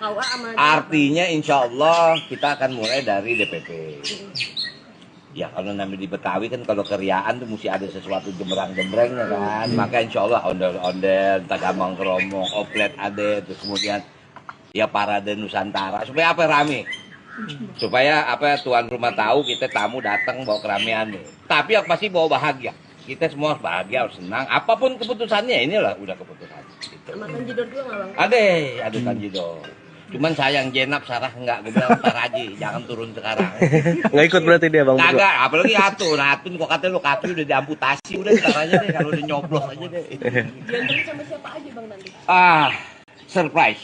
KUA sama artinya insya Allah kita akan mulai dari DPP. Ya kalau namanya di Betawi kan kalau keriaan tuh mesti ada sesuatu jembrang-jembrengnya kan. Maka insya Allah ondel-ondel, tagamang keromong, oplet ada, terus kemudian ya parade Nusantara. Supaya apa rame? Supaya apa tuan rumah tahu kita tamu datang bawa keramaian nih. Tapi yang pasti bawa bahagia. Kita semua harus bahagia, harus senang. Apapun keputusannya inilah udah keputusan. Gitu. sama Tanjidor juga nggak bang? Ada Tanjidor. Cuman sayang Jenap Sarah enggak, gue bilang ntar aja, jangan turun sekarang. Nggak ikut berarti dia bang? Kagak, apalagi Atun kok katanya lo kaki udah diamputasi, udah ntar aja deh kalau udah nyoblos aja deh. Diantarin sama siapa aja bang nanti? Surprise.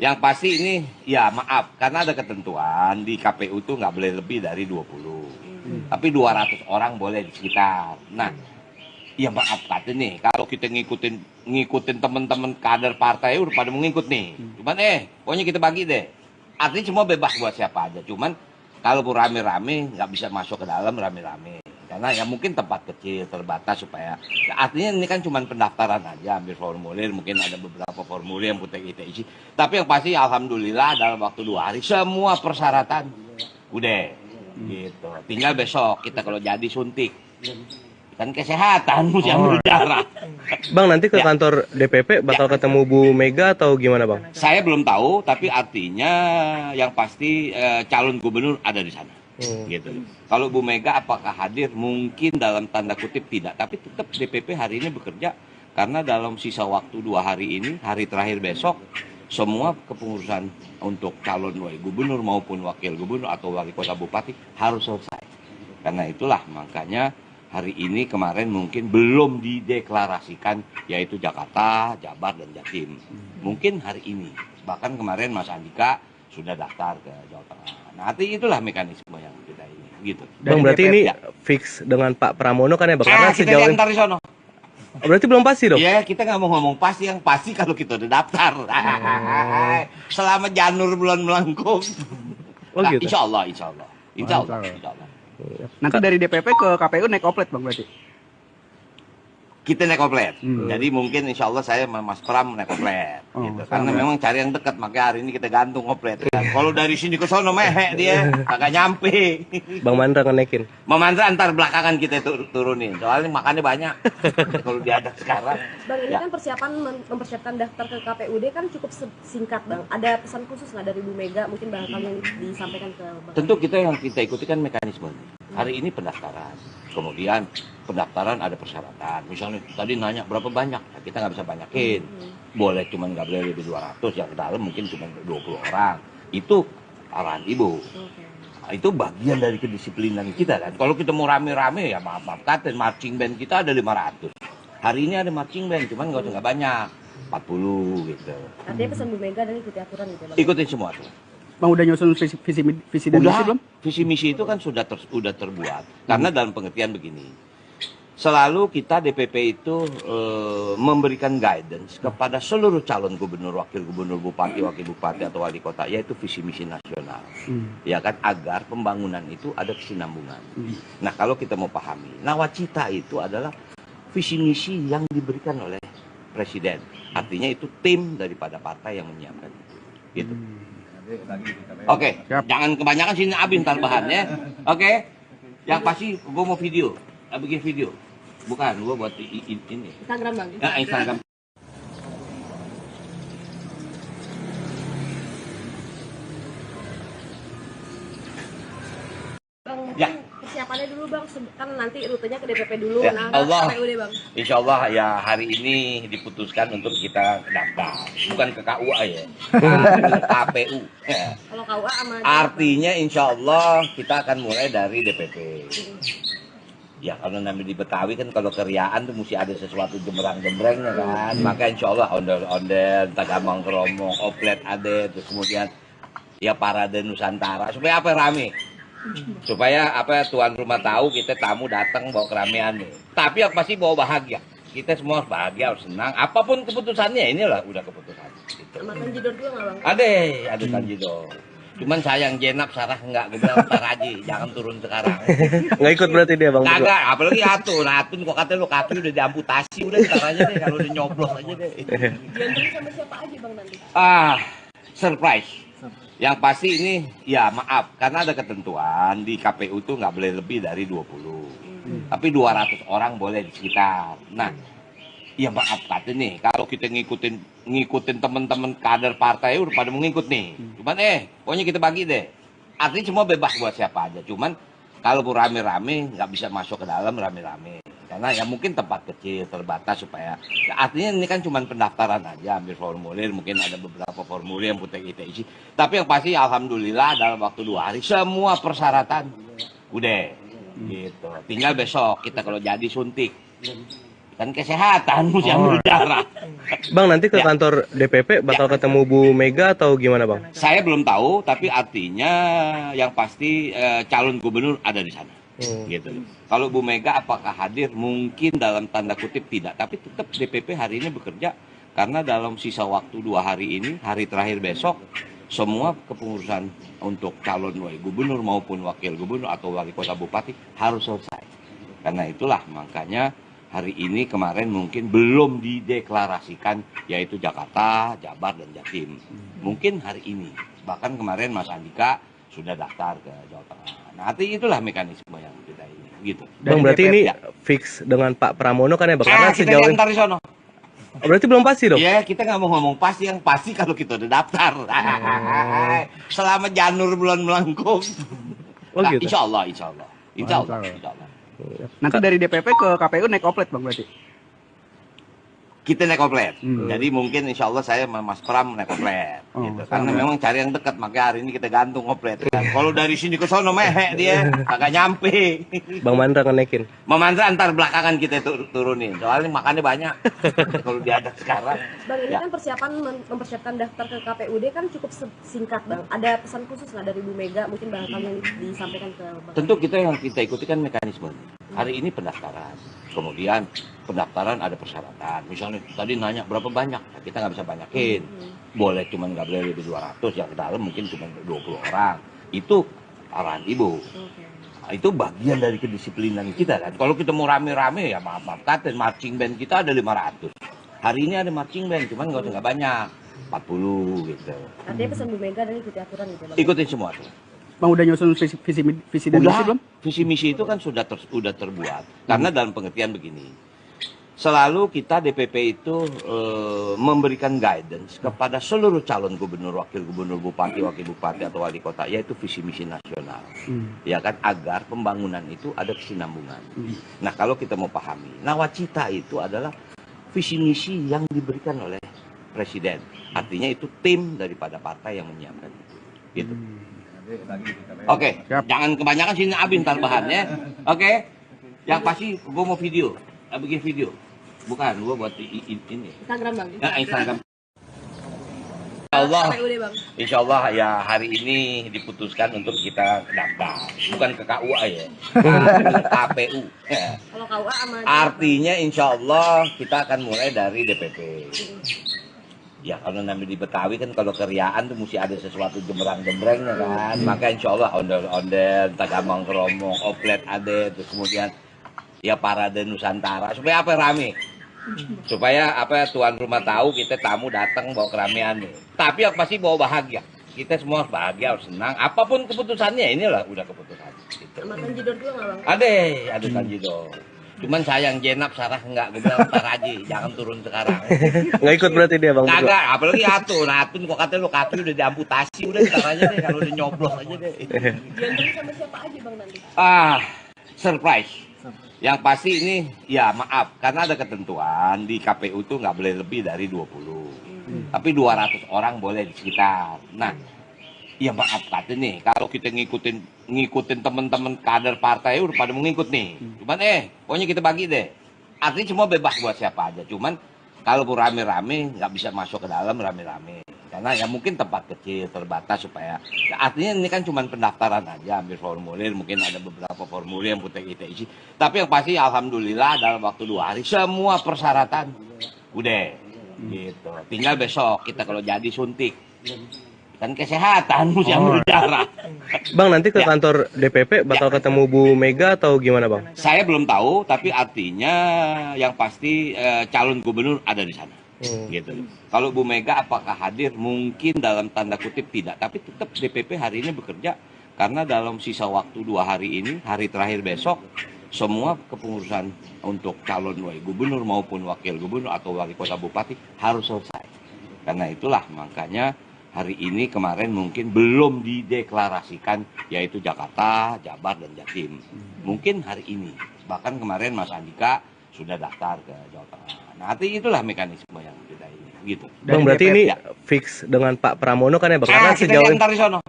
Yang pasti ini, ya maaf, karena ada ketentuan di KPU tuh nggak boleh lebih dari 20. Tapi 200 orang boleh di sekitar. Nah, ya maaf kata nih, kalau kita ngikutin teman-teman kader partai udah pada mengikut nih. Cuman pokoknya kita bagi deh. Artinya semua bebas buat siapa aja. Cuman kalau rame-rame nggak bisa masuk ke dalam rame-rame. Karena ya mungkin tempat kecil terbatas supaya ya, artinya ini kan cuma pendaftaran aja, ambil formulir, mungkin ada beberapa formulir yang kita isi. Tapi yang pasti alhamdulillah dalam waktu 2 hari semua persyaratan udah gitu. Tinggal besok kita kalau jadi suntik. Kan kesehatan mesti ambil darah. Bang nanti ke kantor DPP bakal ketemu Bu Mega atau gimana bang? Saya belum tahu, tapi artinya yang pasti calon gubernur ada di sana. Gitu. Kalau Bu Mega apakah hadir? Mungkin dalam tanda kutip tidak, tapi tetap DPP hari ini bekerja karena dalam sisa waktu 2 hari ini, hari terakhir besok, semua kepengurusan untuk calon gubernur maupun wakil gubernur atau wali kota bupati harus selesai. Karena itulah makanya hari ini kemarin mungkin belum dideklarasikan yaitu Jakarta, Jabar, dan Jatim. Mungkin hari ini. Bahkan kemarin Mas Andika sudah daftar ke Jawa Tengah. Nah, artinya itulah mekanisme yang kita ini gitu. Bang berarti ini fix dengan Pak Pramono kan ya bang? Karena kita sejauh diantar di sono. Berarti belum pasti dong? Iya, kita nggak mau ngomong pasti, yang pasti kalau kita udah daftar. Selama janur bulan melengkung. Oh gitu? Insya Allah. Nanti dari DPP ke KPU naik oplet bang berarti? Kita naik oplet. Jadi mungkin insya Allah saya sama Mas Pram naik oplet. Gitu. Karena memang cari yang dekat, makanya hari ini kita gantung oplet. Kalau dari sini ke sono mehek dia, kagak nyampe. Bang Mandra ngenaikin? Bang Mandra antar belakangan kita turunin, soalnya makannya banyak. Kalau diadak sekarang. Bang ini kan persiapan mempersiapkan daftar ke KPUD kan cukup singkat bang. Ada pesan khusus nggak dari Bu Mega mungkin bakal yang disampaikan ke bang? Tentu yang kita ikuti kan mekanisme. Hari ini pendaftaran, kemudian pendaftaran ada persyaratan. Misalnya tadi nanya berapa banyak, nah, kita nggak bisa banyakin. Boleh cuman nggak boleh lebih 200, yang ke dalam mungkin cuma 20 orang. Itu arahan ibu. Nah, itu bagian dari kedisiplinan kita kan. Kalau kita mau rame-rame ya maaf kata marching band kita ada 500. Hari ini ada marching band, cuman nggak banyak, 40 gitu. Artinya pesan Bu Mega dan ikuti aturan gitu bang? Ikutin semua tuh. Bang udah nyusun visi dan misi belum? Visi misi itu kan sudah terbuat. Karena dalam pengertian begini, selalu kita DPP itu memberikan guidance kepada seluruh calon gubernur, wakil gubernur, bupati, wakil bupati atau wali kota, yaitu visi misi nasional, ya kan, agar pembangunan itu ada kesinambungan. Nah kalau kita mau pahami, nawacita itu adalah visi misi yang diberikan oleh presiden. Artinya itu tim daripada partai yang menyiapkan itu. Gitu. Oke, jangan kebanyakan sini abis ntar bahannya. Oke, yang pasti gue mau video, bikin video. Bukan, gue buat ini. Instagram bang? Nah, Instagram. Bang, Ya. persiapannya dulu bang, kan nanti rutenya ke DPP dulu, Ya, nah Allah. KPUD bang. Insya Allah ya hari ini diputuskan untuk kita daftar, bukan ke KUA ya, ke KPU. Kalau KUA sama Artinya insya Allah kita akan mulai dari DPP. Ya kalau namanya di Betawi kan kalau keriaan tuh mesti ada sesuatu jembrang-jembrengnya kan. Maka insya Allah ondel-ondel, tagamang keromong, oplet ada, terus kemudian ya parade Nusantara. Supaya apa rame? Supaya apa tuan rumah tahu kita tamu datang bawa keramaian nih. Tapi yang pasti bawa bahagia. Kita semua harus bahagia, harus senang. Apapun keputusannya inilah udah keputusan. Gitu. sama Tanjidor juga nggak bang? Ada Tanjidor. Cuman sayang Jenap Sarah enggak, gue bilang ntar aja, jangan turun sekarang. Nggak ikut berarti dia bang? Kagak, apalagi Atun kok katanya lo kaki udah diamputasi, udah ntar aja deh kalau udah nyoblos aja deh. Diantarin sama siapa aja bang nanti? surprise. Yang pasti ini, ya maaf, karena ada ketentuan di KPU itu nggak boleh lebih dari 20. Tapi 200 orang boleh di sekitar. Nah, ya maaf kata nih, kalau kita ngikutin teman-teman kader partai udah pada mengikut nih. Cuman pokoknya kita bagi deh. Artinya semua bebas buat siapa aja. Cuman kalau rame-rame nggak bisa masuk ke dalam rame-rame. Karena ya mungkin tempat kecil, terbatas supaya ya artinya ini kan cuma pendaftaran aja, ambil formulir, mungkin ada beberapa formulir yang kita isi. Tapi yang pasti alhamdulillah dalam waktu 2 hari semua persyaratan udah gitu. Tinggal besok kita kalau jadi suntik. Kan kesehatan mesti ambil darah. Bang, nanti ke Ya. kantor DPP bakal ketemu Bu Mega atau gimana, Bang? Saya belum tahu, tapi artinya yang pasti calon gubernur ada di sana. Gitu. Kalau Bu Mega apakah hadir? Mungkin dalam tanda kutip tidak, tapi tetap DPP hari ini bekerja karena dalam sisa waktu 2 hari ini, hari terakhir besok, semua kepengurusan untuk calon gubernur maupun wakil gubernur atau wali kota bupati harus selesai. Karena itulah makanya hari ini kemarin mungkin belum dideklarasikan yaitu Jakarta, Jabar, dan Jatim. Mungkin hari ini. Bahkan kemarin Mas Andika sudah daftar ke Jawa Tengah. Nah, artinya itulah mekanisme yang kita ini. Gitu. Bang, berarti DPP, ini ya. fix dengan Pak Pramono kan ya, Bang? Karena Kita sejauh diantar di sono. Oh, berarti belum pasti dong? Ya, kita nggak mau ngomong pasti, yang pasti kalau kita udah daftar. Selama janur bulan melengkung. Oh, Nah, gitu. insya Allah, insya Allah. Insya Allah, insya Allah. Nanti dari DPP ke KPU naik oplet Bang berarti. Kita naik komplet. Hmm. Jadi mungkin insya Allah saya sama Mas Pram naik komplet. Oh, Gitu. Mas Karena Pram, ya. memang cari yang dekat, makanya hari ini kita gantung komplet. Kan. Kalau dari sini ke sono mehek dia, kagak nyampe. Bang Mandra ngenaikin. Memandra antar belakangan kita turunin. Soalnya makannya banyak. Kalau diajak sekarang. Bang, ini Ya. kan mempersiapkan daftar ke KPUD kan cukup singkat, Bang. Ada pesan khusus nggak dari Bu Mega, mungkin barangkali yang disampaikan ke Bang? Tentu yang kita ikuti kan mekanisme. Hari ini pendaftaran. Kemudian pendaftaran ada persyaratan. Misalnya tadi nanya berapa banyak, nah, kita nggak bisa banyakin. Boleh cuman nggak boleh lebih 200, yang ke dalam mungkin cuma 20 orang. Itu arahan Ibu. Oke. Nah, itu bagian dari kedisiplinan kita kan. Kalau kita mau rame-rame ya maaf kata marching band kita ada 500. Hari ini ada marching band, cuman nggak banyak. 40 gitu. Artinya pesan Bu Mega dan ikuti aturan gitu, Bang? Ikutin semua tuh. Bang udah nyusun visi dan misi belum? Visi misi itu kan sudah terbuat. Karena dalam pengertian begini, selalu kita DPP itu memberikan guidance kepada seluruh calon gubernur, wakil gubernur, bupati, wakil bupati atau wali kota, yaitu visi misi nasional, ya kan, agar pembangunan itu ada kesinambungan. Nah, kalau kita mau pahami, nawacita itu adalah visi misi yang diberikan oleh presiden. Artinya itu tim daripada partai yang menyiapkan itu. Gitu. Oke, Siap. jangan kebanyakan sini abis ntar bahannya. Oke, yang pasti gue mau video, bikin video. Bukan, gue buat ini. Instagram, Bang. Ya, Instagram. Allah, KPUD, Bang. insya Allah ya hari ini diputuskan untuk kita daftar. Bukan ke KUA ya, ke KPU. Ya. Kalau KUA sama Artinya insya Allah kita akan mulai dari DPP. Ya kalau namanya di Betawi kan kalau keriaan tuh mesti ada sesuatu jembrang-jembrengnya kan. Maka insya Allah ondel-ondel, tagamang keromong, oplet ada, terus kemudian ya parade Nusantara. Supaya apa rame? Supaya apa tuan rumah tahu kita tamu datang bawa keramaian nih. Tapi yang pasti bawa bahagia. Kita semua harus bahagia, harus senang. Apapun keputusannya, inilah udah keputusan. Gitu. sama Tanjidor juga nggak, Bang? Ada Tanjidor. Cuman sayang Jenap Sarah enggak, gue bilang ntar aja, jangan turun sekarang. Nggak ikut berarti dia, Bang? Kagak, apalagi Atun. Atun kok katanya lo kaki udah diamputasi, udah ntar aja deh kalau udah nyoblos aja deh. Diantarin sama siapa aja, Bang, nanti? Surprise. Yang pasti ini, ya maaf, karena ada ketentuan di KPU itu nggak boleh lebih dari 20. Tapi 200 orang boleh di sekitar. Nah, ya maaf kata nih, kalau kita ngikutin teman-teman kader partai udah pada mengikut nih. Cuman pokoknya kita bagi deh. Artinya semua bebas buat siapa aja. Cuman kalau rame-rame nggak bisa masuk ke dalam rame-rame. Karena ya mungkin tempat kecil, terbatas supaya ya, artinya ini kan cuma pendaftaran aja, ambil formulir, mungkin ada beberapa formulir yang kita isi. Tapi yang pasti alhamdulillah dalam waktu 2 hari semua persyaratan udah gitu. Tinggal besok kita kalau jadi suntik. Kan kesehatan mesti ambil darah. Bang, nanti ke Ya. kantor DPP bakal ketemu Bu Mega atau gimana, Bang? Saya belum tahu, tapi artinya yang pasti calon gubernur ada di sana. Gitu. Kalau Bu Mega apakah hadir? Mungkin dalam tanda kutip tidak, tapi tetap DPP hari ini bekerja karena dalam sisa waktu 2 hari ini, hari terakhir besok, semua kepengurusan untuk calon gubernur maupun wakil gubernur atau wali kota bupati harus selesai. Karena itulah makanya hari ini kemarin mungkin belum dideklarasikan yaitu Jakarta, Jabar, dan Jatim. Mungkin hari ini. Bahkan kemarin Mas Andika sudah daftar ke Jawa Tengah. Nah, nanti itulah mekanisme yang kita ini, gitu. Bang, berarti DPP ini fix dengan Pak Pramono kan ya Bang? Karena Kita sejauh diantar di sono.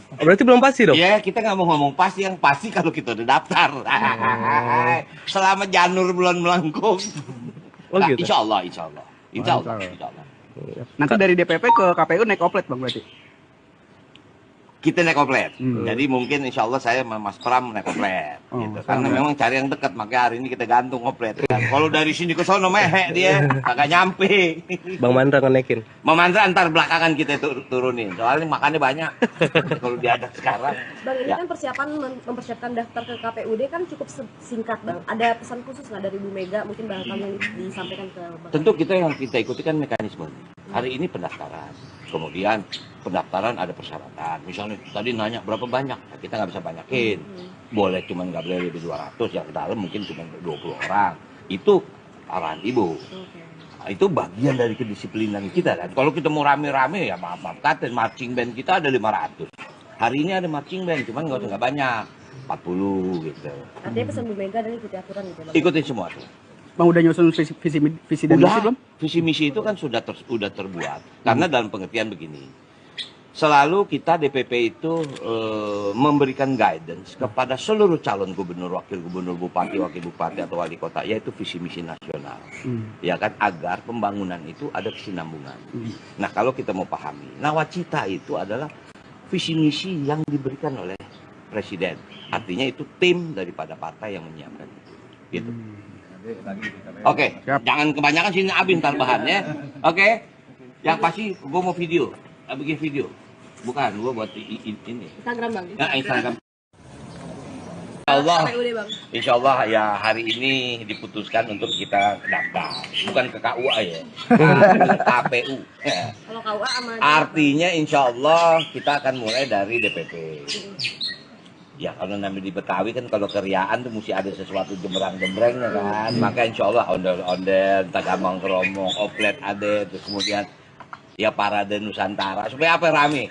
Oh, berarti belum pasti dong? Ya, kita nggak mau ngomong pasti, yang pasti kalau kita udah daftar. Selama janur bulan melengkung. Oh Nah, gitu. insya Allah, insya Allah. Insya Allah, Insya Allah. insya Allah. Nanti dari DPP ke KPU naik oplet Bang berarti? Kita naik komplet. Hmm. Jadi mungkin insya Allah saya sama Mas Pram naik komplet. Oh, Gitu. sama Karena ya. memang cari yang dekat, makanya hari ini kita gantung komplet. Kan. Kalau dari sini ke sono mehe dia, kagak nyampe. Bang Mandra ngenekin. Memandra antar belakangan kita turunin. Soalnya makannya banyak. Kalau diajak sekarang. Bang, ini Ya. kan persiapan mempersiapkan daftar ke KPUD kan cukup singkat, Bang. Ada pesan khusus nggak dari Bu Mega mungkin bakal yang disampaikan ke Bang? Tentu kita yang kita ikuti kan mekanisme. Hari ini pendaftaran. Kemudian pendaftaran ada persyaratan. Misalnya tadi nanya berapa banyak, nah, kita nggak bisa banyakin. Boleh cuman nggak boleh lebih 200, yang ke dalam mungkin cuma 20 orang. Itu arahan Ibu. Oke. Nah, itu bagian dari kedisiplinan kita kan. Kalau kita mau rame-rame ya maaf kata marching band kita ada 500. Hari ini ada marching band, cuman nggak banyak. 40 gitu. Artinya pesan Bu Mega dan ikuti aturan gitu ya, Bang? Ikutin semua tuh. Bang udah nyusun visi dan misi belum? Visi misi itu kan sudah terbuat. Karena dalam pengertian begini, selalu kita DPP itu memberikan guidance kepada seluruh calon gubernur, wakil gubernur, bupati, wakil bupati atau wali kota, yaitu visi misi nasional, ya kan, agar pembangunan itu ada kesinambungan. Nah, kalau kita mau pahami, nawacita itu adalah visi misi yang diberikan oleh presiden. Artinya itu tim daripada partai yang menyiapkan itu. Gitu. Oke, Siap. jangan kebanyakan sini abis ntar bahannya. Oke, yang pasti gue mau video, bikin video. Bukan, gue buat ini. Instagram, Bang. Ya, Instagram. Allah, KPUD, Bang. insya Allah ya hari ini diputuskan untuk kita daftar. Bukan ke KUA ya, ke KPU. Ya. Kalau KUA sama Artinya insya Allah kita akan mulai dari DPP. Ya kalau namanya di Betawi kan kalau keriaan tuh mesti ada sesuatu jembrang-jembrengnya kan. Maka insya Allah ondel-ondel, tagamang keromong, oplet ada, terus kemudian ya parade Nusantara. Supaya apa rame?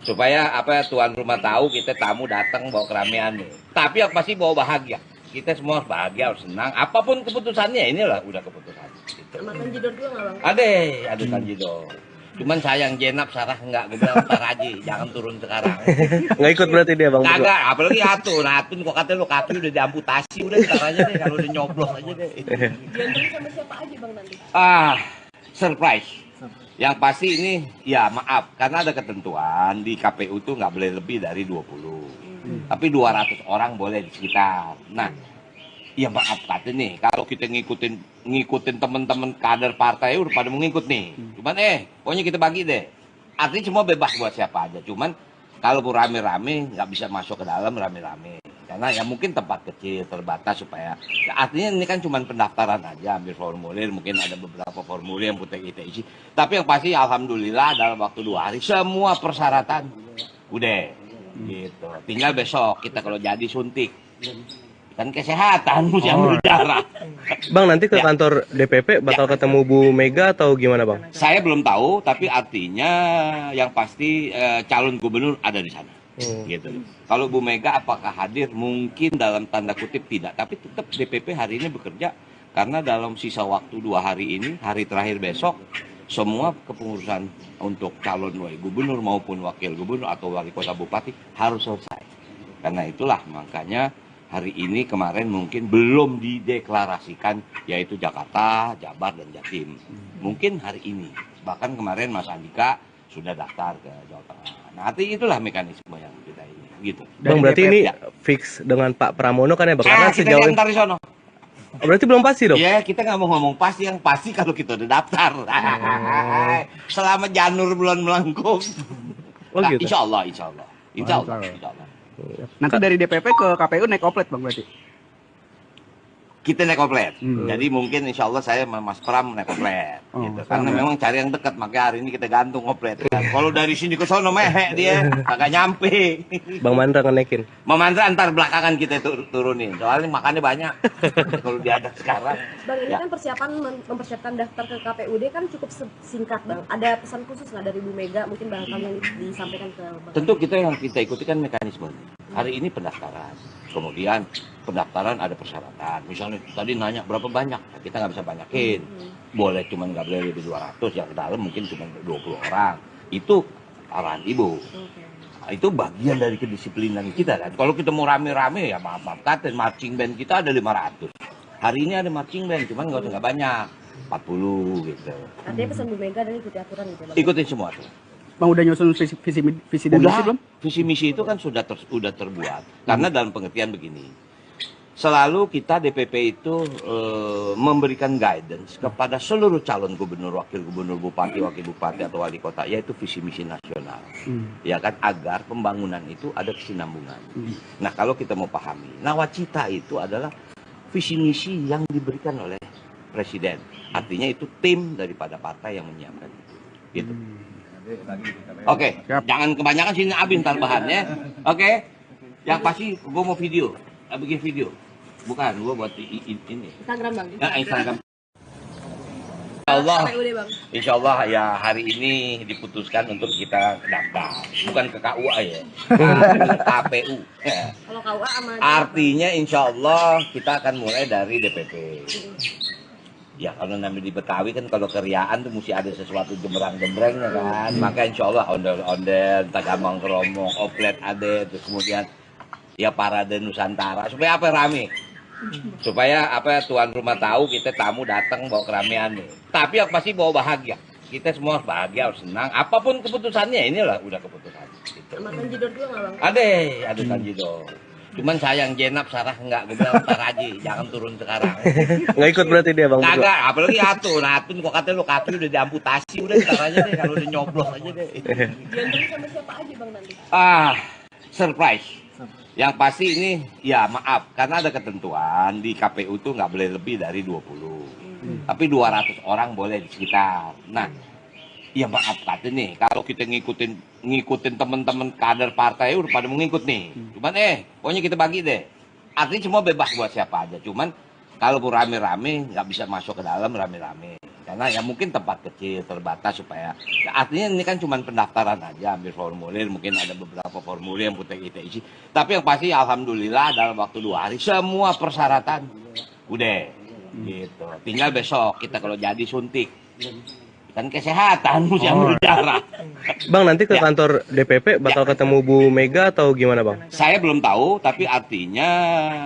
Supaya apa tuan rumah tahu kita tamu datang bawa keramaian nih. Tapi yang pasti bawa bahagia. Kita semua harus bahagia, harus senang. Apapun keputusannya, inilah udah keputusan. Gitu. sama Tanjidor juga nggak, Bang? Ada Tanjidor. Cuman sayang Jenap Sarah enggak, gue bilang ntar aja, jangan turun sekarang. Nggak ikut berarti dia Bang? berdua? Kagak, apalagi Atun. Atun kok katanya lo kaki udah diamputasi, udah ntar aja deh kalau udah nyoblos aja deh. Diantarin sama siapa aja, Bang, nanti? Surprise. Yang pasti ini, ya maaf, karena ada ketentuan di KPU tuh nggak boleh lebih dari 20. Tapi 200 orang boleh di sekitar. Nah, ya maaf kata nih, kalau kita ngikutin teman-teman kader partai udah pada mau ngikut nih. Cuman pokoknya kita bagi deh. Artinya semua bebas buat siapa aja. Cuman kalau mau rame-rame nggak bisa masuk ke dalam rame-rame. Karena ya mungkin tempat kecil terbatas supaya ya, artinya ini kan cuma pendaftaran aja, ambil formulir, mungkin ada beberapa formulir yang kita isi. Tapi yang pasti alhamdulillah dalam waktu 2 hari semua persyaratan udah gitu. Tinggal besok kita kalau jadi suntik. Kan kesehatan mesti ambil darah. Bang, nanti ke Ya. kantor DPP bakal ketemu Bu Mega atau gimana Bang? Saya belum tahu, tapi artinya yang pasti calon gubernur ada di sana. Gitu. Kalau Bu Mega apakah hadir? Mungkin dalam tanda kutip tidak, tapi tetap DPP hari ini bekerja karena dalam sisa waktu 2 hari ini, hari terakhir besok, semua kepengurusan untuk calon gubernur maupun wakil gubernur atau wali kota bupati harus selesai. Karena itulah makanya hari ini kemarin mungkin belum dideklarasikan yaitu Jakarta, Jabar, dan Jatim. Mungkin hari ini. Bahkan kemarin Mas Andika sudah daftar ke Jawa Tengah. Nah, nanti itulah mekanisme yang kita ini. Gitu. Bang, berarti DPP, ini ya. fix dengan Pak Pramono kan ya Bang? Karena Kita sejauh diantar di sono. Oh, berarti belum pasti dong? Ya, kita nggak mau ngomong pasti, yang pasti kalau kita udah daftar. Selama janur bulan melengkung. Oh Nah, gitu. insya Allah, insya Allah. Insya Allah, Insya insya Allah. Nanti dari DPP ke KPU naik oplet Bang berarti? kita naik komplet. Hmm. Jadi mungkin insya Allah saya sama Mas Pram naik komplet. Oh, Gitu. sama Karena ya. memang cari yang dekat, makanya hari ini kita gantung komplet. Kan. Kalau dari sini ke sono mehe dia, kagak nyampe. Bang Mandra ngenekin. Memandra antar belakangan kita turunin. Soalnya makannya banyak. Kalau diajak sekarang. Bang, ini Ya. kan persiapan mempersiapkan daftar ke KPUD kan cukup singkat, Bang. Ada pesan khusus nggak dari Bu Mega mungkin barangkali yang disampaikan ke Bang? Tentu kita yang kita ikuti kan mekanisme. Hari ini pendaftaran. Kemudian pendaftaran ada persyaratan. Misalnya tadi nanya berapa banyak, nah, kita nggak bisa banyakin. Boleh cuman nggak boleh lebih 200, yang ke dalam mungkin cuma 20 orang. Itu arahan Ibu. Oke. Nah, itu bagian dari kedisiplinan kita kan. Kalau kita mau rame-rame ya maaf kata marching band kita ada 500. Hari ini ada marching band, cuman nggak banyak. 40 gitu. Artinya pesan Bu Mega dan ikuti aturan gitu ya, Bang? Ikutin semua tuh. Bang udah nyusun visi dan misi belum? Visi misi itu kan sudah terbuat. Karena dalam pengertian begini, selalu kita DPP itu memberikan guidance kepada seluruh calon gubernur, wakil gubernur, bupati, wakil bupati atau wali kota, yaitu visi misi nasional, ya kan, agar pembangunan itu ada kesinambungan. Nah kalau kita mau pahami, nawacita itu adalah visi misi yang diberikan oleh presiden, artinya itu tim daripada partai yang menyiapkan itu, gitu. Oke, Siap. jangan kebanyakan sini abis ntar bahannya. Oke, yang pasti gue mau video, bikin video. Bukan, gue buat ini. Instagram, Bang. Nah, Instagram. Allah, KPUD, Bang. insya Allah ya hari ini diputuskan untuk kita daftar, bukan ke KUA ya, ke KPU. Kalau KUA sama Artinya insya Allah kita akan mulai dari DPP. Ya kalau namanya di Betawi kan kalau keriaan tuh mesti ada sesuatu jembrang-jembrengnya kan. Maka insya Allah ondel-ondel, tagamang keromong, oplet ada, terus kemudian ya parade Nusantara. Supaya apa rame? Supaya apa tuan rumah tahu kita tamu datang bawa keramaian nih. Tapi yang pasti bawa bahagia. Kita semua harus bahagia, harus senang. Apapun keputusannya inilah udah keputusan. Gitu. sama Tanjidor juga nggak, Bang? Ada Tanjidor. Cuman sayang Jenap Sarah enggak, gue bilang ntar aja, jangan turun sekarang. Nggak ikut berarti dia Bang? Kagak, apalagi Atun kok katanya lo kaki udah diamputasi, udah ntar aja deh, kalau udah nyoblos aja deh. Diantara sama siapa aja, Bang, nanti? Surprise. Yang pasti ini, ya maaf, karena ada ketentuan di KPU tuh nggak boleh lebih dari 20. Tapi 200 orang boleh di sekitar. Nah, ya maaf kata nih, kalau kita ngikutin teman-teman kader partai udah pada mengikut nih. Cuman pokoknya kita bagi deh. Artinya semua bebas buat siapa aja. Cuman kalau rame-rame nggak bisa masuk ke dalam rame-rame. Karena ya mungkin tempat kecil terbatas supaya. Ya, artinya ini kan cuma pendaftaran aja, ambil formulir, mungkin ada beberapa formulir yang kita isi. Tapi yang pasti alhamdulillah dalam waktu 2 hari semua persyaratan udah gitu. Tinggal besok kita kalau jadi suntik. Kan kesehatan mesti ambil darah. Bang nanti ke Ya. kantor DPP bakal ketemu Bu Mega atau gimana Bang? Saya belum tahu, tapi artinya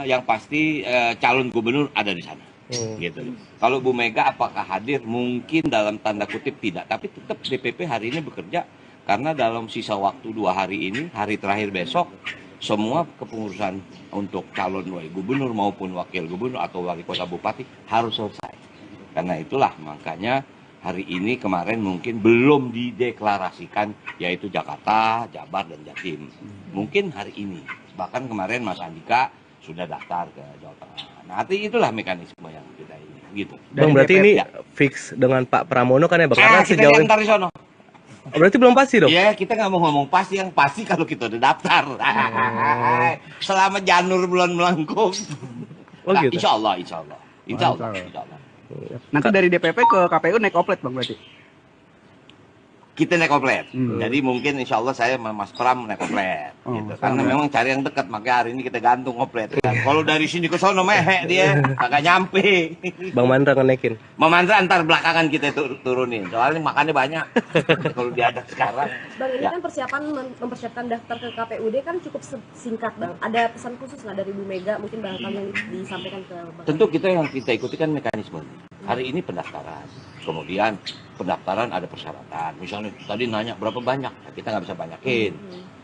yang pasti calon gubernur ada di sana. Gitu. Kalau Bu Mega apakah hadir? Mungkin dalam tanda kutip tidak, tapi tetap DPP hari ini bekerja karena dalam sisa waktu 2 hari ini, hari terakhir besok, semua kepengurusan untuk calon gubernur maupun wakil gubernur atau wali kota bupati harus selesai. Karena itulah makanya hari ini kemarin mungkin belum dideklarasikan yaitu Jakarta, Jabar, dan Jatim. Mungkin hari ini. Bahkan kemarin Mas Andika sudah daftar ke Jawa Tengah. Nah, arti itulah mekanisme yang kita ini. Gitu. Bang berarti DPP, ini ya. fix dengan Pak Pramono kan ya Bang? Karena Kita sejauh diantar di sono. Oh, berarti belum pasti dong? Ya, kita nggak mau ngomong pasti, yang pasti kalau kita udah daftar. Selama janur bulan melengkung. Oh, Nah, gitu. insya Allah, insya Allah. Insya Allah, Mantap. insya Allah. Nanti dari DPP ke KPU naik oplet Bang berarti? Kita naik komplet. Hmm. Jadi mungkin insya Allah saya sama Mas Pram naik komplet. Oh, Gitu. sama Karena ya. memang cari yang dekat, makanya hari ini kita gantung komplet. Kan. Kalau dari sini ke sono mehe dia, kagak nyampe. Bang Mandra ngenekin. Memandra antar belakangan kita turunin. Soalnya makannya banyak. Kalau diajak sekarang. Bang, ini Ya. kan persiapan mempersiapkan daftar ke KPUD kan cukup singkat, Bang. Ada pesan khusus nggak dari Bu Mega mungkin barangkali yang disampaikan ke Bang? Tentu kita yang kita ikuti kan mekanisme. Hari ini pendaftaran. Kemudian pendaftaran ada persyaratan. Misalnya tadi nanya berapa banyak, nah, kita nggak bisa banyakin.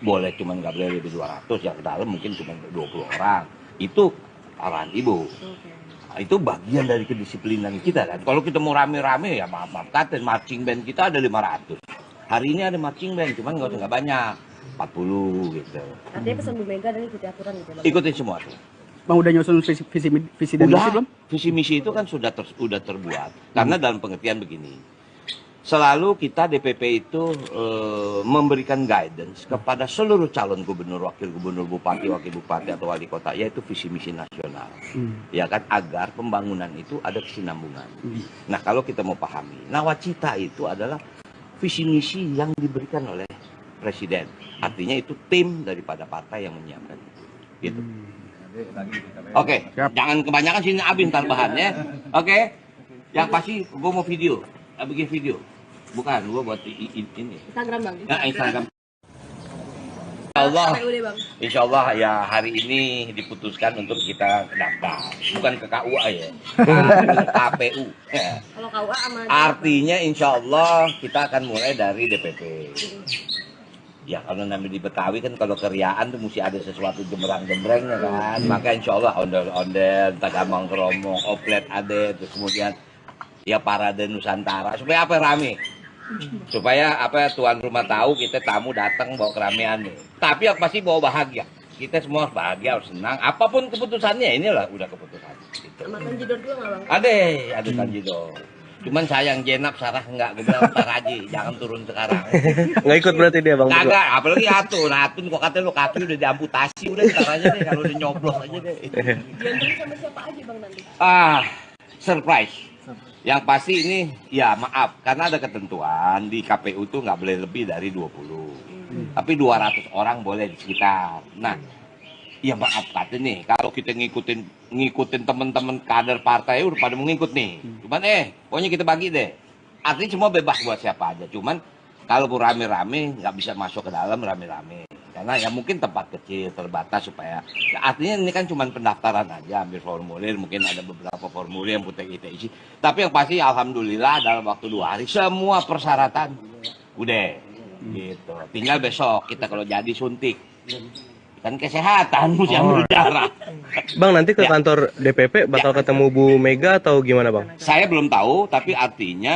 Boleh cuman nggak boleh lebih 200, yang ke dalam mungkin cuma 20 orang. Itu arahan Ibu. Oke. Nah, itu bagian dari kedisiplinan kita kan. Kalau kita mau rame-rame ya maaf kata marching band kita ada 500. Hari ini ada marching band, cuman nggak banyak. 40 gitu. Artinya pesan Bu Mega dan ikuti aturan gitu ya, Bang? Ikutin semua tuh. Bang udah nyusun visi dan misi belum? Visi misi itu kan sudah terbuat. Karena dalam pengertian begini, selalu kita DPP itu memberikan guidance kepada seluruh calon gubernur, wakil gubernur, bupati, wakil bupati atau wali kota, yaitu visi misi nasional, ya kan, agar pembangunan itu ada kesinambungan. Nah, kalau kita mau pahami, nawacita itu adalah visi misi yang diberikan oleh presiden. Artinya itu tim daripada partai yang menyiapkan itu. Gitu. Oke, jangan kebanyakan sini abis ntar bahannya. Oke, yang pasti gue mau video, bikin video. Bukan, gue buat ini. Instagram bang. Ya, Instagram. Allah, KPUD bang. insya Allah ya hari ini diputuskan untuk kita daftar, bukan ke KUA ya, KPU. Ya. Kalau KUA sama. Artinya insya Allah kita akan mulai dari DPP. Ya kalau namanya di Betawi kan kalau keriaan tuh mesti ada sesuatu jembrang-jembrengnya kan. Maka insya Allah ondel-ondel, tagamang keromong, oplet ada, terus kemudian ya parade Nusantara. Supaya apa rame? Supaya apa tuan rumah tahu kita tamu datang bawa keramaian nih. Tapi yang pasti bawa bahagia. Kita semua harus bahagia, harus senang. Apapun keputusannya inilah udah keputusan. Gitu. Sama Tanjidor juga nggak bang? Ada Tanjidor. Cuman sayang Jenap Sarah enggak, gue bilang ntar aja, jangan turun sekarang. Nggak ikut berarti dia bang? Kagak, apalagi Atun kok katanya lo kaki udah diamputasi, udah ntar aja deh, kalau udah nyoblos aja deh. Diantara sama siapa aja bang nanti? Surprise. Yang pasti ini, ya maaf, karena ada ketentuan di KPU tuh nggak boleh lebih dari 20. Tapi 200 orang boleh di sekitar. Nah, ya maaf kata nih, kalau kita ngikutin teman-teman kader partai udah pada mengikut nih. Cuman pokoknya kita bagi deh. Artinya semua bebas buat siapa aja. Cuman kalau rame-rame nggak bisa masuk ke dalam rame-rame. Karena ya mungkin tempat kecil terbatas supaya ya, artinya ini kan cuma pendaftaran aja, ambil formulir, mungkin ada beberapa formulir yang kita isi. Tapi yang pasti alhamdulillah dalam waktu 2 hari semua persyaratan udah gitu. Tinggal besok kita kalau jadi suntik. Kan kesehatan mesti ambil darah. Bang nanti ke kantor DPP bakal ketemu Bu Mega atau gimana bang? Saya belum tahu, tapi artinya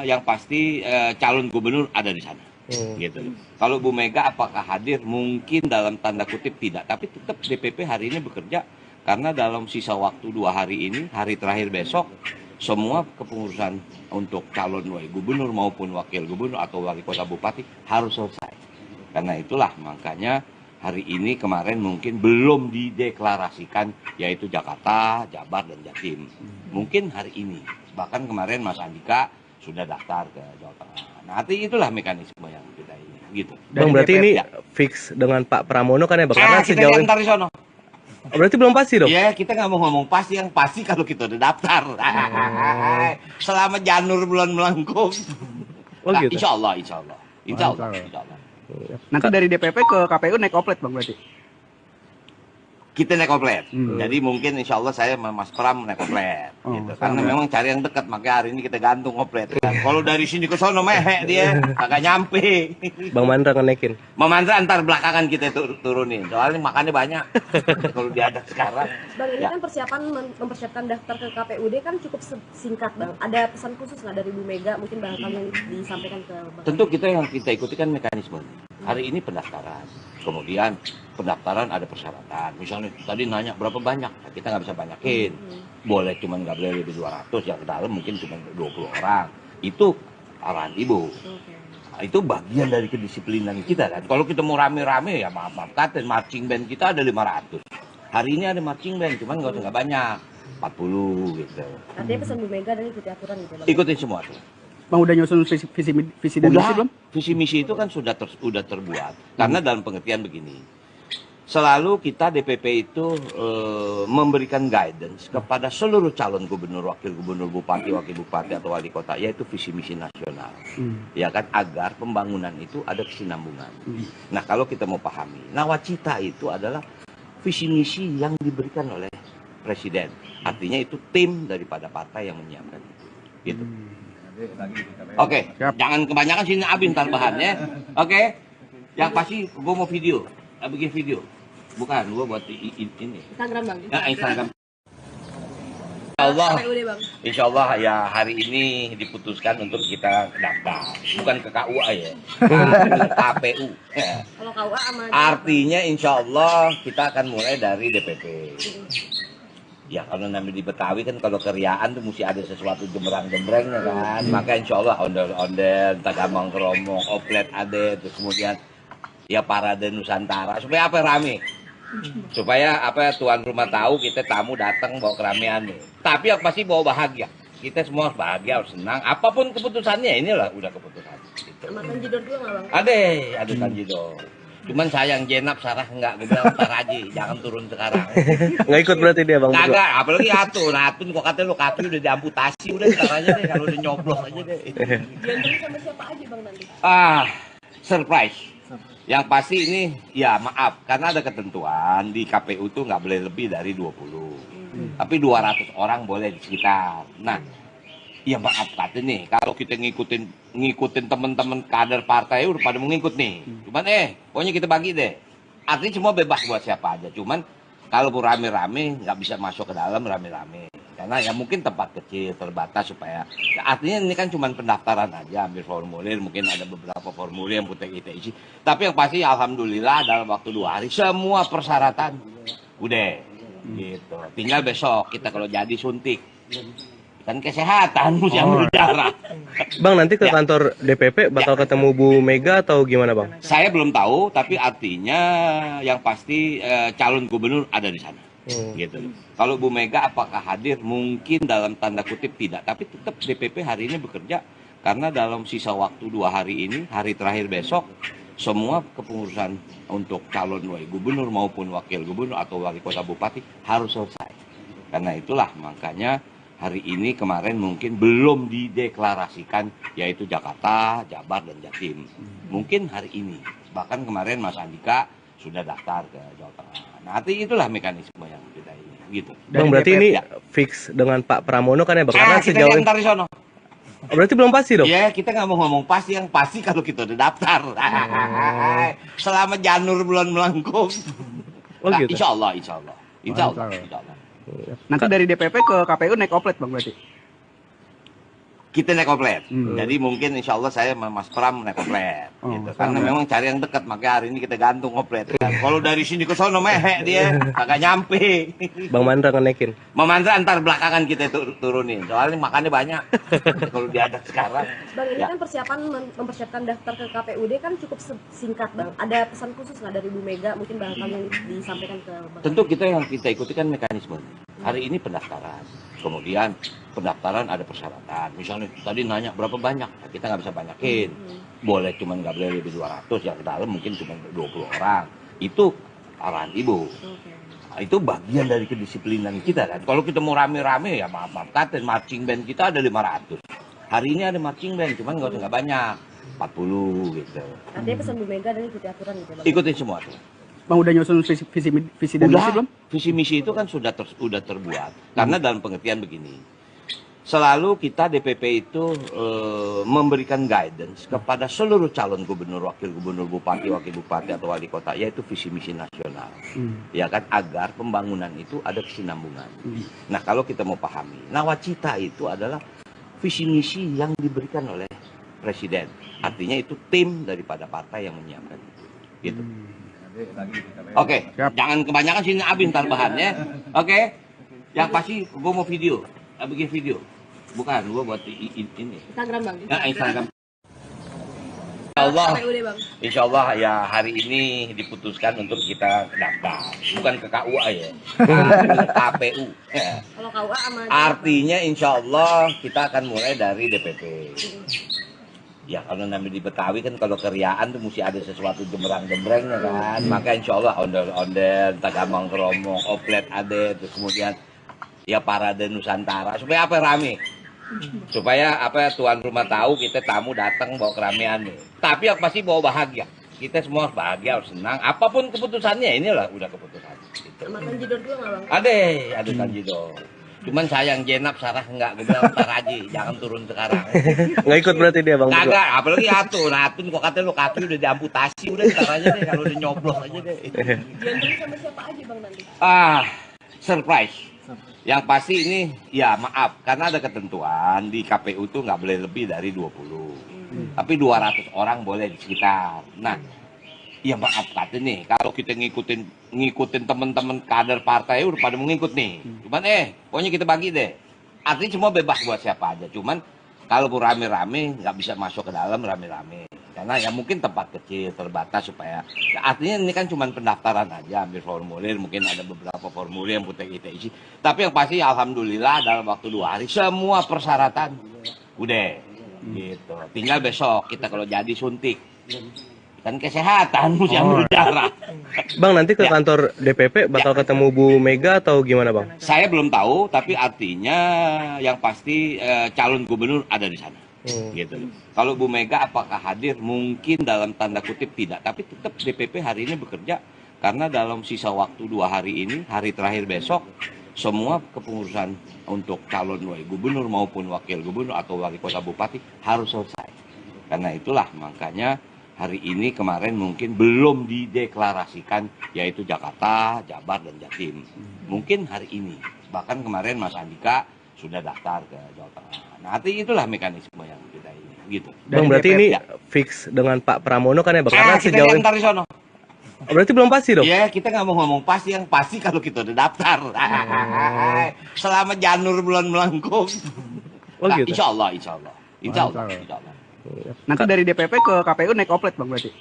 yang pasti calon gubernur ada di sana. Gitu. Kalau Bu Mega apakah hadir? Mungkin dalam tanda kutip tidak, tapi tetap DPP hari ini bekerja karena dalam sisa waktu 2 hari ini, hari terakhir besok, semua kepengurusan untuk calon gubernur maupun wakil gubernur atau wali kota bupati harus selesai. Karena itulah makanya hari ini kemarin mungkin belum dideklarasikan yaitu Jakarta, Jabar, dan Jatim. Mungkin hari ini. Bahkan kemarin Mas Andika sudah daftar ke Jawa Tengah. Nah, nanti itulah mekanisme yang kita ini. Gitu. Bang berarti DPP, ini ya. Fix dengan Pak Pramono kan ya bang? Karena Kita sejauh antar di sono. Oh, berarti belum pasti dong? Ya, kita nggak mau ngomong pasti, yang pasti kalau kita udah daftar. Selama janur bulan melengkung. Oh, Nah, gitu. insya Allah. Insya Allah. Nanti dari DPP ke KPU naik oplet bang berarti? Kita naik oplet. Jadi mungkin insya Allah saya sama Mas Pram naik oplet. Gitu. Karena memang cari yang dekat, makanya hari ini kita gantung oplet. Kan. Kalau dari sini ke sono mehek dia, agak nyampe. Bang Mandra ngenekin. Memandra antar belakangan kita turunin. Soalnya makannya banyak. Kalau diadak sekarang. Bang ini Ya. kan mempersiapkan daftar ke KPUD kan cukup singkat bang. Ada pesan khusus nggak dari Bu Mega? Mungkin barangkali yang disampaikan ke bang. Tentu yang kita ikuti kan mekanisme. Hari ini pendaftaran. Kemudian pendaftaran ada persyaratan. Misalnya tadi nanya berapa banyak, kita nggak bisa banyakin. Boleh cuman nggak boleh lebih 200, yang ke dalam mungkin cuma 20 orang. Itu arahan Ibu. Nah, itu bagian dari kedisiplinan kita kan. Kalau kita mau rame-rame ya maaf kata marching band kita ada 500. Hari ini ada marching band, cuman nggak banyak. 40 gitu. Artinya pesan Bu Mega dan ikuti aturan gitu bang. Ikutin semua tuh. Bang udah nyusun visi dan misi belum? Visi misi itu kan sudah terbuat. Karena dalam pengertian begini, selalu kita DPP itu memberikan guidance kepada seluruh calon gubernur, wakil gubernur, bupati, wakil bupati atau wali kota, yaitu visi misi nasional, ya kan, agar pembangunan itu ada kesinambungan. Nah kalau kita mau pahami, nawacita itu adalah visi misi yang diberikan oleh presiden. Artinya itu tim daripada partai yang menyiapkan itu. Gitu. Oke, jangan kebanyakan sini abis ntar bahannya. Oke, yang pasti gue mau video, bikin video. Bukan, gue buat ini. Instagram bang. Ya, Instagram. Allah, KPUD bang. insya Allah ya hari ini diputuskan untuk kita daftar, bukan ke KUA ya, ke KPU. Kalau KUA sama Artinya insya Allah kita akan mulai dari DPP. Ya kalau namanya di Betawi kan kalau keriaan tuh mesti ada sesuatu jembrang-jembrengnya kan. Maka insya Allah ondel-ondel, tagamang keromong, oplet ada, terus kemudian ya parade Nusantara supaya apa rame. Supaya apa tuan rumah tahu kita tamu datang bawa keramaian nih. Tapi yang pasti bawa bahagia. Kita semua harus bahagia, harus senang. Apapun keputusannya inilah udah keputusan. Gitu. sama Tanjidor juga nggak bang? Ada Tanjidor. Cuman sayang Jenab Sarah enggak, gue bilang ntar aja, jangan turun sekarang. Nggak ikut berarti dia bang? Kagak, apalagi Atun kok katanya lo kaki udah diamputasi, udah ntar aja deh kalau udah nyoblos aja deh. Diantarin sama siapa aja bang nanti? Surprise. Yang pasti ini ya maaf karena ada ketentuan di KPU tuh nggak boleh lebih dari 20. Tapi 200 orang boleh di sekitar. Nah, ya maaf kata nih kalau kita ngikutin teman-teman kader partai udah pada mau ngikut nih. Cuman pokoknya kita bagi deh. Artinya semua bebas buat siapa aja. Cuman kalau mau rame-rame nggak bisa masuk ke dalam rame-rame. Karena ya mungkin tempat kecil terbatas supaya ya artinya ini kan cuma pendaftaran aja, ambil formulir, mungkin ada beberapa formulir yang kita isi. Tapi yang pasti alhamdulillah dalam waktu 2 hari semua persyaratan udah gitu. Tinggal besok kita kalau jadi suntik kan kesehatan mesti ambil darah. Bang nanti ke Ya. kantor DPP bakal ketemu Bu Mega atau gimana bang? Saya belum tahu tapi artinya yang pasti calon gubernur ada di sana. Gitu. Kalau Bu Mega apakah hadir? Mungkin dalam tanda kutip tidak, tapi tetap DPP hari ini bekerja karena dalam sisa waktu 2 hari ini, hari terakhir besok, semua kepengurusan untuk calon gubernur maupun wakil gubernur atau wali kota bupati harus selesai. Karena itulah makanya hari ini kemarin mungkin belum dideklarasikan yaitu Jakarta, Jabar dan Jatim. Mungkin hari ini. Bahkan kemarin Mas Andika sudah daftar ke Jawa Tengah. Nah, itulah mekanisme yang kita ini gitu. Bang berarti DPP, ini ya. fix dengan Pak Pramono kan ya bang? Karena Kita sejauh lihat ini ntar di sono. berarti belum pasti dong? Ya, kita nggak mau ngomong pasti, yang pasti kalau kita udah daftar. Selama janur bulan melengkung. Oh Nah, gitu. insya Allah. Insya Allah. Nanti dari DPP ke KPU naik oplet bang berarti. Kita naik komplet. Jadi mungkin insya Allah saya sama Mas Pram naik komplet. Gitu. Karena memang cari yang dekat, makanya hari ini kita gantung komplet. Kalau dari sini ke sono mehek dia, agak nyampe. Bang Mandra ngenekin. Memandra antar belakangan kita turunin. Soalnya makannya banyak. Kalau diadak sekarang. Bang ini Ya. kan persiapan mempersiapkan daftar ke KPUD kan cukup singkat bang. Ada pesan khusus nggak dari Bu Mega mungkin barangkali yang disampaikan ke bang? Tentu yang kita ikuti kan mekanisme. Hari ini pendaftaran. Kemudian pendaftaran ada persyaratan. Misalnya tadi nanya berapa banyak, nah, kita nggak bisa banyakin. Boleh cuman nggak boleh lebih 200, yang ke dalam mungkin cuma 20 orang. Itu arahan ibu. Nah, itu bagian dari kedisiplinan kita kan. Kalau kita mau rame-rame ya maaf kata marching band kita ada 500. Hari ini ada marching band, cuman nggak banyak. 40 gitu. Artinya pesan Bu Mega dan ikuti aturan gitu bang? Ikutin semua tuh. Bang udah nyusun visi dan misi belum? Visi misi itu kan sudah terbuat. Karena dalam pengertian begini, selalu kita DPP itu memberikan guidance kepada seluruh calon gubernur, wakil gubernur, bupati, wakil bupati atau wali kota, yaitu visi misi nasional, ya kan, agar pembangunan itu ada kesinambungan. Nah kalau kita mau pahami, nawacita itu adalah visi misi yang diberikan oleh presiden. Artinya itu tim daripada partai yang menyiapkan itu. Gitu. Oke, jangan kebanyakan sini abis ntar bahannya. Oke, yang pasti gue mau video, bikin video. Bukan, gue buat ini. Instagram bang? Ya, Instagram. Allah, KPUD bang? insya Allah ya hari ini diputuskan untuk kita daftar, bukan ke KUA ya, ke KPU. Ya. Kalau KUA sama Artinya insya Allah kita akan mulai dari DPP. Ya kalau namanya di Betawi kan kalau keriaan tuh mesti ada sesuatu jembrang-jembrengnya kan. Maka insya Allah ondel-ondel, tagamang keromong, oplet ada, terus kemudian ya parade Nusantara supaya apa rame. Supaya apa tuan rumah tahu kita tamu datang bawa keramaian nih. Tapi yang pasti bawa bahagia. Kita semua harus bahagia, harus senang. Apapun keputusannya inilah udah keputusan. Gitu. sama Tanjidor juga nggak bang? Ada Tanjidor. Cuman sayang Jenab Sarah enggak, gue bilang ntar aja, jangan turun sekarang. Nggak ikut berarti dia bang? Kagak, apalagi Atun kok katanya lo kaki udah diamputasi, udah ntar aja deh kalau udah nyoblos aja deh. Diantarin sama siapa aja bang nanti? Surprise. Yang pasti ini, ya maaf, karena ada ketentuan di KPU tuh nggak boleh lebih dari 20. Tapi 200 orang boleh di sekitar. Nah, ya maaf kata nih, kalau kita ngikutin teman-teman kader partai udah pada mau ngikut nih. Cuman pokoknya kita bagi deh. Artinya semua bebas buat siapa aja. Cuman kalau rame-rame nggak bisa masuk ke dalam rame-rame. Karena ya mungkin tempat kecil terbatas supaya ya, artinya ini kan cuma pendaftaran aja, ambil formulir, mungkin ada beberapa formulir yang kita isi. Tapi yang pasti alhamdulillah dalam waktu 2 hari semua persyaratan udah gitu. Tinggal besok kita kalau jadi suntik kan kesehatan yang berjarak. Bang, nanti ke Ya. kantor DPP bakal ketemu Bu Mega atau gimana, Bang? Saya belum tahu, tapi artinya yang pasti calon gubernur ada di sana. Gitu. Kalau Bu Mega apakah hadir? Mungkin dalam tanda kutip tidak, tapi tetap DPP hari ini bekerja karena dalam sisa waktu 2 hari ini, hari terakhir besok, semua kepengurusan untuk calon gubernur maupun wakil gubernur atau wali kota bupati harus selesai. Karena itulah makanya hari ini kemarin mungkin belum dideklarasikan yaitu Jakarta, Jabar, dan Jatim. Mungkin hari ini. Bahkan kemarin Mas Andika sudah daftar ke Jawa Tengah. Nah, artinya itulah mekanisme yang kita ini. Gitu. Bang, berarti ini fix dengan Pak Pramono kan ya, Bang? Karena Kita sejauh lihat ini... ntar di sono. Berarti belum pasti dong? Ya, kita nggak mau ngomong pasti, yang pasti kalau kita udah daftar. Selama janur bulan melengkung. Oh gitu? Insya Allah, insya Allah. Insya Allah, insya Allah. Nanti dari DPP ke KPU naik oplet Bang berarti.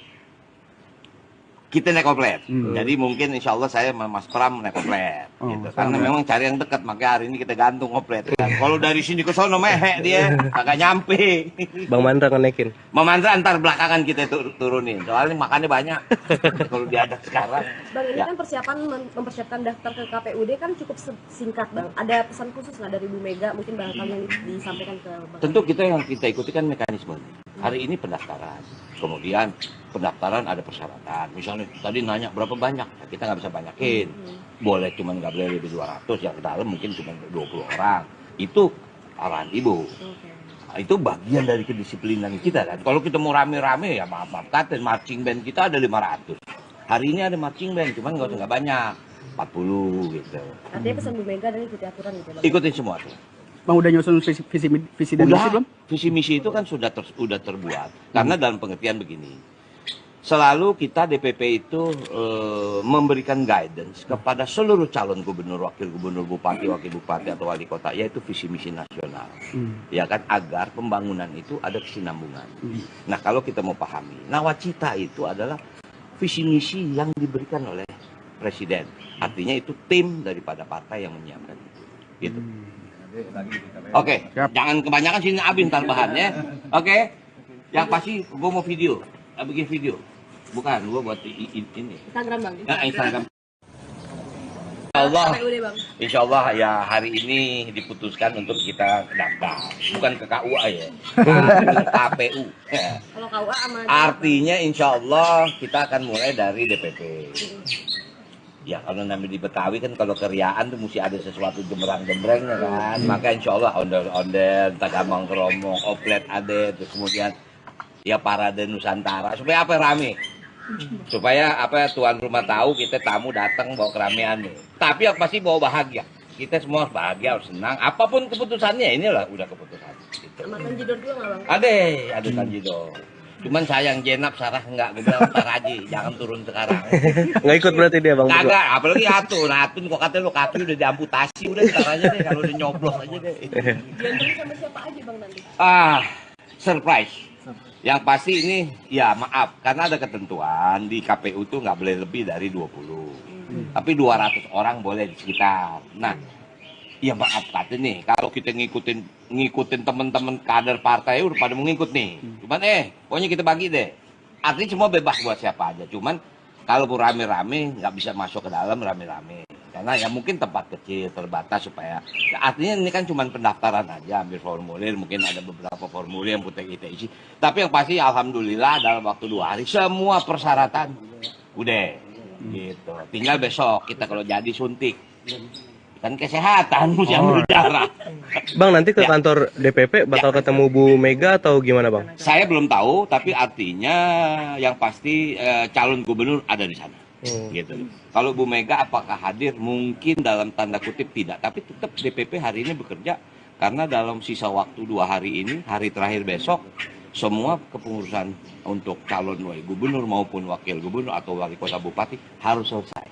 Kita naik komplet. Jadi mungkin insya Allah saya sama Mas Pram naik komplet. Gitu. Karena memang cari yang dekat, makanya hari ini kita gantung komplet. Kalau dari sini ke sono mehe dia, kagak nyampe. Bang Mandra ngenekin. Mamandra antar belakangan kita turunin. Soalnya makannya banyak. Kalau diajak sekarang. Bang, ini Ya. kan mempersiapkan daftar ke KPUD kan cukup singkat, Bang. Ada pesan khusus nggak dari Bu Mega mungkin barangkali yang disampaikan ke Bang? Tentu yang kita ikuti kan mekanisme. Hari ini pendaftaran. Kemudian pendaftaran ada persyaratan. Misalnya tadi nanya berapa banyak, nah, kita nggak bisa banyakin. Boleh cuman nggak boleh lebih 200, yang ke dalam mungkin cuma 20 orang. Itu arahan Ibu. Nah, itu bagian dari kedisiplinan kita kan. Kalau kita mau rame-rame ya maaf kata marching band kita ada 500. Hari ini ada marching band, cuman nggak banyak. 40 gitu. Artinya pesan Bu Mega dan ikuti aturan gitu, Bang? Ikutin semua tuh. Bang udah nyusun visi dan misi belum? Visi misi itu kan sudah terbuat. Karena dalam pengertian begini, selalu kita DPP itu memberikan guidance kepada seluruh calon gubernur, wakil gubernur, bupati, wakil bupati atau wali kota, yaitu visi misi nasional, ya kan, agar pembangunan itu ada kesinambungan. Nah, kalau kita mau pahami, nawacita itu adalah visi misi yang diberikan oleh presiden. Artinya itu tim daripada partai yang menyiapkan itu. Gitu. Oke, jangan kebanyakan sini abis ntar bahannya. Oke, yang pasti gue mau video, bikin video. Bukan, gue buat ini. Instagram, Bang. Ya, Instagram. Allah, KPUD, Bang. insya Allah ya hari ini diputuskan untuk kita daftar, bukan ke KUA ya, ke KPU. Ya. Kalau KUA sama Artinya insya Allah kita akan mulai dari DPP. Ya kalau namanya di Betawi kan kalau keriaan tuh mesti ada sesuatu jembrang-jembrengnya kan. Maka insya Allah ondel-ondel, tagamang keromong, oplet ada, terus kemudian ya parade Nusantara. Supaya apa rame? Supaya apa tuan rumah tahu kita tamu datang bawa keramaian nih. Tapi yang pasti bawa bahagia. Kita semua harus bahagia, harus senang. Apapun keputusannya, inilah udah keputusan. Gitu. sama Tanjidor juga nggak, Bang? Ada Tanjidor. Cuman sayang Jenab Sarah enggak, gue bilang ntar aja, jangan turun sekarang. Nggak ikut berarti dia, Bang? Kagak, apalagi Atun. Atun kok katanya lo kaki udah diamputasi, udah ntar aja deh kalau udah nyoblos aja deh. Diantarin sama siapa aja, Bang, nanti? Surprise. Yang pasti ini, ya maaf, karena ada ketentuan di KPU tuh nggak boleh lebih dari 20. Tapi 200 orang boleh di sekitar. Nah, ya maaf kata nih, kalau kita ngikutin teman-teman kader partai udah pada mau ngikut nih. Cuman pokoknya kita bagi deh. Artinya semua bebas buat siapa aja. Cuman kalau rame-rame nggak bisa masuk ke dalam rame-rame. Karena ya mungkin tempat kecil terbatas supaya ya, artinya ini kan cuma pendaftaran aja, ambil formulir, mungkin ada beberapa formulir yang kita isi. Tapi yang pasti alhamdulillah dalam waktu 2 hari semua persyaratan udah gitu. Tinggal besok kita kalau jadi suntik kan kesehatan yang berjarak. Bang, nanti ke Ya. kantor DPP bakal ketemu Bu Mega atau gimana, Bang? Saya belum tahu, tapi artinya yang pasti calon gubernur ada di sana. Gitu. Kalau Bu Mega apakah hadir? Mungkin dalam tanda kutip tidak, tapi tetap DPP hari ini bekerja karena dalam sisa waktu 2 hari ini, hari terakhir besok, semua kepengurusan untuk calon gubernur maupun wakil gubernur atau wali kota bupati harus selesai.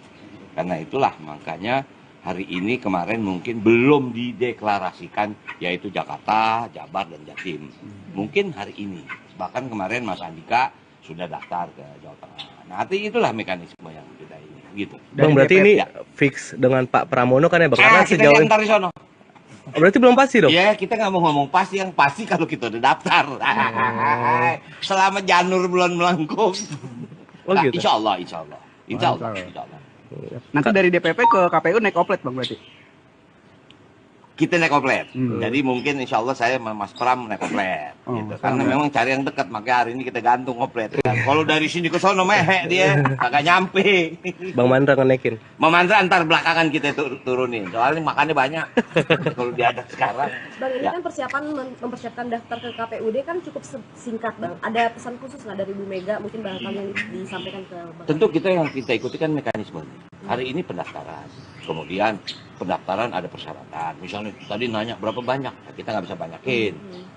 Karena itulah makanya hari ini kemarin mungkin belum dideklarasikan yaitu Jakarta, Jabar, dan Jatim. Mungkin hari ini, bahkan kemarin Mas Andika sudah daftar ke Jawa Tengah. Nah, nanti itulah mekanisme yang kita ini, gitu. Bang, berarti DPP ini fix dengan Pak Pramono kan ya Bang? Karena Kita sejauh diantar di sono. Oh, berarti belum pasti dong? Ya, kita nggak mau ngomong pasti, yang pasti kalau kita udah daftar. Selama janur belum melengkung. Oh Nah, gitu? insya Allah, insya Allah. Insya Allah, Insya Allah. insya Allah. Nanti dari DPP ke KPU naik oplet bang berarti? Kita naik komplet. Hmm. Jadi mungkin insya Allah saya sama Mas Pram naik komplet. Oh, Gitu. sama Karena ya. memang cari yang dekat, makanya hari ini kita gantung komplet. Kan. Kalau dari sini ke sono mehe dia, kagak nyampe. Bang Mandra ngenekin. Memandra antar belakangan kita turunin. Soalnya makannya banyak. Kalau diadak sekarang. Bang, ini Ya. kan persiapan mempersiapkan daftar ke KPUD kan cukup singkat Bang. Ada pesan khusus nggak dari Bu Mega mungkin barangkali yang disampaikan ke Bang? Tentu yang kita ikuti kan mekanisme. Hari ini pendaftaran. Kemudian pendaftaran ada persyaratan. Misalnya tadi nanya berapa banyak, nah, kita nggak bisa banyakin.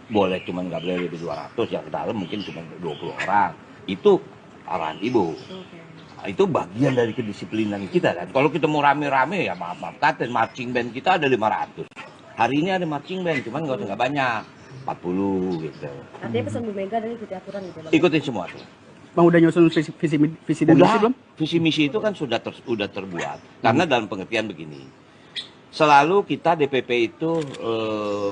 Boleh cuman nggak boleh lebih 200, yang ke dalam mungkin cuma 20 orang. Itu arahan Ibu. Oke. Nah, itu bagian dari kedisiplinan kita kan. Kalau kita mau rame-rame ya maaf kata marching band kita ada 500. Hari ini ada marching band, cuman nggak banyak. 40 gitu. Artinya pesan Bu Mega dari ikuti aturan gitu ya Bang? Ikutin semua tuh. Bang udah nyusun visi dan misi belum? Visi misi itu kan sudah terbuat. Karena dalam pengertian begini, selalu kita DPP itu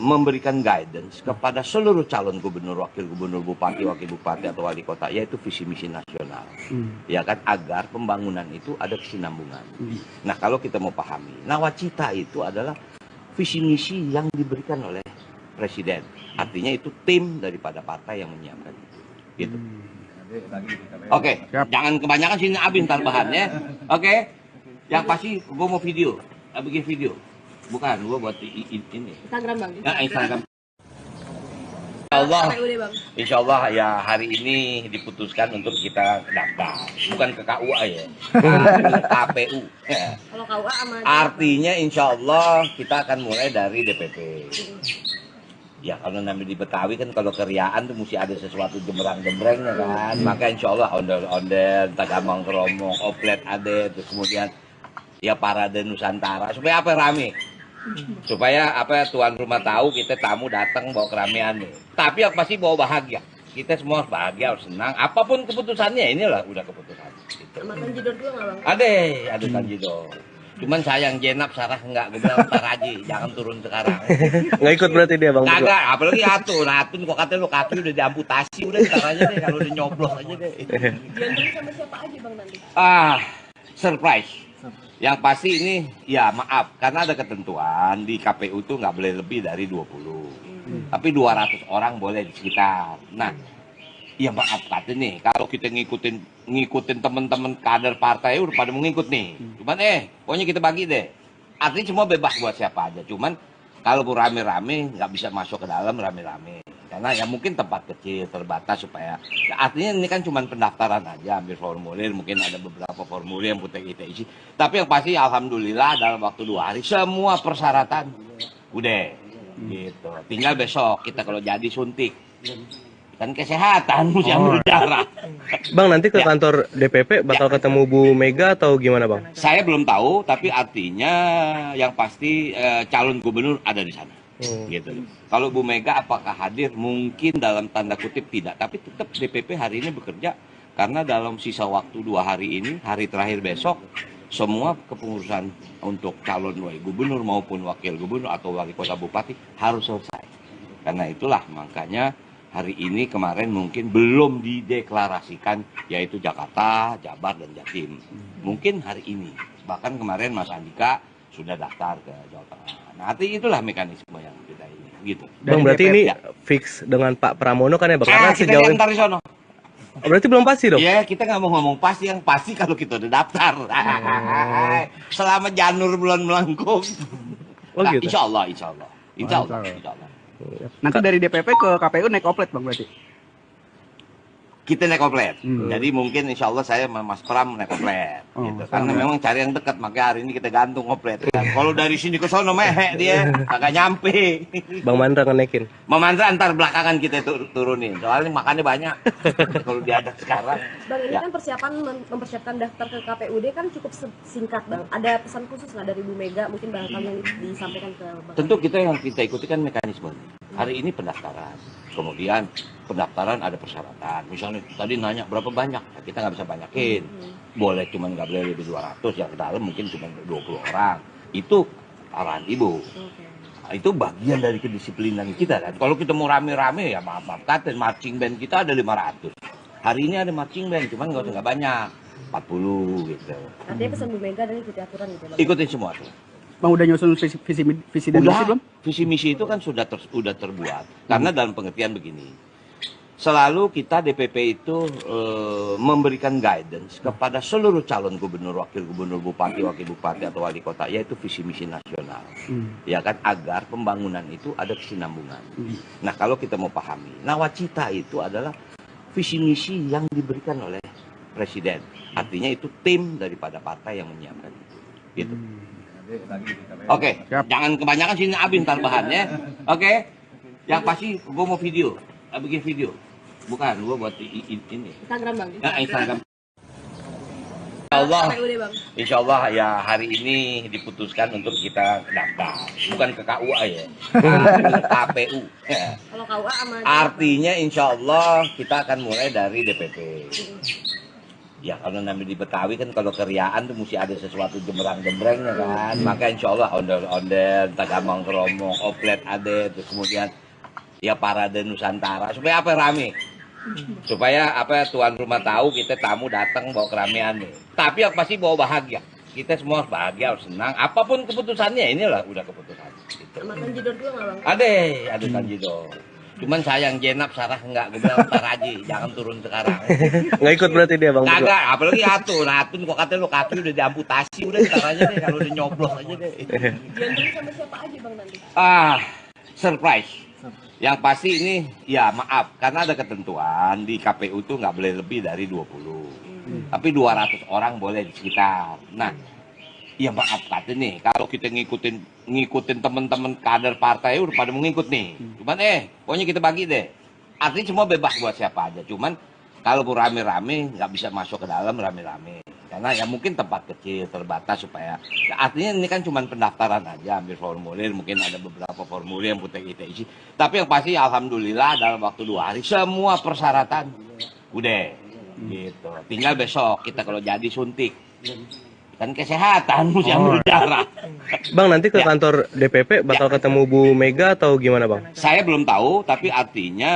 memberikan guidance kepada seluruh calon gubernur, wakil gubernur, bupati, wakil bupati atau wali kota, yaitu visi misi nasional, ya kan, agar pembangunan itu ada kesinambungan. Nah kalau kita mau pahami, nawacita itu adalah visi misi yang diberikan oleh presiden. Artinya itu tim daripada partai yang menyiapkan itu. Gitu. Oke, Siap. jangan kebanyakan sini abis ntar bahannya. Oke, yang pasti gue mau video, bikin video. Bukan, gue buat ini. Instagram Bang. Ya, Instagram. Allah, KPUD Bang. insya Allah ya hari ini diputuskan untuk kita daftar. Bukan ke KUA ya, ke KPU. Ya. Kalau KUA sama Artinya insya Allah kita akan mulai dari DPP. Ya kalau namanya di Betawi kan kalau keriaan tuh mesti ada sesuatu jembrang-jembrengnya kan. Maka insya Allah ondel-ondel, tagamang keromong, oplet ada, terus kemudian ya parade Nusantara. Supaya apa rame? Supaya apa tuan rumah tahu kita tamu datang bawa keramaian nih. Tapi yang pasti bawa bahagia. Kita semua harus bahagia, harus senang. Apapun keputusannya inilah udah keputusan. Gitu. sama Tanjidor juga nggak Bang? Ada Tanjidor. Cuman sayang Jenap Sarah enggak, gue bilang ntar aja, jangan turun sekarang. Nggak ikut berarti dia Bang? Kagak, apalagi Atun kok katanya lo kaki udah diamputasi, udah ntar aja deh, kalau udah nyoblos aja deh. Diantarin sama siapa aja Bang nanti? Surprise. Yang pasti ini, ya maaf, karena ada ketentuan di KPU tuh nggak boleh lebih dari 20. Tapi 200 orang boleh di sekitar. Nah, ya maaf kata nih, kalau kita ngikutin teman-teman kader partai udah pada mau ngikut nih. Cuman pokoknya kita bagi deh. Artinya semua bebas buat siapa aja. Cuman kalau rame-rame nggak bisa masuk ke dalam rame-rame. Karena ya mungkin tempat kecil terbatas supaya. Ya, artinya ini kan cuma pendaftaran aja, ambil formulir, mungkin ada beberapa formulir yang kita isi. Tapi yang pasti alhamdulillah dalam waktu 2 hari semua persyaratan udah. Gitu. Tinggal besok kita kalau jadi suntik. Kan kesehatan mesti ambil darah. Bang, nanti ke Ya. kantor DPP bakal ketemu Bu Mega atau gimana Bang? Saya belum tahu, tapi artinya yang pasti calon gubernur ada di sana. Gitu. Kalau Bu Mega apakah hadir? Mungkin dalam tanda kutip tidak, tapi tetap DPP hari ini bekerja karena dalam sisa waktu 2 hari ini, hari terakhir besok, semua kepengurusan untuk calon gubernur maupun wakil gubernur atau wali kota bupati harus selesai. Karena itulah makanya hari ini kemarin mungkin belum dideklarasikan yaitu Jakarta, Jabar, dan Jatim. Mungkin hari ini. Bahkan kemarin Mas Andika sudah daftar ke Jawa Tengah. Nah, nanti itulah mekanisme yang kita ini. Gitu. Bang, Dari berarti DPP, ini ya. fix dengan Pak Pramono kan ya Bang? Karena Kita sejauh diantar di sono. Oh, berarti belum pasti dong? Ya, kita nggak mau ngomong pasti, yang pasti kalau kita udah daftar. Selama janur belum melengkung. Oh Nah, gitu? insya Allah, insya Allah. Insya Allah, Insya Allah. insya Allah. Nanti dari DPP ke KPU naik oplet bang berarti? kita naik komplet. Hmm. Jadi mungkin insya Allah saya sama Mas Pram naik komplet. Oh, Gitu. Mas Karena Pram, ya. memang cari yang dekat, makanya hari ini kita gantung komplet. Kan. Kalau dari sini ke sono mehe dia, kagak nyampe. Bang Mandra ngenekin. Memandra antar belakangan kita turunin. Soalnya makannya banyak. Kalau diajak sekarang. Bang, ini Ya. kan mempersiapkan daftar ke KPUD kan cukup singkat Bang. Ada pesan khusus nggak dari Bu Mega mungkin barangkali yang disampaikan ke Bang? Tentu kita yang kita ikuti kan mekanisme. Hari ini pendaftaran, kemudian pendaftaran ada persyaratan. Misalnya tadi nanya berapa banyak, kita nggak bisa banyakin. Boleh cuman nggak boleh lebih 200, yang ke dalam mungkin cuma 20 orang. Itu arahan Ibu. Oke. Nah, itu bagian dari kedisiplinan kita kan. Kalau kita mau rame-rame ya maaf kata marching band kita ada 500. Hari ini ada marching band, cuman nggak banyak, 40 gitu. Artinya pesan Bu Mega dan ikuti aturan gitu Bang? Ikutin semua tuh. Bang udah nyusun visi dan misi belum? Visi misi itu kan sudah terbuat. Karena dalam pengertian begini, selalu kita DPP itu memberikan guidance kepada seluruh calon gubernur, wakil gubernur, bupati, wakil bupati atau wali kota, yaitu visi misi nasional, ya kan, agar pembangunan itu ada kesinambungan. Nah kalau kita mau pahami, nawacita itu adalah visi misi yang diberikan oleh presiden. Artinya itu tim daripada partai yang menyiapkan itu. Gitu. Oke, Siap. jangan kebanyakan sini abis ntar bahannya. Oke, yang pasti gue mau video, bikin video. Bukan, gue buat ini. Instagram Bang? Nah, Instagram. Allah, KPUD Bang? insya Allah ya hari ini diputuskan untuk kita daftar. Bukan ke KUA ya, ke KPU. Ya. Kalau KUA sama Artinya insya Allah kita akan mulai dari DPP. Ya kalau namanya di Betawi kan kalau keriaan tuh mesti ada sesuatu jembrang-jembrangnya kan. Maka insya Allah ondel-ondel, tagamang keromong, oplet ada, terus kemudian ya parade Nusantara. Supaya apa rame? Supaya apa tuan rumah tahu kita tamu datang bawa keramaian nih. Tapi yang pasti bawa bahagia. Kita semua harus bahagia, harus senang. Apapun keputusannya inilah udah keputusan. Gitu. sama Tanjidor juga nggak Bang? Ada Tanjidor. Cuman sayang Jenap Sarah enggak, gue bilang ntar aja, jangan turun sekarang. Nggak ikut berarti dia Bang? Kagak, apalagi Atun kok katanya lo kaki udah diamputasi, udah ntar aja deh, kalau udah nyoblos aja deh. Diantara sama siapa aja Bang nanti? Surprise. Yang pasti ini, ya maaf, karena ada ketentuan di KPU tuh nggak boleh lebih dari 20. Tapi 200 orang boleh di sekitar. Nah, ya maaf kata nih, kalau kita ngikutin teman-teman kader partai udah pada mengikut nih. Cuman pokoknya kita bagi deh. Artinya semua bebas buat siapa aja. Cuman kalau rame-rame nggak bisa masuk ke dalam rame-rame. Karena ya mungkin tempat kecil terbatas supaya. Ya, artinya ini kan cuma pendaftaran aja, ambil formulir, mungkin ada beberapa formulir yang kita isi. Tapi yang pasti alhamdulillah dalam waktu 2 hari semua persyaratan udah. Gitu. Tinggal besok kita kalau jadi suntik. Kan kesehatan mesti ambil darah. Bang nanti ke Ya. kantor DPP bakal ketemu Bu Mega atau gimana Bang? Saya belum tahu, tapi artinya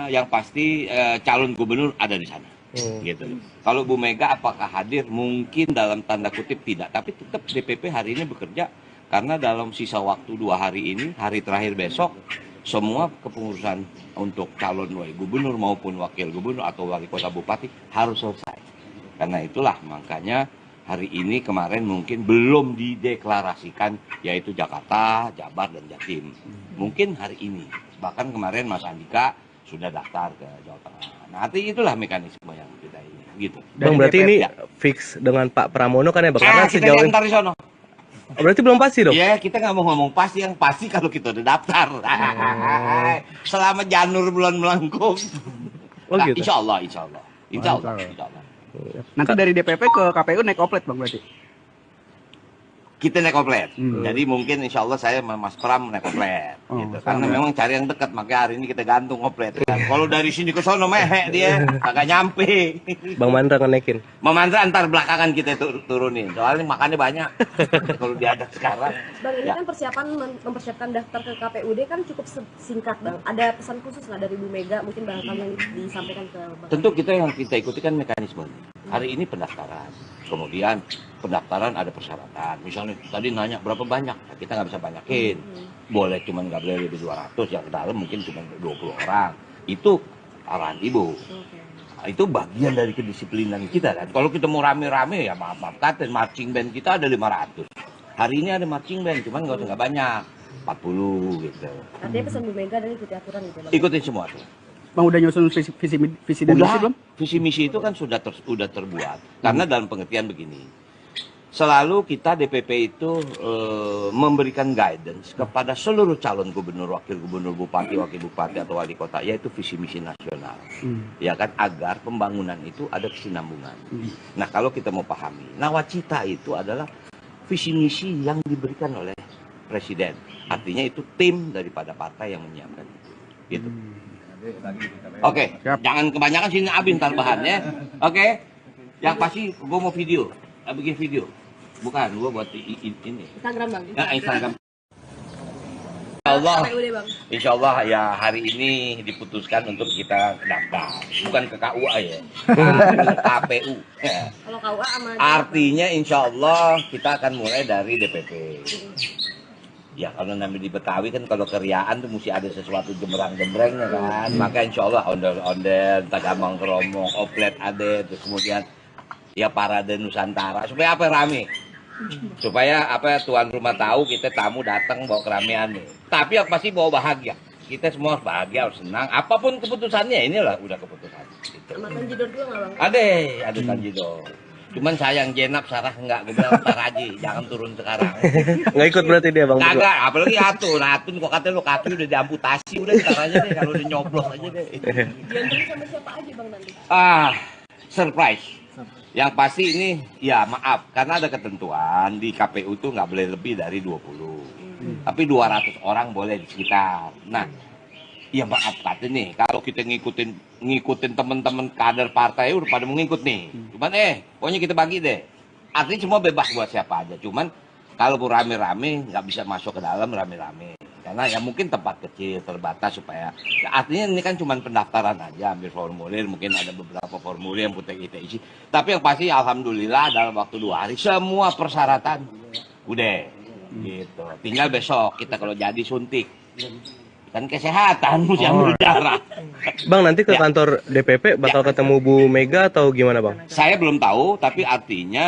yang pasti calon gubernur ada di sana. Gitu. Kalau Bu Mega apakah hadir? Mungkin dalam tanda kutip tidak, tapi tetap DPP hari ini bekerja karena dalam sisa waktu 2 hari ini, hari terakhir besok, semua kepengurusan untuk calon gubernur maupun wakil gubernur atau wali kota bupati harus selesai. Karena itulah makanya hari ini kemarin mungkin belum dideklarasikan yaitu Jakarta, Jabar, dan Jatim. Mungkin hari ini. Bahkan kemarin Mas Andika sudah daftar ke Jawa Tengah. Nah, artinya itulah mekanisme yang kita ini. Gitu. Bang Dari berarti DPP, ini ya. fix dengan Pak Pramono kan ya Bang? Karena Kita sejauh ini. diantar di sono. Oh, berarti belum pasti dong? Ya, kita nggak mau ngomong pasti, yang pasti kalau kita udah daftar. Selama janur bulan melengkung. Oh, Nah, gitu. insya Allah, insya Allah. Insya Allah, Mantap. insya Allah. Nanti dari DPP ke KPU naik oplet Bang berarti? Kita naik komplet. Hmm. Jadi mungkin insya Allah saya sama Mas Pram naik komplet. Oh, Gitu. Mas Karena Pram, ya. memang cari yang dekat, makanya hari ini kita gantung komplet. Kan. Kalau dari sini ke sono mehe dia, kagak nyampe. Bang Mandra ngenekin. Memandra antar belakangan kita turunin. Soalnya makannya banyak. Kalau diajak sekarang. Bang, ini Ya. kan mempersiapkan daftar ke KPUD kan cukup singkat Bang. Ada pesan khusus nggak dari Bu Mega mungkin barangkali yang disampaikan ke Bang? Tentu kita yang kita ikuti kan mekanisme. Hari ini pendaftaran, kemudian pendaftaran ada persyaratan. Misalnya tadi nanya berapa banyak, kita nggak bisa banyakin. Boleh cuman nggak boleh lebih 200, yang ke dalam mungkin cuma 20 orang. Itu arahan Ibu. Oke. Nah, itu bagian dari kedisiplinan kita kan. Kalau kita mau rame-rame ya maaf kata marching band kita ada 500. Hari ini ada marching band, cuman nggak banyak, 40 gitu. Artinya pesan Bu Mega dan ikuti aturan gitu Bang? Ikutin semua tuh. Bang udah nyusun visi dan misi belum? Visi misi itu kan sudah terbuat. Karena dalam pengertian begini, selalu kita DPP itu memberikan guidance kepada seluruh calon gubernur, wakil gubernur, bupati, wakil bupati atau wali kota, yaitu visi misi nasional, ya kan, agar pembangunan itu ada kesinambungan. Nah, kalau kita mau pahami, nawacita itu adalah visi misi yang diberikan oleh presiden, artinya itu tim daripada partai yang menyiapkan itu, gitu. Oke, jangan kebanyakan sini abis ntar bahannya. Oke, yang pasti gue mau video, bikin video. Bukan, gue buat ini. Instagram bang. Ya, Instagram. Allah, KPUD bang. insya Allah ya hari ini diputuskan untuk kita daftar, bukan ke KUA ya, ke KPU. Kalau KUA sama. Artinya insya Allah kita akan mulai dari DPP. Ya kalau namanya di Betawi kan kalau keriaan tuh mesti ada sesuatu jembrang-jembrengnya kan. Maka insya Allah ondel-ondel, tagamang keromong, oplet ada, terus kemudian ya parade Nusantara. Supaya apa rame? Supaya apa tuan rumah tahu kita tamu datang bawa keramaian nih. Tapi yang pasti bawa bahagia. Kita semua harus bahagia, harus senang. Apapun keputusannya inilah udah keputusan. Gitu. Sama Tanjidor juga nggak bang? Ada Tanjidor. Cuman sayang Jenap Sarah enggak, gue bilang ntar aja, jangan turun sekarang. Nggak ikut berarti dia bang? Kagak, apalagi Atun kok katanya lo kaki udah diamputasi, udah ntar aja deh kalau udah nyoblos aja deh. Diantarin sama siapa aja bang nanti? Surprise. Yang pasti ini, ya maaf, karena ada ketentuan di KPU tuh nggak boleh lebih dari 20. Tapi 200 orang boleh di sekitar. Nah, ya maaf kata nih, kalau kita ngikutin teman-teman kader partai udah pada mengikut nih. Cuman pokoknya kita bagi deh. Artinya semua bebas buat siapa aja. Cuman kalau rame-rame nggak bisa masuk ke dalam rame-rame. Karena ya mungkin tempat kecil terbatas supaya ya, artinya ini kan cuma pendaftaran aja, ambil formulir, mungkin ada beberapa formulir yang kita isi. Tapi yang pasti alhamdulillah dalam waktu 2 hari semua persyaratan udah gitu. Tinggal besok kita kalau jadi suntik. Kan kesehatan mesti ambil darah. Bang nanti ke Ya. kantor DPP bakal ketemu Bu Mega atau gimana bang? Saya belum tahu, tapi artinya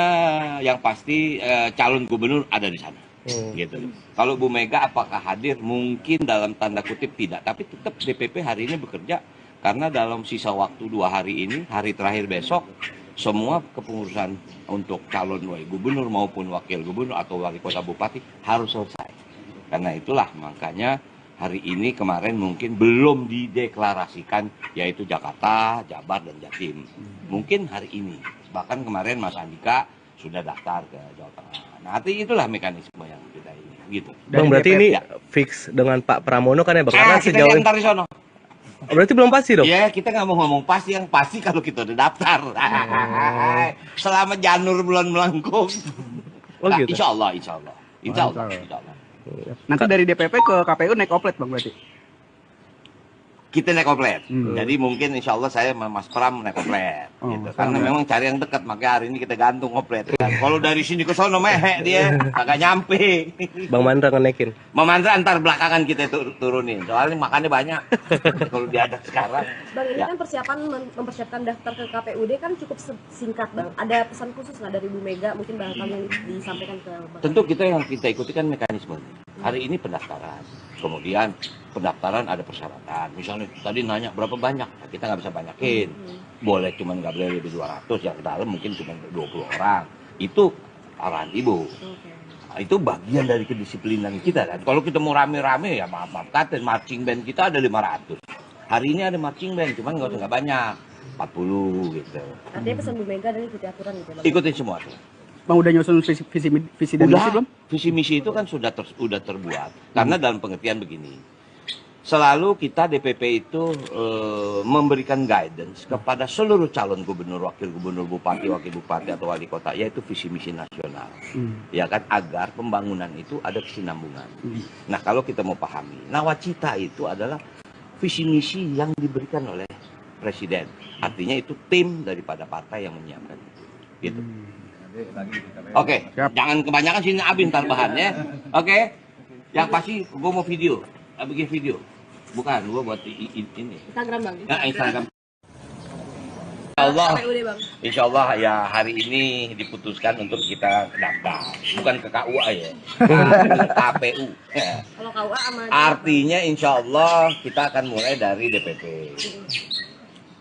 yang pasti calon gubernur ada di sana. Gitu. Kalau Bu Mega apakah hadir? Mungkin dalam tanda kutip tidak, tapi tetap DPP hari ini bekerja karena dalam sisa waktu 2 hari ini, hari terakhir besok, semua kepengurusan untuk calon gubernur maupun wakil gubernur atau wali kota bupati harus selesai. Karena itulah makanya hari ini kemarin mungkin belum dideklarasikan yaitu Jakarta, Jabar, dan Jatim. Mungkin hari ini. Bahkan kemarin Mas Andika sudah daftar ke Jawa Tengah. Nah, artinya itulah mekanisme yang kita ini. Gitu. Bang berarti DPP, ini ya. fix dengan Pak Pramono kan ya bang? Karena Kita sejauh diantar di sono. Oh, berarti belum pasti dong? Ya, kita nggak mau ngomong pasti, yang pasti kalau kita udah daftar. Selama janur bulan melengkung. Oh, Nah, gitu? insya Allah. Insya Allah. Nanti dari DPP ke KPU naik oplet bang berarti? Kita naik oplet. Jadi mungkin insya Allah saya sama Mas Pram naik oplet. Gitu. Karena memang cari yang dekat, makanya hari ini kita gantung oplet. Kan. Kalau dari sini ke sono mehek dia, agak nyampe. Bang Mandra ngenekin. Memandra antar belakangan kita turunin. Soalnya makannya banyak. Kalau diadak sekarang. Bang ini Ya. kan mempersiapkan daftar ke KPUD kan cukup singkat bang. Ada pesan khusus nggak dari Bu Mega? Mungkin barangkali yang disampaikan ke bang. Tentu yang kita ikuti kan mekanisme. Hari ini pendaftaran. Kemudian pendaftaran ada persyaratan. Misalnya tadi nanya berapa banyak, kita nggak bisa banyakin. Boleh cuman nggak boleh lebih 200, yang ke dalam mungkin cuma 20 orang. Itu arahan ibu. Nah, itu bagian dari kedisiplinan kita kan. Kalau kita mau rame-rame ya maaf kata marching band kita ada 500. Hari ini ada marching band, cuman nggak banyak, 40 gitu. Artinya pesan Bu Mega dan ikuti aturan gitu bang. Ikutin semua tuh. Bang udah nyusun visi dan misi belum? Visi misi itu kan sudah terbuat. Karena dalam pengertian begini, selalu kita DPP itu memberikan guidance kepada seluruh calon gubernur, wakil gubernur, bupati, wakil bupati atau wali kota, yaitu visi misi nasional, ya kan, agar pembangunan itu ada kesinambungan. Nah kalau kita mau pahami, nawacita itu adalah visi misi yang diberikan oleh presiden, artinya itu tim daripada partai yang menyiapkan itu. Gitu. Oke, jangan kebanyakan sini abis ntar bahannya. Oke, yang pasti gue mau video, bikin video. Bukan, gue buat ini. Instagram bang. Ya, Instagram. Allah, KPUD bang. insya Allah ya hari ini diputuskan untuk kita daftar, bukan ke KUA ya, ke KPU. Kalau KUA sama Artinya insya Allah kita akan mulai dari DPP.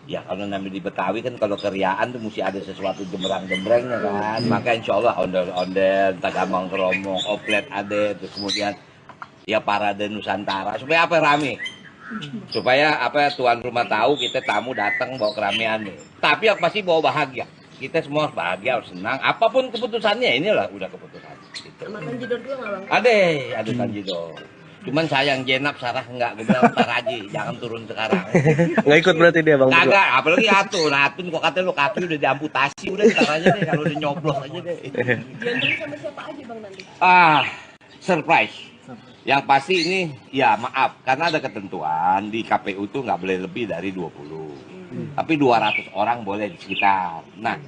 Ya kalau namanya di Betawi kan kalau keriaan tuh mesti ada sesuatu jembrang-jembrangnya kan. Maka insya Allah ondel-ondel, tagamang keromong, oplet ada, terus kemudian ya parade Nusantara. Supaya apa rame? Supaya apa tuan rumah tahu kita tamu datang bawa keramaian nih. Tapi yang pasti bawa bahagia. Kita semua harus bahagia, harus senang. Apapun keputusannya inilah udah keputusan. Gitu. sama Tanjidor juga nggak bang? Ada Tanjidor. Cuman sayang Jenap Sarah enggak, gue bilang ntar aja, jangan turun sekarang. Nggak ikut berarti dia bang? Kagak, apalagi Atun kok katanya lo kaki udah diamputasi, udah ntar aja deh, kalau udah nyoblos aja deh. Diantarin sama siapa aja bang nanti? Surprise. Yang pasti ini, ya maaf, karena ada ketentuan di KPU tuh nggak boleh lebih dari 20. Tapi 200 orang boleh di sekitar. Nah,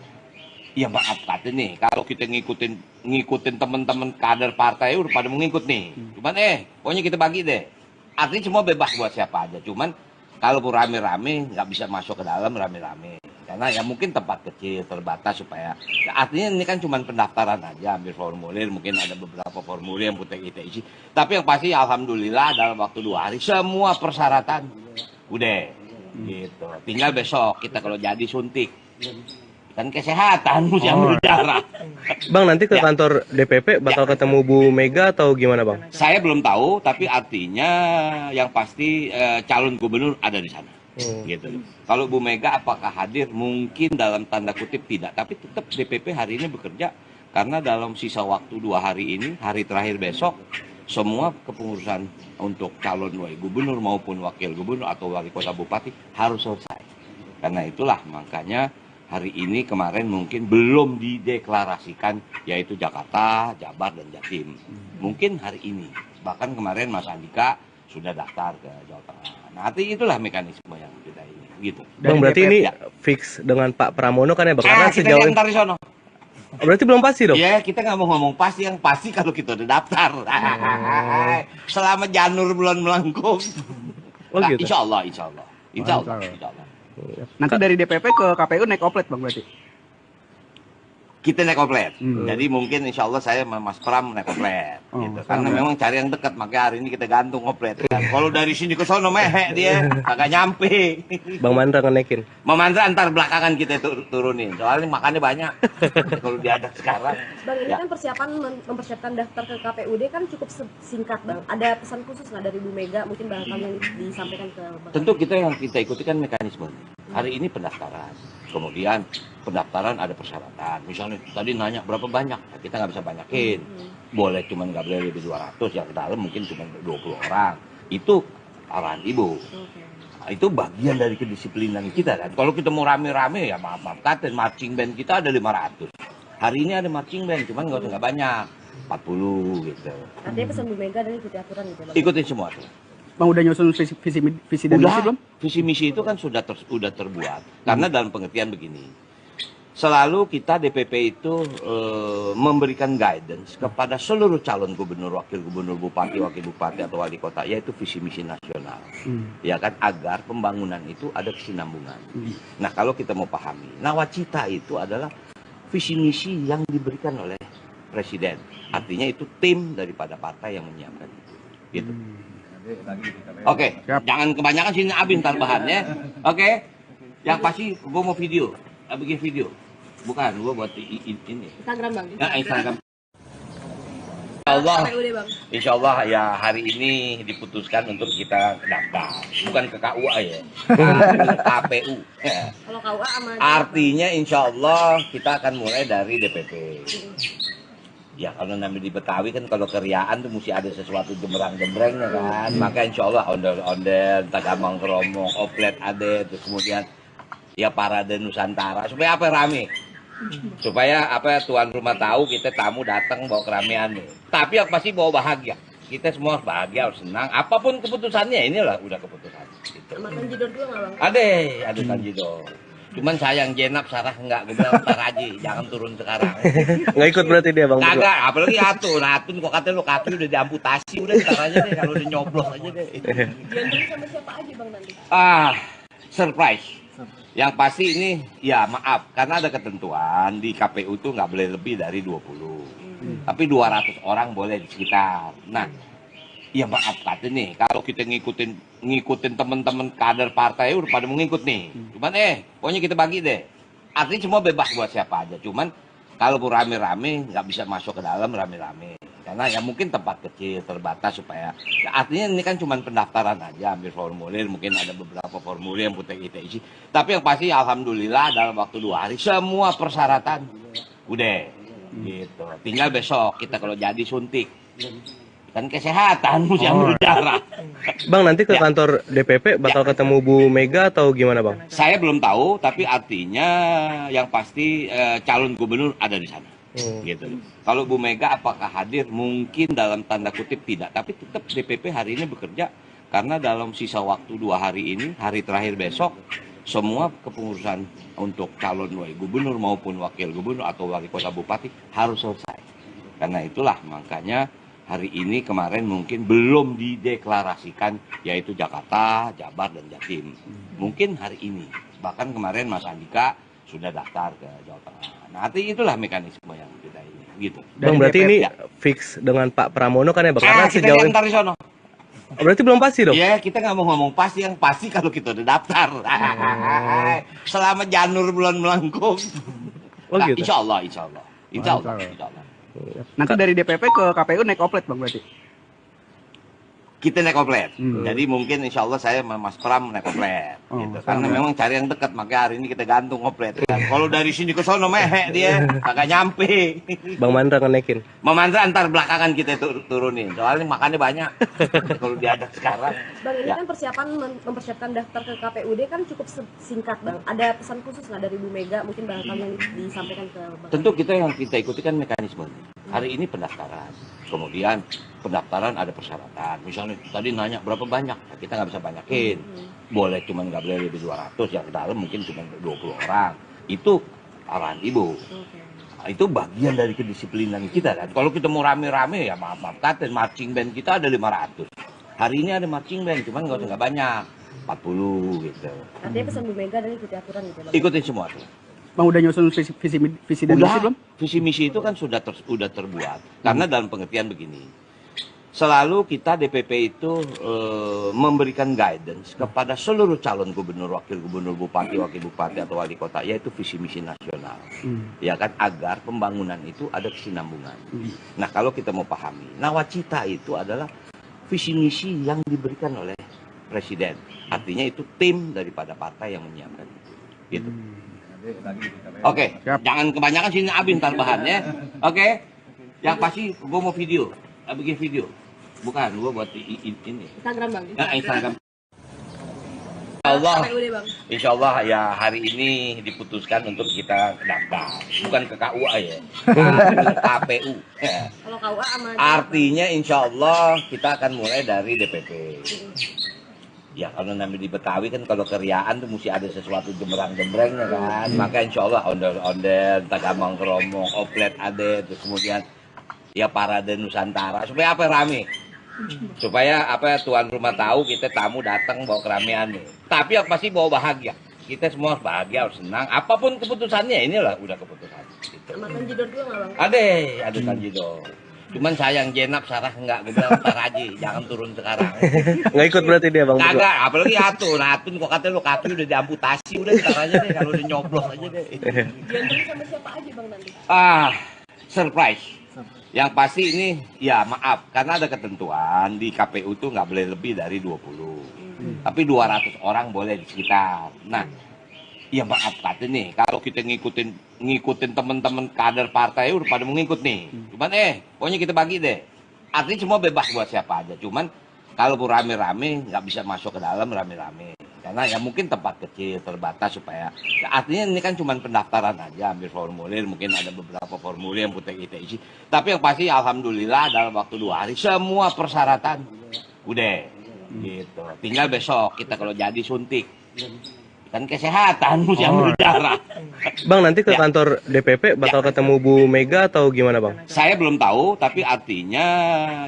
ya maaf kata nih, kalau kita ngikutin teman-teman kader partai udah pada mengikut nih. Cuman pokoknya kita bagi deh. Artinya semua bebas buat siapa aja. Cuman kalau rame-rame nggak bisa masuk ke dalam rame-rame. Karena ya mungkin tempat kecil terbatas supaya ya, artinya ini kan cuma pendaftaran aja, ambil formulir, mungkin ada beberapa formulir yang kita isi. Tapi yang pasti alhamdulillah dalam waktu 2 hari semua persyaratan udah gitu. Tinggal besok kita kalau jadi suntik. Kan kesehatan mesti ambil darah. Bang nanti ke Ya. kantor DPP bakal ketemu Bu Mega atau gimana bang? Saya belum tahu, tapi artinya yang pasti calon gubernur ada di sana. Gitu. Kalau Bu Mega apakah hadir? Mungkin dalam tanda kutip tidak, tapi tetap DPP hari ini bekerja karena dalam sisa waktu 2 hari ini, hari terakhir besok, semua kepengurusan untuk calon gubernur maupun wakil gubernur atau wali kota bupati harus selesai. Karena itulah makanya hari ini kemarin mungkin belum dideklarasikan yaitu Jakarta, Jabar, dan Jatim. Mungkin hari ini. Bahkan kemarin Mas Andika sudah daftar ke Jawa Tengah. Nah, artinya itulah mekanisme yang kita ini. Gitu. Bang berarti DPP, ini ya. fix dengan Pak Pramono kan ya bang? Karena Kita sejauh diantar di sono. Oh, berarti belum pasti dong? Ya, kita nggak mau ngomong pasti, yang pasti kalau kita udah daftar. Selama janur bulan melengkung. Oh, Nah, gitu. insya Allah, insya Allah. Insya Allah, insya Allah. Nanti dari DPP ke KPU naik oplet bang berarti? Kita naik oplet. Hmm. Jadi mungkin insya Allah saya sama Mas Pram naik oplet. Oh, Gitu. sama Karena ya. memang cari yang dekat, makanya hari ini kita gantung oplet. Kan. Kalau dari sini ke sono mehek dia, agak nyampe. Bang Mandra ngenaikin. Memandra antar belakangan kita turunin. Soalnya makannya banyak. Kalau diadak sekarang. Bang ini Ya. kan persiapan mempersiapkan daftar ke KPUD kan cukup singkat bang. Ada pesan khusus nggak dari Bu Mega mungkin barangkali yang disampaikan ke bang? Tentu yang kita ikuti kan mekanisme. Hari ini pendaftaran. Kemudian pendaftaran ada persyaratan. Misalnya tadi nanya berapa banyak, nah, kita nggak bisa banyakin. Boleh cuman nggak boleh lebih 200, yang ke dalam mungkin cuma 20 orang. Itu arahan ibu. Oke. Nah, itu bagian dari kedisiplinan kita kan. Kalau kita mau rame-rame ya maaf kata marching band kita ada 500. Hari ini ada marching band, cuman nggak banyak. 40 gitu. Artinya pesan Bu Mega dan ikuti aturan gitu bang? Ikutin semua tuh. Bang udah nyusun visi dan misi belum? Visi misi itu kan sudah terbuat. Karena dalam pengertian begini, selalu kita DPP itu memberikan guidance kepada seluruh calon gubernur, wakil gubernur, bupati, wakil bupati atau wali kota, yaitu visi misi nasional, ya kan, agar pembangunan itu ada kesinambungan. Nah kalau kita mau pahami, nawacita itu adalah visi misi yang diberikan oleh presiden. Artinya itu tim daripada partai yang menyiapkan itu. Gitu. Oke, Siap. jangan kebanyakan sini abis ntar bahannya. Oke, yang pasti gue mau video, bikin video. Bukan, gue buat ini. Instagram bang? Ya, Instagram. Allah, KPUD bang? insya Allah ya hari ini diputuskan untuk kita daftar. Bukan ke KUA ya, ke KPU. Kalau KUA sama Artinya insya Allah kita akan mulai dari DPP. Ya kalau namanya di Betawi kan kalau keriaan tuh mesti ada sesuatu jembrang-jembrangnya kan. Maka insya Allah ondel-ondel, tagamang keromong, oplet ada, terus kemudian ya parade Nusantara. Supaya apa rame? Supaya apa tuan rumah tahu kita tamu datang bawa keramaian nih. Tapi yang pasti bawa bahagia. Kita semua harus bahagia, harus senang. Apapun keputusannya inilah udah keputusan. Gitu. sama Tanjidor juga nggak bang? Ada Tanjidor. Cuman sayang Jenap Sarah enggak, gue bilang ntar aja, jangan turun sekarang. Nggak ikut berarti dia bang? Kagak, apalagi Atun kok katanya lo kaki udah diamputasi, udah ntar aja deh, kalau udah nyoblos aja deh. Diantarin sama siapa aja bang nanti? Surprise. Yang pasti ini, ya maaf, karena ada ketentuan di KPU tuh nggak boleh lebih dari 20. Tapi 200 orang boleh di sekitar. Nah, ya maaf kata nih, kalau kita ngikutin teman-teman kader partai udah pada mengikut nih. Cuman pokoknya kita bagi deh. Artinya semua bebas buat siapa aja. Cuman kalau rame-rame nggak bisa masuk ke dalam rame-rame. Karena ya mungkin tempat kecil terbatas supaya ya artinya ini kan cuma pendaftaran aja, ambil formulir, mungkin ada beberapa formulir yang kita isi. Tapi yang pasti alhamdulillah dalam waktu 2 hari semua persyaratan udah gitu. Tinggal besok kita kalau jadi suntik kan kesehatan mesti ambil darah. Bang, nanti ke Ya. kantor DPP bakal ketemu Bu Mega atau gimana, Bang? Saya belum tahu, tapi artinya yang pasti calon gubernur ada di sana. Gitu. Kalau Bu Mega apakah hadir? Mungkin dalam tanda kutip tidak, tapi tetap DPP hari ini bekerja karena dalam sisa waktu 2 hari ini, hari terakhir besok, semua kepengurusan untuk calon gubernur maupun wakil gubernur atau wali kota bupati harus selesai. Karena itulah makanya hari ini kemarin mungkin belum dideklarasikan yaitu Jakarta, Jabar, dan Jatim. Mungkin hari ini. Bahkan kemarin Mas Andika sudah daftar ke Jawa Tengah. Nah, nanti itulah mekanisme yang kita ini, gitu. Bang, berarti ini ya. fix dengan Pak Pramono kan ya, Bang? Karena Kita sejauh ntar di sono. Oh, berarti belum pasti dong? Ya, kita nggak mau ngomong pasti, yang pasti kalau kita udah daftar. Selama janur bulan melengkung. Oh, Nah, gitu. insya Allah, insya Allah. Insya Allah, insya Allah. Nanti dari DPP ke KPU naik oplet Bang berarti? Kita naik komplet. Jadi mungkin insya Allah saya sama Mas Pram naik komplet. Oh, Gitu. Mas Karena Pram, ya. memang cari yang dekat, makanya hari ini kita gantung komplet. Kan. Kalau dari sini ke sono mehek dia, kagak nyampe. Bang Mandra ngenaikin. Memandra antar belakangan kita turunin. Soalnya makannya banyak. Kalau diajak sekarang. Bang, ini Ya. kan persiapan mempersiapkan daftar ke KPUD kan cukup singkat, Bang. Ada pesan khusus nggak dari Bu Mega, mungkin barangkali yang disampaikan ke Bang? Tentu yang kita ikuti kan mekanisme. Hari ini pendaftaran. Kemudian pendaftaran ada persyaratan. Misalnya tadi nanya berapa banyak, kita nggak bisa banyakin. Boleh cuman nggak boleh lebih 200, yang ke dalam mungkin cuma 20 orang. Itu arahan Ibu. Oke. Nah, itu bagian dari kedisiplinan kita kan. Kalau kita mau rame-rame ya maaf kata marching band kita ada 500. Hari ini ada marching band, cuman nggak banyak. 40 gitu. Artinya pesan Bu Mega dari ikuti aturan gitu, Bang? Ikutin semua tuh. Bang udah nyusun visi dan misi belum? Visi misi itu kan sudah terbuat. Karena dalam pengertian begini, selalu kita DPP itu memberikan guidance kepada seluruh calon gubernur, wakil gubernur, bupati, wakil bupati atau wali kota, yaitu visi misi nasional, ya kan, agar pembangunan itu ada kesinambungan. Nah, kalau kita mau pahami, nawacita itu adalah visi misi yang diberikan oleh presiden. Artinya itu tim daripada partai yang menyiapkan itu. Gitu. Oke, Siap. jangan kebanyakan sini Abi ntar bahannya. Oke, yang pasti gue mau video, bikin video. Bukan, gue buat ini. Instagram, Bang. Instagram. Allah, KPUD, Bang. insya Allah ya hari ini diputuskan untuk kita daftar. Bukan ke KUA ya, KPU. Kalau KUA sama Artinya insya Allah kita akan mulai dari DPP. Ya kalau namanya di Betawi kan kalau keriaan tuh mesti ada sesuatu jembrang-jembrengnya kan. Maka insya Allah ondel-ondel, tagamang keromong, oplet ada, terus kemudian ya parade Nusantara. Supaya apa rame? Supaya apa tuan rumah tahu kita tamu datang bawa keramaian nih. Tapi yang pasti bawa bahagia. Kita semua harus bahagia, harus senang. Apapun keputusannya inilah udah keputusan. Gitu. sama Tanjidor juga nggak, Bang? Ada Tanjidor. Cuman sayang Jenap Sarah enggak, gue bilang ntar aja, jangan turun sekarang. Nggak ikut berarti dia, Bang? Kagak, apalagi Atun. Atun kok katanya lo kaki udah diamputasi, udah ntar aja deh kalau udah nyoblos aja deh. Diantarin sama siapa aja, Bang, nanti? Surprise. Yang pasti ini, ya maaf, karena ada ketentuan di KPU tuh nggak boleh lebih dari 20. Tapi 200 orang boleh di sekitar. Nah, ya maaf kata nih, kalau kita ngikutin teman-teman kader partai udah pada mengikut nih. Cuman pokoknya kita bagi deh. Artinya semua bebas buat siapa aja. Cuman kalau rame-rame nggak bisa masuk ke dalam rame-rame. Karena ya mungkin tempat kecil terbatas supaya ya artinya ini kan cuma pendaftaran aja, ambil formulir, mungkin ada beberapa formulir yang kita isi. Tapi yang pasti alhamdulillah dalam waktu 2 hari semua persyaratan udah gitu. Tinggal besok kita kalau jadi suntik kan kesehatan mesti ambil darah. Bang, nanti ke Ya. kantor DPP bakal ketemu Bu Mega atau gimana, Bang? Saya belum tahu, tapi artinya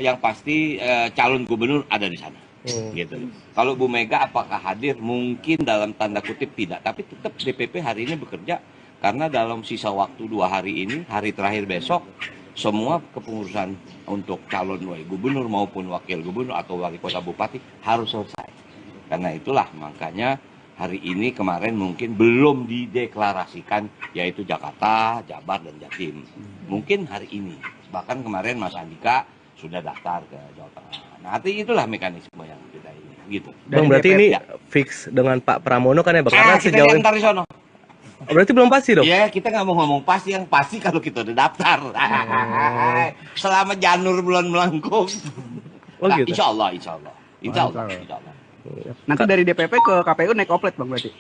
yang pasti calon gubernur ada di sana. gitu. Kalau Bu Mega apakah hadir? Mungkin dalam tanda kutip tidak, tapi tetap DPP hari ini bekerja karena dalam sisa waktu 2 hari ini, hari terakhir besok, semua kepengurusan untuk calon gubernur maupun wakil gubernur atau wali kota bupati harus selesai. Karena itulah makanya hari ini kemarin mungkin belum dideklarasikan yaitu Jakarta, Jabar, dan Jatim. Mungkin hari ini. Bahkan kemarin Mas Andika sudah daftar ke Jawa Tengah. Nah, itulah mekanisme yang kita ini. Gitu. Bang, berarti ini ya. fix dengan Pak Pramono kan ya Bang? Karena Kita sejauh lihat ntar di sono. berarti belum pasti dong? Ya, kita nggak mau ngomong pasti, yang pasti kalau kita udah daftar. Selama janur bulan melengkung. Oh Nah, gitu. insya Allah. Insya Allah. Nanti dari DPP ke KPU naik oplet Bang berarti?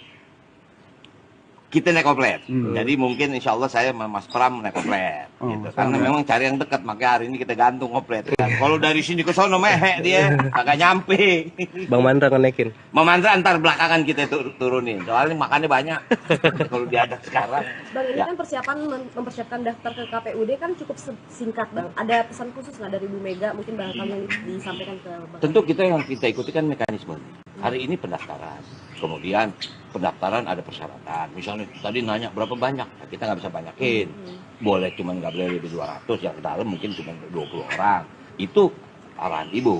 Kita naik komplet. Jadi mungkin insya Allah saya sama Mas Pram naik komplet. Gitu. Karena memang cari yang dekat, makanya hari ini kita gantung komplet. Kan. Kalau dari sini ke sono mehek dia, agak nyampe. Bang Mandra ngenekin. Memandra antar belakangan kita turunin. Soalnya makannya banyak. Kalau diadap sekarang. Bang, ini kan persiapan mempersiapkan daftar ke KPUD kan cukup singkat Bang. Ada pesan khusus nggak dari Bu Mega mungkin barangkali yang disampaikan ke Bang? Tentu yang kita ikuti kan mekanisme. Hari ini pendaftaran. Kemudian pendaftaran ada persyaratan. Misalnya tadi nanya berapa banyak, nah, kita nggak bisa banyakin. Boleh cuman nggak boleh lebih 200, yang ke dalam mungkin cuma 20 orang. Itu arahan Ibu.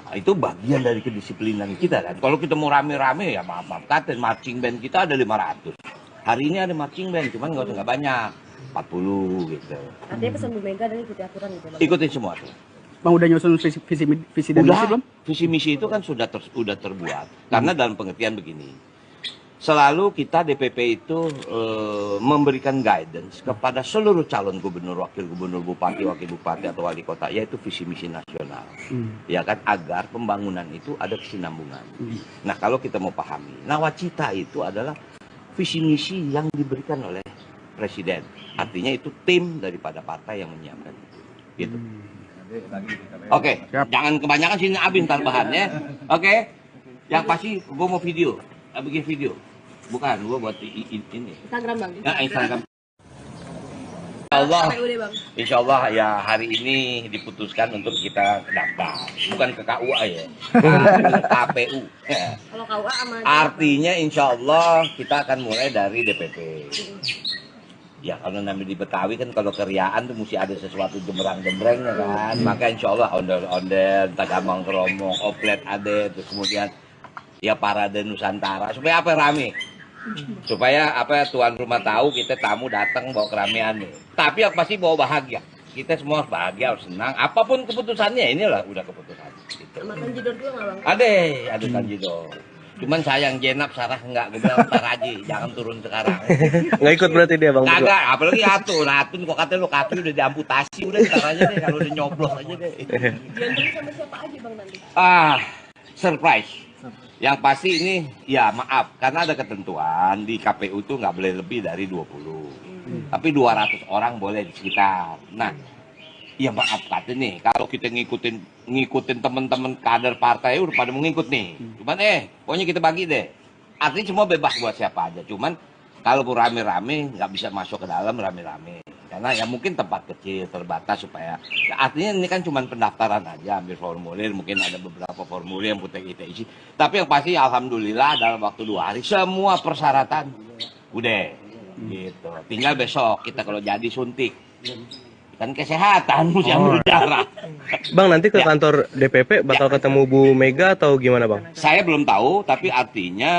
Nah, itu bagian dari kedisiplinan kita kan. Kalau kita mau rame-rame ya maaf kata marching band kita ada 500. Hari ini ada marching band, cuman nggak banyak. 40 gitu. Artinya pesan Bu Mega dan ikuti aturan gitu Bang? Ikutin semua tuh. Bang udah nyusun visi dan misi belum? Visi misi itu kan sudah terbuat. Karena dalam pengertian begini, selalu kita DPP itu memberikan guidance kepada seluruh calon gubernur, wakil gubernur, bupati, wakil bupati atau wali kota, yaitu visi misi nasional, ya kan, agar pembangunan itu ada kesinambungan. Nah, kalau kita mau pahami, nawacita itu adalah visi misi yang diberikan oleh presiden. Artinya itu tim daripada partai yang menyiapkan itu. Gitu. Oke, jangan kebanyakan sini abis ntar bahannya. Oke, yang pasti gue mau video, bikin video. Bukan, gue buat ini. Instagram Bang? Ya, Instagram. Allah, KPUD Bang? insya Allah ya hari ini diputuskan untuk kita daftar. Bukan ke KUA ya, ke KPU. Ya. Kalau KUA sama Artinya insya Allah kita akan mulai dari DPP. Ya kalau namanya di Betawi kan kalau keriaan tuh mesti ada sesuatu jembrang-jembrengnya kan. Maka insya Allah ondel-ondel, tagamang keromong, oplet ada, terus kemudian ya parade Nusantara. Supaya apa rame? Supaya apa tuan rumah tahu kita tamu datang bawa keramaian nih. Tapi yang pasti bawa bahagia. Kita semua harus bahagia, harus senang. Apapun keputusannya, inilah udah keputusan. Gitu. sama Tanjidor juga nggak Bang? Ada Tanjidor. Cuman sayang Jenap Sarah enggak, gue bilang ntar aja, jangan turun sekarang. Nggak ikut berarti dia Bang? Kagak, apalagi Atun. Atun kok katanya lo kaki udah diamputasi, udah ntar aja deh, kalau udah nyoblos aja deh. Diantarin sama siapa aja Bang nanti? Surprise. Yang pasti ini, ya maaf, karena ada ketentuan di KPU tuh nggak boleh lebih dari 20. Tapi 200 orang boleh di sekitar. Nah, ya maaf kata nih, kalau kita ngikutin teman-teman kader partai udah pada mau ngikut nih. Cuman pokoknya kita bagi deh. Artinya semua bebas buat siapa aja. Cuman kalau rame-rame nggak bisa masuk ke dalam rame-rame. Karena ya mungkin tempat kecil terbatas supaya ya, artinya ini kan cuma pendaftaran aja, ambil formulir, mungkin ada beberapa formulir yang kita isi. Tapi yang pasti alhamdulillah dalam waktu 2 hari semua persyaratan udah gitu. Tinggal besok kita kalau jadi suntik. Kan kesehatan mesti ambil darah. Bang, nanti ke kantor DPP bakal ketemu Bu Mega atau gimana Bang? Saya belum tahu, tapi artinya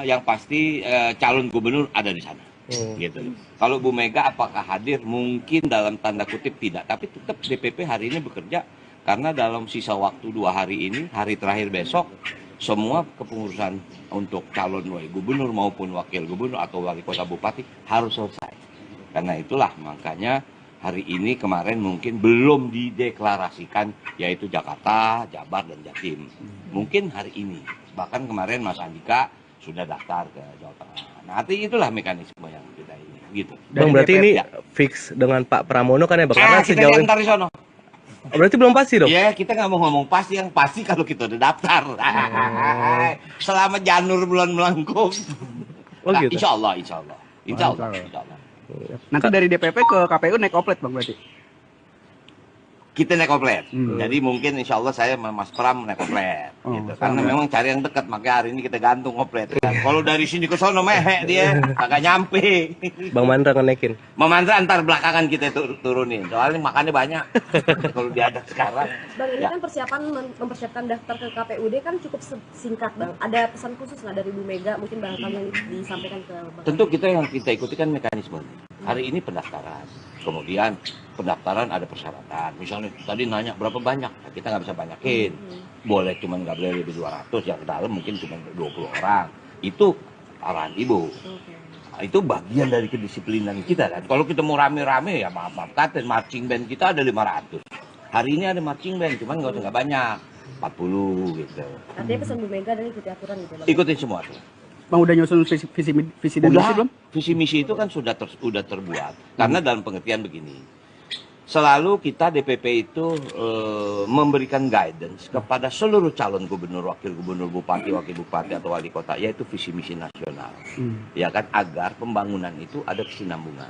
yang pasti calon gubernur ada di sana. Gitu. Kalau Bu Mega apakah hadir? Mungkin dalam tanda kutip tidak, tapi tetap DPP hari ini bekerja karena dalam sisa waktu 2 hari ini, hari terakhir besok, semua kepengurusan untuk calon gubernur maupun wakil gubernur atau wali kota bupati harus selesai. Karena itulah makanya hari ini kemarin mungkin belum dideklarasikan yaitu Jakarta, Jabar, dan Jatim. Mungkin hari ini. Bahkan kemarin Mas Andika sudah daftar ke Jawa Tengah. Nah, itulah mekanisme yang kita ini. Gitu. Bang, berarti ini fix dengan Pak Pramono kan ya Bang? Karena kita sejauh lihat ntar di sono. berarti belum pasti dong? Ya, kita nggak mau ngomong pasti, yang pasti kalau kita udah daftar. Selama janur bulan melengkung. Oh gitu. Insya Allah. Insya Allah. Nanti dari DPP ke KPU naik oplet Bang berarti? kita naik komplet. Jadi mungkin insya Allah saya sama Mas Pram naik komplet. Gitu. Karena memang cari yang dekat, makanya hari ini kita gantung komplet. Kalau dari sini ke sono mehe dia, kagak nyampe. Bang Mandra ngenaikin. Memandra antar belakangan kita turunin. Soalnya makannya banyak. Kalau diajak sekarang. Bang, ini Ya. kan persiapan mempersiapkan daftar ke KPUD kan cukup singkat, Bang. Ada pesan khusus nggak dari Bu Mega, mungkin barangkali yang disampaikan ke Bang? Tentu yang kita ikuti kan mekanisme. Hari ini pendaftaran. Kemudian pendaftaran ada persyaratan. Misalnya tadi nanya berapa banyak, nah, kita nggak bisa banyakin. Boleh cuman nggak boleh lebih 200, yang ke dalam mungkin cuma 20 orang. Itu arahan Ibu. Oke. Nah, itu bagian dari kedisiplinan kita kan. Kalau kita mau rame-rame ya maaf kata marching band kita ada 500. Hari ini ada marching band, cuman nggak banyak. 40 gitu. Artinya pesan Bu Mega dan ikuti aturan gitu, Bang? Ikutin semua tuh. Bang udah nyusun visi dan misi belum? Visi misi itu kan sudah terbuat. Karena dalam pengertian begini, selalu kita DPP itu memberikan guidance kepada seluruh calon gubernur, wakil gubernur, bupati, wakil bupati atau wali kota, yaitu visi misi nasional, ya kan, agar pembangunan itu ada kesinambungan.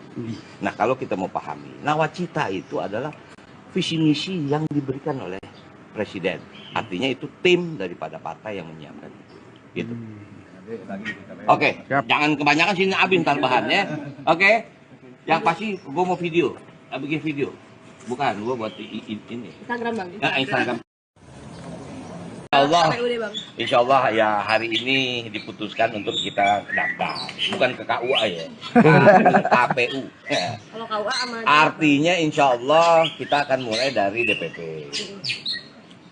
Nah kalau kita mau pahami, nawacita itu adalah visi misi yang diberikan oleh presiden. Artinya itu tim daripada partai yang menyiapkan itu. Gitu. Oke, jangan kebanyakan sini abis ntar bahannya. Oke, yang pasti gue mau video, bikin video. Bukan, gue buat ini. Instagram, Bang? Ya, Instagram. Allah, KPUD, Bang? insya Allah ya hari ini diputuskan untuk kita daftar. Bukan ke KUA ya, KPU. Ya. Kalau KUA sama... Artinya insya Allah kita akan mulai dari DPP.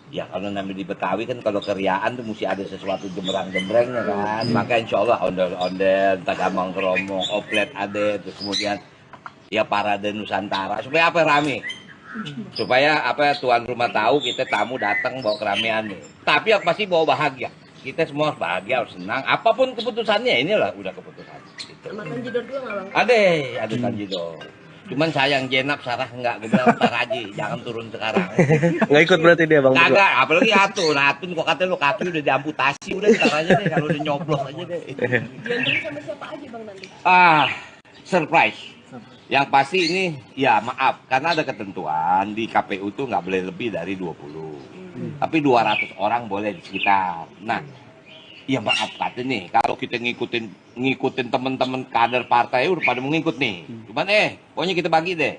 Ya kalau namanya di Betawi kan kalau keriaan tuh mesti ada sesuatu jembrang-jembrengnya kan. Maka insya Allah ondel-ondel, tagamang keromong, oplet ada, terus kemudian ya parade Nusantara. Supaya apa rame? Supaya apa tuan rumah tahu kita tamu datang bawa keramaian nih. Tapi yang pasti bawa bahagia. Kita semua harus bahagia, harus senang. Apapun keputusannya inilah udah keputusan. Gitu. Sama Tanjidor juga nggak, Bang? Ada Tanjidor. Cuman sayang Jenap Sarah enggak, gue bilang ntar aja, jangan turun sekarang. Nggak ikut berarti dia Bang? Kagak, apalagi Atun. Atun kok katanya lo kaki udah diamputasi, udah ntar aja deh kalau udah nyoblos aja deh. Diantarin sama siapa aja, Bang, nanti? Surprise. Yang pasti ini ya maaf karena ada ketentuan di KPU tuh nggak boleh lebih dari 20. Tapi 200 orang boleh di sekitar. Nah, ya maaf kata nih, kalau kita ngikutin teman-teman kader partai udah pada mau ngikut nih. Cuman pokoknya kita bagi deh.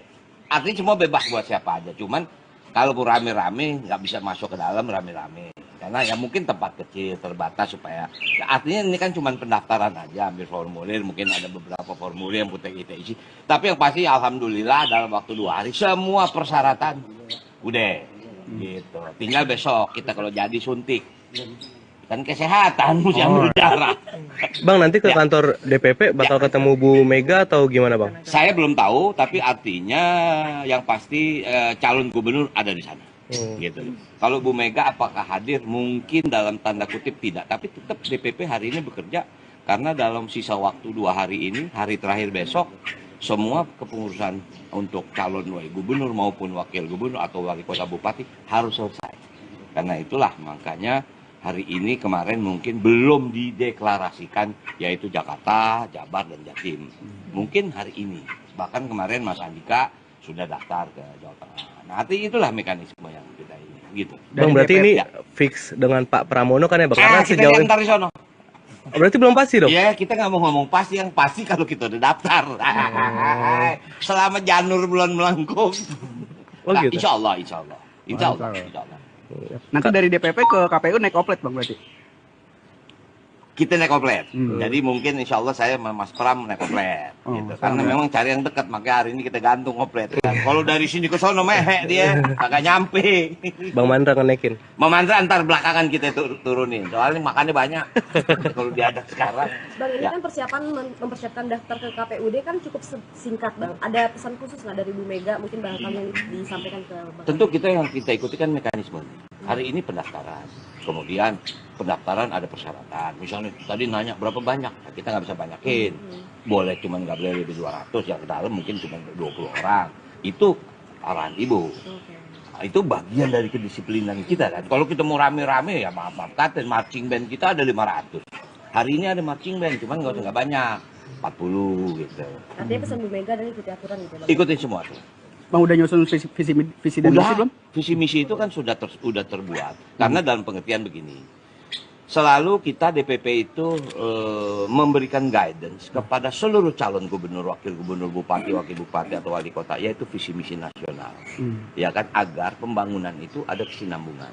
Artinya semua bebas buat siapa aja. Cuman kalau rame-rame nggak bisa masuk ke dalam rame-rame. Karena ya mungkin tempat kecil terbatas supaya ya artinya ini kan cuma pendaftaran aja, ambil formulir, mungkin ada beberapa formulir yang kita isi. Tapi yang pasti alhamdulillah dalam waktu 2 hari semua persyaratan udah gitu. Tinggal besok kita kalau jadi suntik. Kan kesehatan mesti ambil darah. Bang nanti ke Ya. kantor DPP bakal ketemu Bu Mega atau gimana Bang? Saya belum tahu, tapi artinya yang pasti calon gubernur ada di sana. Gitu. Kalau Bu Mega apakah hadir? Mungkin dalam tanda kutip tidak, tapi tetap DPP hari ini bekerja karena dalam sisa waktu 2 hari ini, hari terakhir besok, semua kepengurusan untuk calon gubernur maupun wakil gubernur atau wali kota bupati harus selesai. Karena itulah makanya hari ini kemarin mungkin belum dideklarasikan yaitu Jakarta, Jabar, dan Jatim. Mungkin hari ini. Bahkan kemarin Mas Andika sudah daftar ke Jawa Tengah. Nah, itulah mekanisme yang kita ini. Gitu. Bang Dari berarti DPP, ini ya. fix dengan Pak Pramono kan ya Bang? Karena Kita sejauh lihat ini... ntar di sono. Berarti belum pasti dong? Ya, kita nggak mau ngomong pasti, yang pasti kalau kita udah daftar. Selama janur bulan melengkung. Oh Nah, gitu? insya Allah. Insya Allah. Nanti dari DPP ke KPU naik komplet Bang berarti? Kita naik komplet. Jadi mungkin insya Allah saya sama Mas Pram naik komplet. Gitu. Karena memang cari yang dekat, makanya hari ini kita gantung komplet. Kalau dari sini ke sono mehe dia, kagak nyampe. Bang Mandra ngenaikin. Memandra antar belakangan kita turunin. Soalnya makannya banyak. Kalau diajak sekarang. Bang, ini Ya. kan persiapan mempersiapkan daftar ke KPUD kan cukup singkat, Bang. Ada pesan khusus nggak dari Bu Mega, mungkin barangkali yang disampaikan ke Bang? Tentu yang kita ikuti kan mekanisme. Hari ini pendaftaran. Kemudian pendaftaran ada persyaratan. Misalnya tadi nanya berapa banyak, nah, kita nggak bisa banyakin. Boleh cuman nggak boleh lebih 200, yang ke dalam mungkin cuma 20 orang. Itu arahan Ibu. Oke. Nah, itu bagian dari kedisiplinan kita kan. Kalau kita mau rame-rame ya maaf kata marching band kita ada 500. Hari ini ada marching band, cuman nggak banyak. 40 gitu. Artinya pesan Bu Mega dan ikuti aturan gitu, Bang? Ikutin semua tuh. Bang udah nyusun visi dan misi belum? Visi misi itu kan sudah terbuat. Karena dalam pengertian begini, selalu kita DPP itu memberikan guidance kepada seluruh calon gubernur, wakil gubernur, bupati, wakil bupati atau wali kota, yaitu visi misi nasional, ya kan, agar pembangunan itu ada kesinambungan.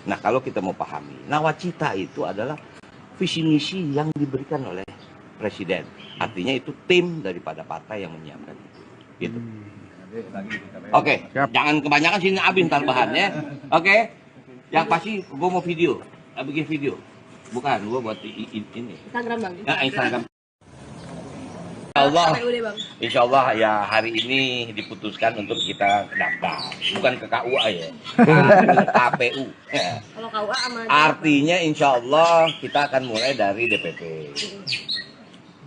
Nah, kalau kita mau pahami, nawacita itu adalah visi misi yang diberikan oleh presiden, artinya itu tim daripada partai yang menyiapkan itu, gitu. Oke, jangan kebanyakan sini abis ntar bahannya. Oke, yang pasti gue mau video, bikin video. Bukan, gue buat ini. Instagram bang. Ya, Instagram. Allah, KPUD bang. insya Allah ya hari ini diputuskan untuk kita daftar, bukan ke KUA ya, KPU. Ya. Kalau KUA sama. Artinya insya Allah kita akan mulai dari DPP.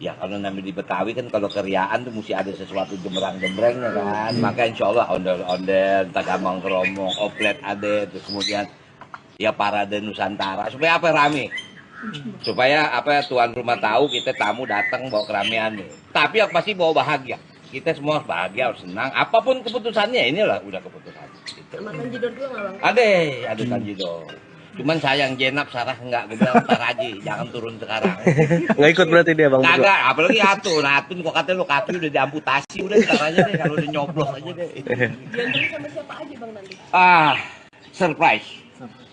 Ya kalau namanya di Betawi kan kalau keriaan tuh mesti ada sesuatu jembrang-jembrengnya kan. Maka insya Allah ondel-ondel, tagamang keromong, oplet ada, terus kemudian ya parade Nusantara supaya apa rame. Supaya apa tuan rumah tahu kita tamu datang bawa keramaian nih. Tapi yang pasti bawa bahagia. Kita semua harus bahagia, harus senang. Apapun keputusannya, inilah udah keputusan. Gitu. Sama Tanjidor juga nggak bang? Ada Tanjidor. Cuman sayang Jenap Sarah enggak, gue bilang ntar aja, jangan turun sekarang. Nggak ikut berarti dia bang? Kagak, apalagi Atun. Atun kok katanya lo kaki udah diamputasi, udah ntar aja deh kalau udah nyoblos aja deh. Diantarin sama siapa aja bang nanti? Surprise.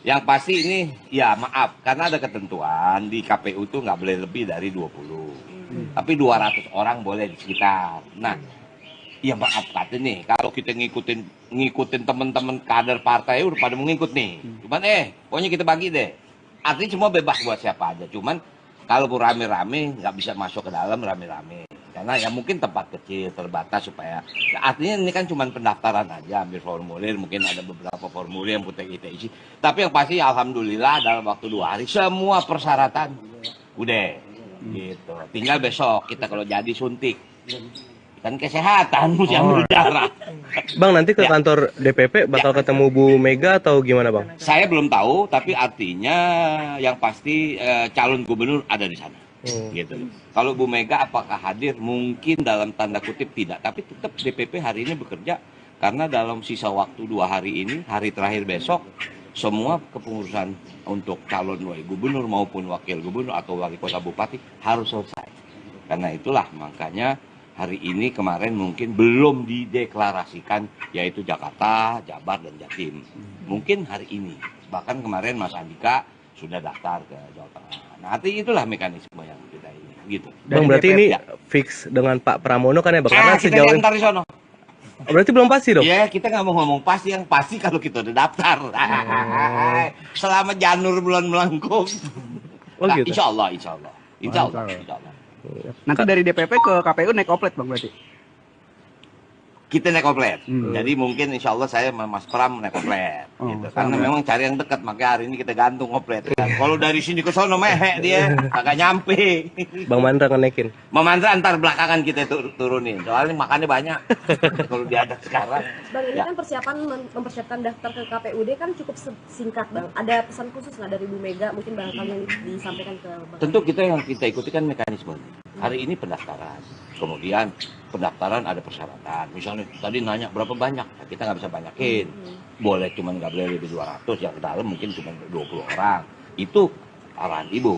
Yang pasti ini, ya maaf, karena ada ketentuan di KPU tuh nggak boleh lebih dari 20. Tapi 200 orang boleh di sekitar. Nah, ya maaf kata nih, kalau kita ngikutin teman-teman kader partai udah pada mau ngikut nih. Cuman pokoknya kita bagi deh. Artinya semua bebas buat siapa aja. Cuman kalau rame-rame nggak bisa masuk ke dalam rame-rame. Karena ya mungkin tempat kecil terbatas supaya ya artinya ini kan cuma pendaftaran aja, ambil formulir, mungkin ada beberapa formulir yang kita isi. Tapi yang pasti alhamdulillah dalam waktu 2 hari semua persyaratan udah gitu. Tinggal besok kita kalau jadi suntik. Kan kesehatan mesti ambil darah. Bang nanti ke kantor DPP bakal ketemu Bu Mega atau gimana bang? Saya belum tahu, tapi artinya yang pasti calon gubernur ada di sana. Gitu. Kalau Bu Mega apakah hadir? Mungkin dalam tanda kutip tidak, tapi tetap DPP hari ini bekerja karena dalam sisa waktu 2 hari ini, hari terakhir besok, semua kepengurusan untuk calon gubernur maupun wakil gubernur atau wali kota bupati harus selesai. Karena itulah makanya hari ini kemarin mungkin belum dideklarasikan yaitu Jakarta, Jabar dan Jatim. Mungkin hari ini. Bahkan kemarin Mas Andika sudah daftar ke Jawa Tengah. Nah, artinya itulah mekanisme yang kita ini, gitu. Bang berarti ini fix dengan Pak Pramono kan ya bang? Karena kita sejauh lihat ntar di sono. berarti belum pasti dong? Ya, kita nggak mau ngomong pasti, yang pasti kalau kita udah daftar. Selama janur bulan melengkung. Oh Nah, gitu? insya Allah. Nanti dari DPP ke KPU naik oplet bang berarti? Kita naik oplet. Jadi mungkin insya Allah saya sama Mas Pram naik oplet. Gitu. Karena memang cari yang dekat, makanya hari ini kita gantung oplet. Kalau dari sini ke sono mehek dia, agak nyampe. Bang Mandra ngenekin. Mamandra antar belakangan kita turunin. Soalnya makannya banyak. Kalau diadak sekarang. Bang ini kan persiapan mempersiapkan daftar ke KPUD kan cukup singkat bang. Ada pesan khusus nggak dari Bu Mega? Mungkin barangkali yang disampaikan ke bang. Tentu yang kita ikuti kan mekanisme. Hari ini pendaftaran. Kemudian pendaftaran ada persyaratan. Misalnya tadi nanya berapa banyak, nah, kita nggak bisa banyakin. Boleh cuman nggak boleh lebih 200, yang ke dalam mungkin cuma 20 orang. Itu arahan Ibu.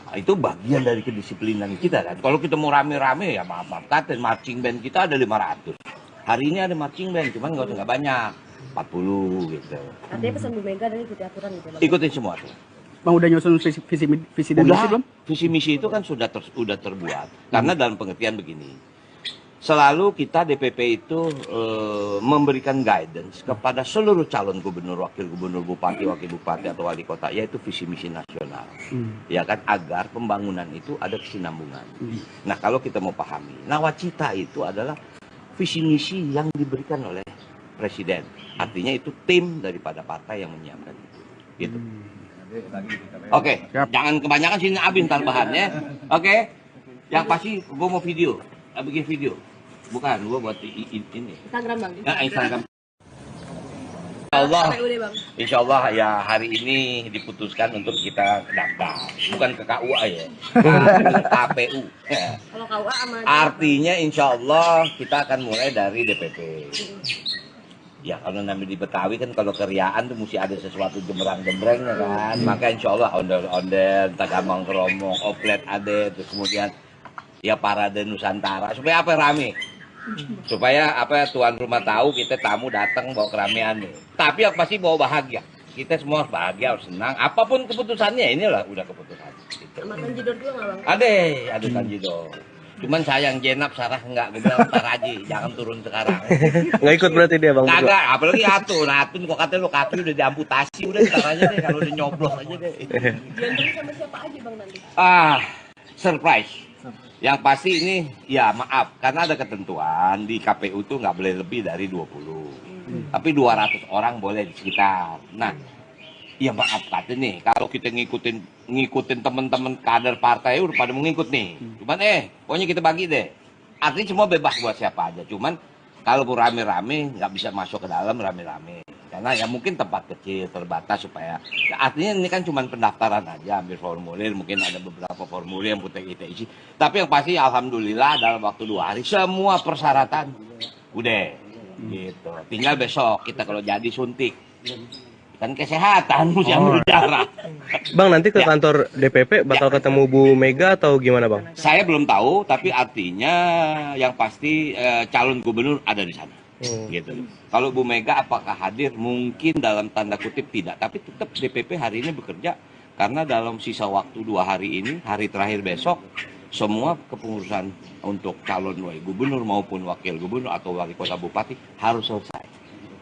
Nah, itu bagian dari kedisiplinan kita kan. Kalau kita mau rame-rame ya maaf kata marching band kita ada 500. Hari ini ada marching band, cuman nggak banyak, 40 gitu. Artinya pesan Bu Mega dan ikuti aturan gitu bang. Ikutin semua tuh. Bang udah nyusun visi dan misi belum? Visi misi itu kan sudah terbuat. Karena dalam pengertian begini, selalu kita DPP itu memberikan guidance kepada seluruh calon gubernur, wakil gubernur, bupati, wakil bupati atau wali kota, yaitu visi misi nasional, ya kan, agar pembangunan itu ada kesinambungan. Nah kalau kita mau pahami, nawacita itu adalah visi misi yang diberikan oleh presiden, artinya itu tim daripada partai yang menyiapkan itu, gitu. Oke, jangan kebanyakan sini abis ntar bahannya. Oke, yang pasti gue mau video, bikin video. Bukan, gue buat ini. Instagram bang. Ya, Instagram. Allah, KPUD bang. insya Allah ya hari ini diputuskan untuk kita daftar, bukan ke KUA ya, ke KPU. Kalau KUA sama Artinya insya Allah kita akan mulai dari DPP. Ya kalau namanya di Betawi kan kalau keriaan tuh mesti ada sesuatu jembrang-jembrengnya kan. Maka insya Allah ondel-ondel, tagamang keromong, oplet ada, terus kemudian ya parade Nusantara supaya apa rame. Supaya apa tuan rumah tahu kita tamu datang bawa keramaian nih. Tapi yang pasti bawa bahagia. Kita semua harus bahagia, harus senang. Apapun keputusannya inilah udah keputusan. Gitu. sama Tanjidor juga nggak bang? Ada Tanjidor. Cuman sayang Jenap Sarah nggak gedal Taraji, jangan turun sekarang. Nggak ikut berarti dia bang? Kagak, apalagi Atun. Atun kok katanya lo kaki udah diamputasi, udah ntar aja deh kalau udah nyoblos aja deh. Diantarin sama siapa aja bang nanti? Surprise. Yang pasti ini ya maaf karena ada ketentuan di KPU tuh nggak boleh lebih dari 20. Tapi 200 orang boleh di sekitar. Nah, ya maaf kata nih kalau kita ngikutin teman-teman kader partai udah pada mau ngikut nih. Cuman pokoknya kita bagi deh. Artinya semua bebas buat siapa aja. Cuman kalau rame-rame nggak bisa masuk ke dalam rame-rame. Karena ya mungkin tempat kecil terbatas supaya ya artinya ini kan cuma pendaftaran aja, ambil formulir, mungkin ada beberapa formulir yang kita isi. Tapi yang pasti alhamdulillah dalam waktu 2 hari semua persyaratan udah gitu. Tinggal besok kita kalau jadi suntik. Kan kesehatan mesti ambil darah. Bang nanti ke kantor DPP bakal ketemu Bu Mega atau gimana bang? Saya belum tahu, tapi artinya yang pasti calon gubernur ada di sana. Gitu. Kalau Bu Mega apakah hadir? Mungkin dalam tanda kutip tidak, tapi tetap DPP hari ini bekerja karena dalam sisa waktu 2 hari ini, hari terakhir besok, semua kepengurusan untuk calon gubernur maupun wakil gubernur atau wali kota bupati harus selesai.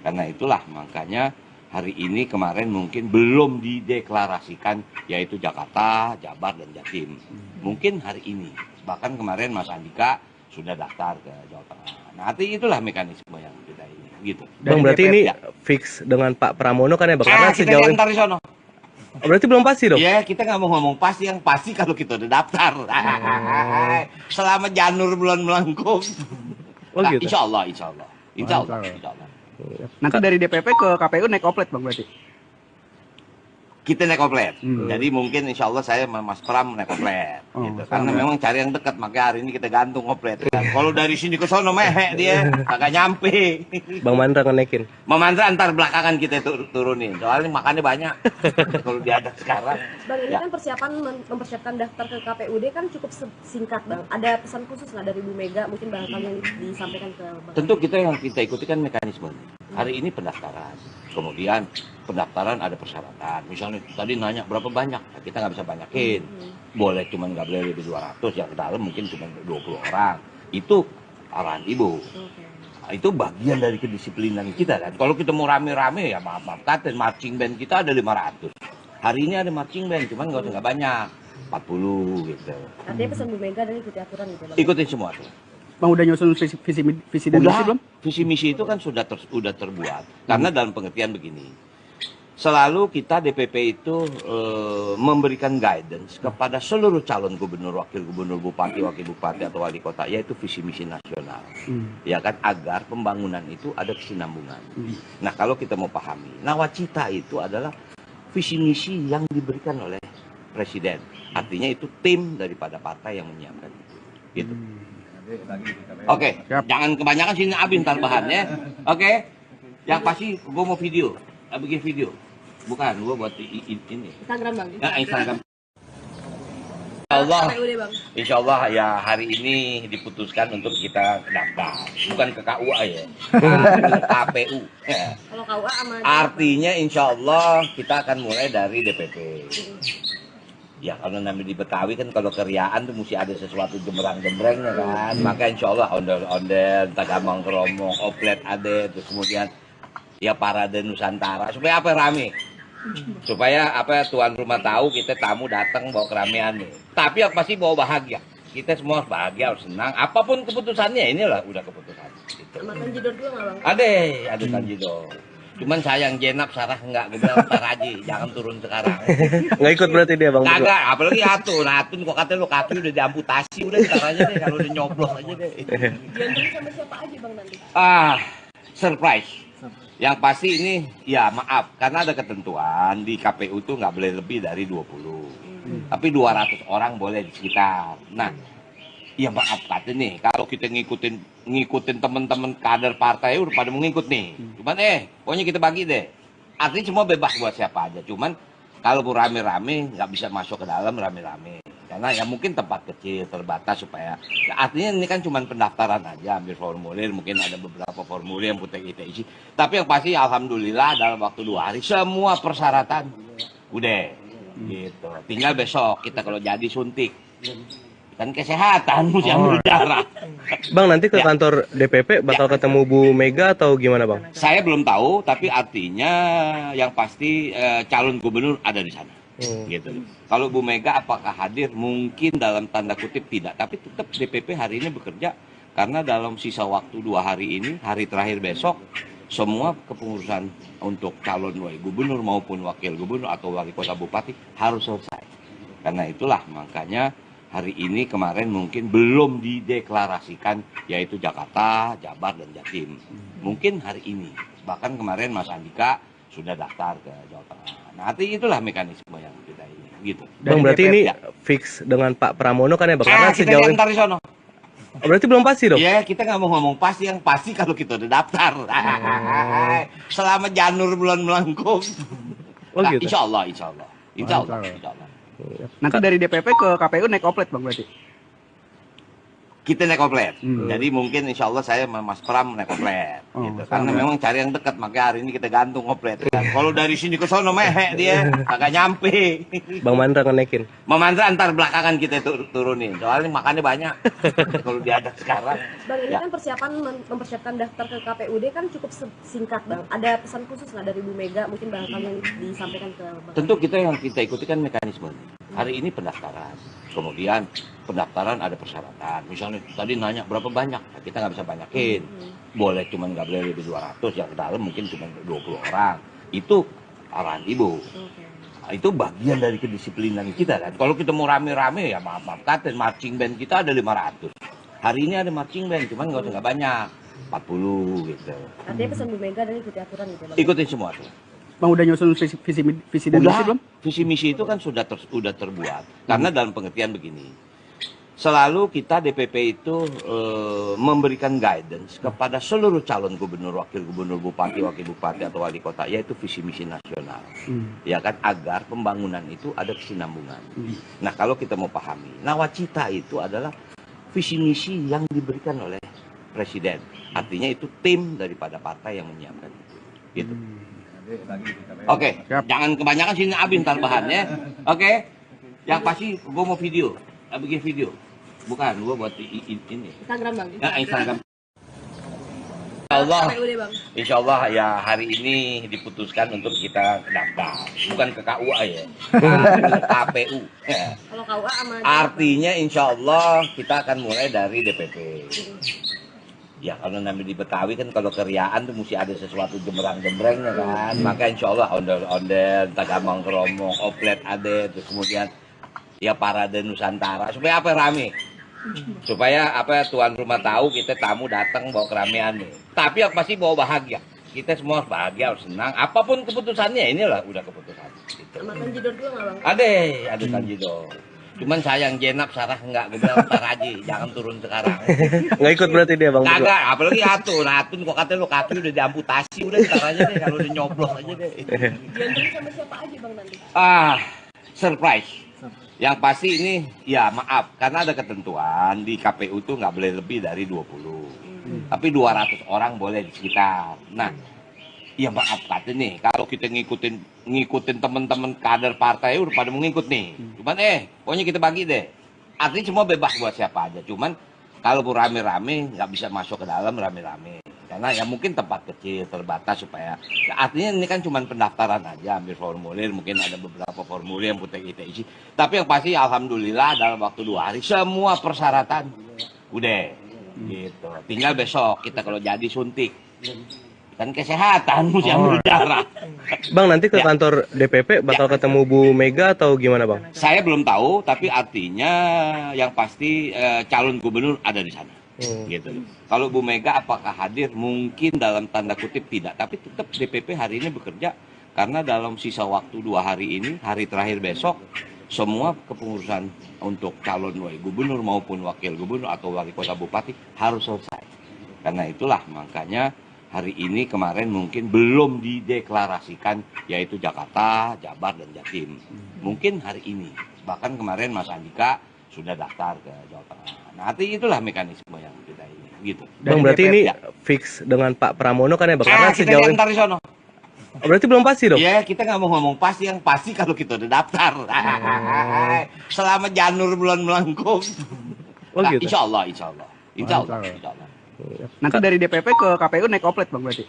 Karena itulah makanya hari ini kemarin mungkin belum dideklarasikan yaitu Jakarta, Jabar, dan Jatim. Mungkin hari ini. Bahkan kemarin Mas Andika sudah daftar ke Jawa Tengah. Nah, nanti itulah mekanisme yang kita ini gitu. Bang berarti DPP, ini fix dengan Pak Pramono kan ya bang? Karena Kita sejauh lihat ini ntar di sono. berarti belum pasti dong? Ya kita nggak mau ngomong pasti, yang pasti kalau kita udah daftar. Selama janur belum melengkung. Oh gitu. Insya Allah, insya Allah. Insya Allah. Insya Allah. Nanti dari DPP ke KPU naik oplet bang berarti? Kita naik oplet. Jadi mungkin insya Allah saya sama Mas Pram naik oplet. Gitu. Karena memang cari yang dekat, makanya hari ini kita gantung oplet. Kalau dari sini ke sono mehe dia, kagak nyampe. Bang Mandra ngenekin. Mamandra antar belakangan kita turunin. Soalnya makannya banyak. Kalau diajak sekarang. Bang ini Ya. kan mempersiapkan daftar ke KPUD kan cukup singkat bang. Ada pesan khusus nggak dari Bu Mega mungkin barangkali yang disampaikan ke bang? Tentu yang kita ikuti kan mekanisme. Hari ini pendaftaran. Kemudian pendaftaran ada persyaratan. Misalnya tadi nanya berapa banyak, nah, kita nggak bisa banyakin. Boleh cuman nggak boleh lebih 200, yang ke dalam mungkin cuma 20 orang. Itu arahan ibu. Nah, itu bagian dari kedisiplinan kita kan. Kalau kita mau rame-rame ya maaf kata marching band kita ada 500. Hari ini ada marching band, cuman nggak banyak. 40 gitu. Artinya pesan Bu Mega dan ikuti aturan gitu bang? Ikutin semua tuh. Bang udah nyusun visi dan misi belum? Visi misi itu kan sudah terbuat. Karena dalam pengertian begini, selalu kita DPP itu memberikan guidance kepada seluruh calon gubernur, wakil gubernur, bupati, wakil bupati atau wali kota, yaitu visi misi nasional, ya kan, agar pembangunan itu ada kesinambungan. Nah kalau kita mau pahami, nawacita itu adalah visi misi yang diberikan oleh presiden. Artinya itu tim daripada partai yang menyiapkan itu. Gitu. Oke, jangan kebanyakan sini abis ntar bahannya. Oke, yang pasti gue mau video, bikin video. Bukan, gue buat ini. Instagram bang? Ya, Instagram. Allah, KPUD bang? insya Allah ya hari ini diputuskan untuk kita daftar, bukan ke KUA ya, ke KPU. Ya. Kalau KUA sama Artinya insya Allah kita akan mulai dari DPP. Ya kalau namanya di Betawi kan kalau keriaan tuh mesti ada sesuatu jembrang-jembrengnya kan. Maka insya Allah ondel-ondel, tagamang keromong, oplet ada, terus kemudian ya parade Nusantara supaya apa rame. Supaya apa tuan rumah tahu kita tamu datang bawa keramaian nih. Tapi yang pasti bawa bahagia. Kita semua harus bahagia, harus senang. Apapun keputusannya inilah udah keputusan. Gitu. sama Tanjidor juga nggak bang? Ada Tanjidor. Cuman sayang Jenap Sarah nggak gedal Taraji, jangan turun sekarang. Nggak ikut berarti dia bang? Kagak, apalagi Atun kok katanya lo kaki udah diamputasi, udah ntar aja deh kalau udah nyoblos aja deh. Diantarin sama siapa aja bang nanti? Surprise. Yang pasti ini, ya maaf, karena ada ketentuan di KPU tuh nggak boleh lebih dari 20. Tapi 200 orang boleh di sekitar. Nah, ya maaf kata nih, kalau kita ngikutin teman-teman kader partai udah pada mau ngikut nih. Cuman pokoknya kita bagi deh. Artinya semua bebas buat siapa aja. Cuman kalau rame-rame nggak bisa masuk ke dalam rame-rame. Karena ya mungkin tempat kecil terbatas supaya ya artinya ini kan cuma pendaftaran aja, ambil formulir, mungkin ada beberapa formulir yang kita isi. Tapi yang pasti alhamdulillah dalam waktu 2 hari semua persyaratan udah gitu. Tinggal besok kita kalau jadi suntik kan kesehatan yang berjarak. Bang, nanti ke Ya. kantor DPP bakal ketemu Bu Mega atau gimana, Bang? Saya belum tahu, tapi artinya yang pasti calon gubernur ada di sana. Gitu. Kalau Bu Mega apakah hadir? Mungkin dalam tanda kutip tidak, tapi tetap DPP hari ini bekerja karena dalam sisa waktu 2 hari ini, hari terakhir besok, semua kepengurusan untuk calon gubernur maupun wakil gubernur atau wali kota bupati harus selesai. Karena itulah makanya hari ini kemarin mungkin belum dideklarasikan yaitu Jakarta, Jabar, dan Jatim. Mungkin hari ini. Bahkan kemarin Mas Andika sudah daftar ke Jawa Tengah. Nah, nanti itulah mekanisme yang kita ini, gitu. Bang, berarti DPP ini ya. fix dengan Pak Pramono kan ya, Bang? Karena Kita sejauh lihat ini... ntar di sono. Berarti belum pasti dong? Ya, kita nggak mau ngomong pasti, yang pasti kalau kita udah daftar. Selama janur bulan melengkung. Oh Nah, gitu? insya Allah, insya Allah. Insya Allah, insya Allah. Nanti dari DPP ke KPU naik oplet bang berarti. Kita naik komplet. Jadi mungkin insya Allah saya sama Mas Pram naik komplet. Oh, Gitu. Karena sama. memang cari yang dekat, makanya hari ini kita gantung komplet. Kalau dari sini ke sono mehe dia, kagak nyampe. Bang Mandra ngenekin. Memandra antar belakangan kita turunin. Soalnya makannya banyak. Kalau diajak sekarang. Bang, ini Ya. kan persiapan mempersiapkan daftar ke KPUD kan cukup singkat, Bang. Ada pesan khusus nggak dari Bu Mega mungkin barangkali yang disampaikan ke Bang? Tentu yang kita ikuti kan mekanisme. Hari ini pendaftaran. Kemudian pendaftaran ada persyaratan. Misalnya tadi nanya berapa banyak, nah, kita nggak bisa banyakin. Boleh cuman nggak boleh lebih 200, yang ke dalam mungkin cuma 20 orang. Itu arahan Ibu. Oke. Nah, itu bagian dari kedisiplinan kita kan. Kalau kita mau rame-rame ya maaf kata marching band kita ada 500. Hari ini ada marching band, cuman nggak banyak. 40 gitu. Artinya pesan Bu Mega dan ikuti aturan gitu ya, Bang? Ikutin semua tuh. Bang udah nyusun visi dan misi belum? Visi misi itu kan sudah terbuat. Karena dalam pengertian begini, selalu kita DPP itu memberikan guidance kepada seluruh calon gubernur, wakil gubernur, bupati, wakil bupati atau wali kota, yaitu visi misi nasional, ya kan, agar pembangunan itu ada kesinambungan. Nah, kalau kita mau pahami, nawacita itu adalah visi misi yang diberikan oleh presiden. Artinya itu tim daripada partai yang menyiapkan itu. Gitu. Oke, jangan kebanyakan sini abis ntar bahannya. Oke, yang pasti gue mau video, bikin video. Bukan, gue buat ini. Instagram, Bang. Ya, Instagram. Allah, KPUD, Bang. insya Allah ya hari ini diputuskan untuk kita daftar. Bukan ke KUA ya, ke KPU. Ya. Kalau KUA sama Artinya insya Allah kita akan mulai dari DPP. Ya kalau namanya di Betawi kan kalau keriaan tuh mesti ada sesuatu jembrang-jembrengnya kan. Maka insya Allah ondel-ondel, tagamang keromong, oplet ada, terus kemudian ya parade Nusantara. Supaya apa rame? Supaya apa tuan rumah tahu kita tamu datang bawa keramaian nih. Tapi yang pasti bawa bahagia. Kita semua harus bahagia, harus senang. Apapun keputusannya, inilah udah keputusan. Gitu. sama Tanjidor juga nggak, Bang? Ada Tanjidor. Cuman sayang Jenap Sarah enggak, gue bilang ntar aja, jangan turun sekarang. Nggak ikut berarti dia, Bang? Kagak, apalagi Atun. Atun kok katanya lo kaki udah diamputasi, udah ntar aja deh kalau udah nyoblos aja deh. Diantarin sama siapa aja, Bang, nanti? Surprise. Yang pasti ini, ya maaf, karena ada ketentuan di KPU tuh nggak boleh lebih dari 20. Tapi 200 orang boleh di sekitar. Nah, ya maaf kata nih, kalau kita ngikutin teman-teman kader partai udah pada mau ngikut nih. Cuman pokoknya kita bagi deh. Artinya semua bebas buat siapa aja. Cuman kalau rame-rame nggak bisa masuk ke dalam rame-rame. Karena ya mungkin tempat kecil terbatas supaya ya, artinya ini kan cuma pendaftaran aja, ambil formulir, mungkin ada beberapa formulir yang kita isi. Tapi yang pasti alhamdulillah dalam waktu 2 hari semua persyaratan udah gitu. Tinggal besok kita kalau jadi suntik kan kesehatan yang berjarak. Bang, nanti ke Ya. kantor DPP bakal ketemu Bu Mega atau gimana, Bang? Saya belum tahu, tapi artinya yang pasti calon gubernur ada di sana. Gitu. Kalau Bu Mega apakah hadir? Mungkin dalam tanda kutip tidak, tapi tetap DPP hari ini bekerja karena dalam sisa waktu 2 hari ini, hari terakhir besok, semua kepengurusan untuk calon gubernur maupun wakil gubernur atau wali kota bupati harus selesai. Karena itulah makanya hari ini kemarin mungkin belum dideklarasikan yaitu Jakarta, Jabar, dan Jatim. Mungkin hari ini. Bahkan kemarin Mas Andika sudah daftar ke Jawa Tengah. Nah, itulah mekanisme yang kita ini. Gitu. Bang, berarti ini fix dengan Pak Pramono kan ya Bang? Karena Kita sejauh lihat ini... ntar di sono. Berarti belum pasti dong? Ya, kita nggak mau ngomong pasti, yang pasti kalau kita udah daftar. Selama janur bulan melengkung. Oh Nah, gitu? insya Allah. Insya Allah. Nanti dari DPP ke KPU naik oplet Bang berarti?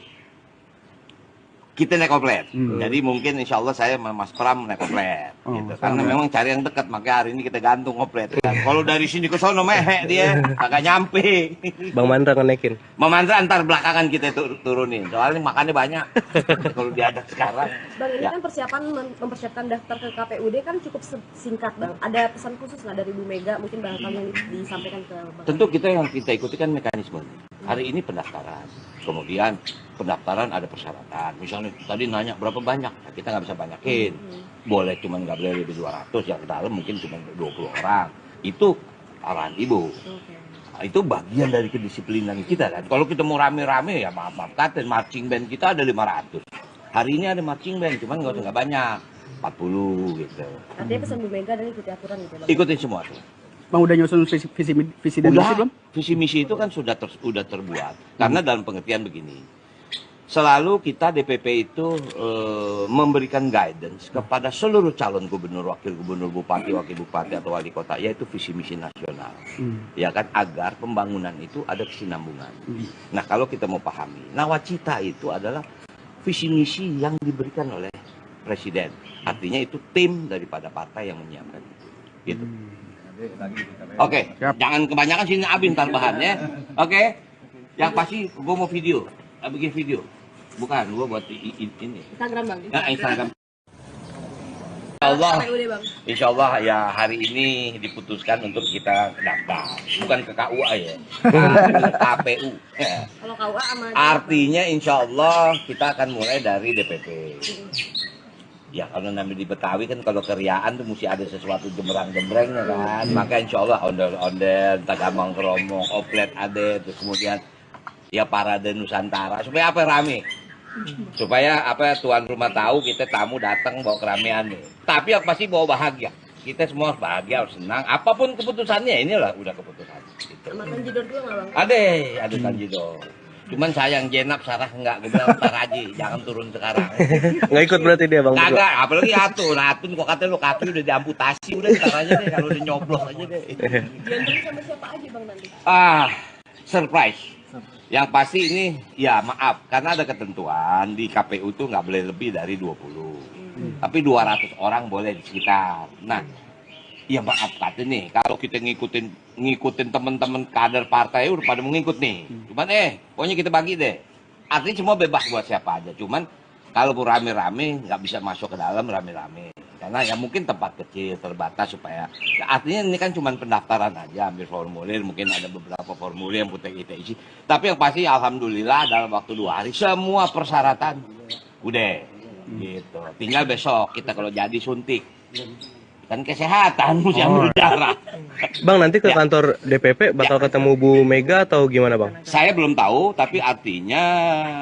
Kita naik komplet. Jadi mungkin insya Allah saya sama Mas Pram naik komplet. Gitu. Karena memang cari yang dekat, makanya hari ini kita gantung komplet. Kalau dari sini ke sono mehe dia, kagak nyampe. Bang Mandra ngenekin. Memandra antar belakangan kita turunin. Soalnya makannya banyak. Kalau diajak sekarang. Bang, ini Ya. kan mempersiapkan daftar ke KPUD kan cukup singkat, Bang. Ada pesan khusus nggak dari Bu Mega, mungkin barangkali yang disampaikan ke Bang? Tentu yang kita ikuti kan mekanisme. Hari ini pendaftaran. Kemudian pendaftaran ada persyaratan. Misalnya tadi nanya berapa banyak, nah, kita nggak bisa banyakin. Boleh cuman nggak boleh lebih 200, yang dalam mungkin cuma 20 orang. Itu arahan Ibu. Nah, itu bagian dari kedisiplinan kita kan. Kalau kita mau rame-rame ya maaf kata marching band kita ada 500. Hari ini ada marching band, cuman nggak banyak. 40 gitu. Artinya pesan Bu Mega dan ikuti aturan gitu, Bang? Ikutin semua tuh. Bang udah nyusun visi dan misi belum? Visi misi itu kan sudah terbuat. Karena dalam pengertian begini, selalu kita DPP itu memberikan guidance kepada seluruh calon gubernur, wakil gubernur, bupati, wakil bupati atau wali kota, yaitu visi misi nasional, ya kan, agar pembangunan itu ada kesinambungan. Nah, kalau kita mau pahami, nawacita itu adalah visi misi yang diberikan oleh presiden. Artinya itu tim daripada partai yang menyiapkan itu. Gitu. Oke, jangan kebanyakan sini Abin tambahan ya. Oke, yang pasti gue mau video, bikin video. Bukan, gue buat ini. Instagram, Bang. Ya, Instagram. Allah, KPUD, Bang. insya Allah ya hari ini diputuskan untuk kita daftar, bukan ke KUA ya, ke KPU. Ya. Kalau KUA sama Artinya insya Allah kita akan mulai dari DPP. Ya kalau namanya di Betawi kan kalau keriaan tuh mesti ada sesuatu jembrang-jembrengnya kan. Maka insya Allah ondel-ondel, tagamang keromong, oplet ada, terus kemudian ya parade Nusantara supaya apa rame. Supaya apa tuan rumah tahu kita tamu datang bawa keramaian nih. Tapi yang pasti bawa bahagia. Kita semua harus bahagia, harus senang. Apapun keputusannya inilah udah keputusan. Gitu. sama Tanjidor juga nggak, Bang? Ada Tanjidor. Cuman sayang Jenap Sarah enggak bilang ntar aja, jangan turun sekarang. Nggak ikut berarti dia Bang? Kagak, apalagi Atun. Atun kok katanya lu kaki udah diamputasi, udah ntar aja deh kalau udah nyoblos aja deh. Diantarin sama siapa aja, Bang, nanti? Surprise. Yang pasti ini ya maaf karena ada ketentuan di KPU tuh nggak boleh lebih dari 20. Tapi 200 orang boleh di sekitar. Nah, ya maaf kata nih kalau kita ngikutin teman-teman kader partai udah pada mengikut nih. Cuman pokoknya kita bagi deh. Artinya semua bebas buat siapa aja. Cuman kalau rame-rame nggak bisa masuk ke dalam rame-rame. Karena ya mungkin tempat kecil terbatas supaya ya, artinya ini kan cuma pendaftaran aja, ambil formulir, mungkin ada beberapa formulir yang kita isi. Tapi yang pasti alhamdulillah dalam waktu 2 hari semua persyaratan udah gitu. Tinggal besok kita kalau jadi suntik kan kesehatan mesti ambil darah. Bang, nanti ke kantor DPP bakal ketemu Bu Mega atau gimana Bang? Saya belum tahu, tapi artinya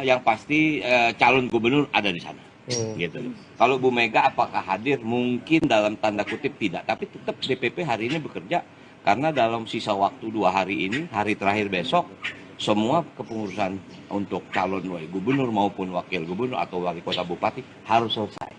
yang pasti calon gubernur ada di sana. Gitu. Kalau Bu Mega apakah hadir? Mungkin dalam tanda kutip tidak, tapi tetap DPP hari ini bekerja karena dalam sisa waktu 2 hari ini, hari terakhir besok, semua kepengurusan untuk calon gubernur maupun wakil gubernur atau wali kota bupati harus selesai.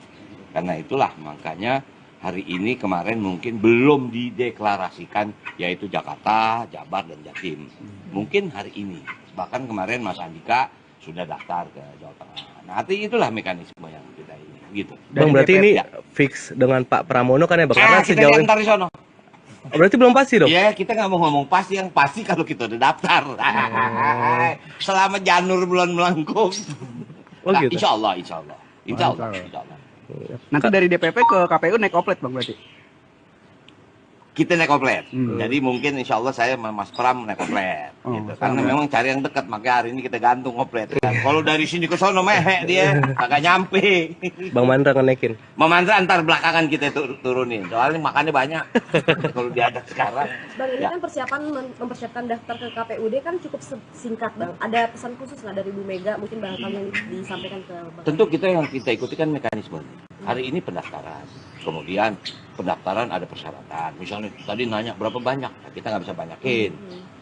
Karena itulah makanya hari ini kemarin mungkin belum dideklarasikan yaitu Jakarta, Jabar, dan Jatim. Mungkin hari ini. Bahkan kemarin Mas Andika sudah daftar ke Jawa Tengah. Nah, itulah mekanisme yang kita ini. Gitu. Bang, berarti ini fix dengan Pak Pramono kan ya Bang? Karena kita sejauh lihat ini... ntar di sono. Berarti belum pasti dong? Ya, kita nggak mau ngomong pasti, yang pasti kalau kita udah daftar. Selama janur bulan melengkung. Oh Nah, gitu? insya Allah. Nanti dari DPP ke KPU naik oplet Bang berarti? Kita naik komplet. Jadi mungkin insya Allah saya sama Mas Pram naik komplet. Gitu. Karena memang cari yang dekat, makanya hari ini kita gantung komplet. Kalau dari sini ke sono mehe dia, kagak nyampe. Bang Mandra ngenaikin. Memandra antar belakangan kita turunin. Soalnya makannya banyak. Kalau diajak sekarang. Bang, ini Ya. kan mempersiapkan daftar ke KPUD kan cukup singkat, Bang. Ada pesan khusus nggak dari Bu Mega mungkin barangkali yang disampaikan ke Bang? Tentu yang kita ikuti kan mekanisme. Hari ini pendaftaran. Kemudian pendaftaran ada persyaratan. Misalnya tadi nanya berapa banyak, nah, kita nggak bisa banyakin.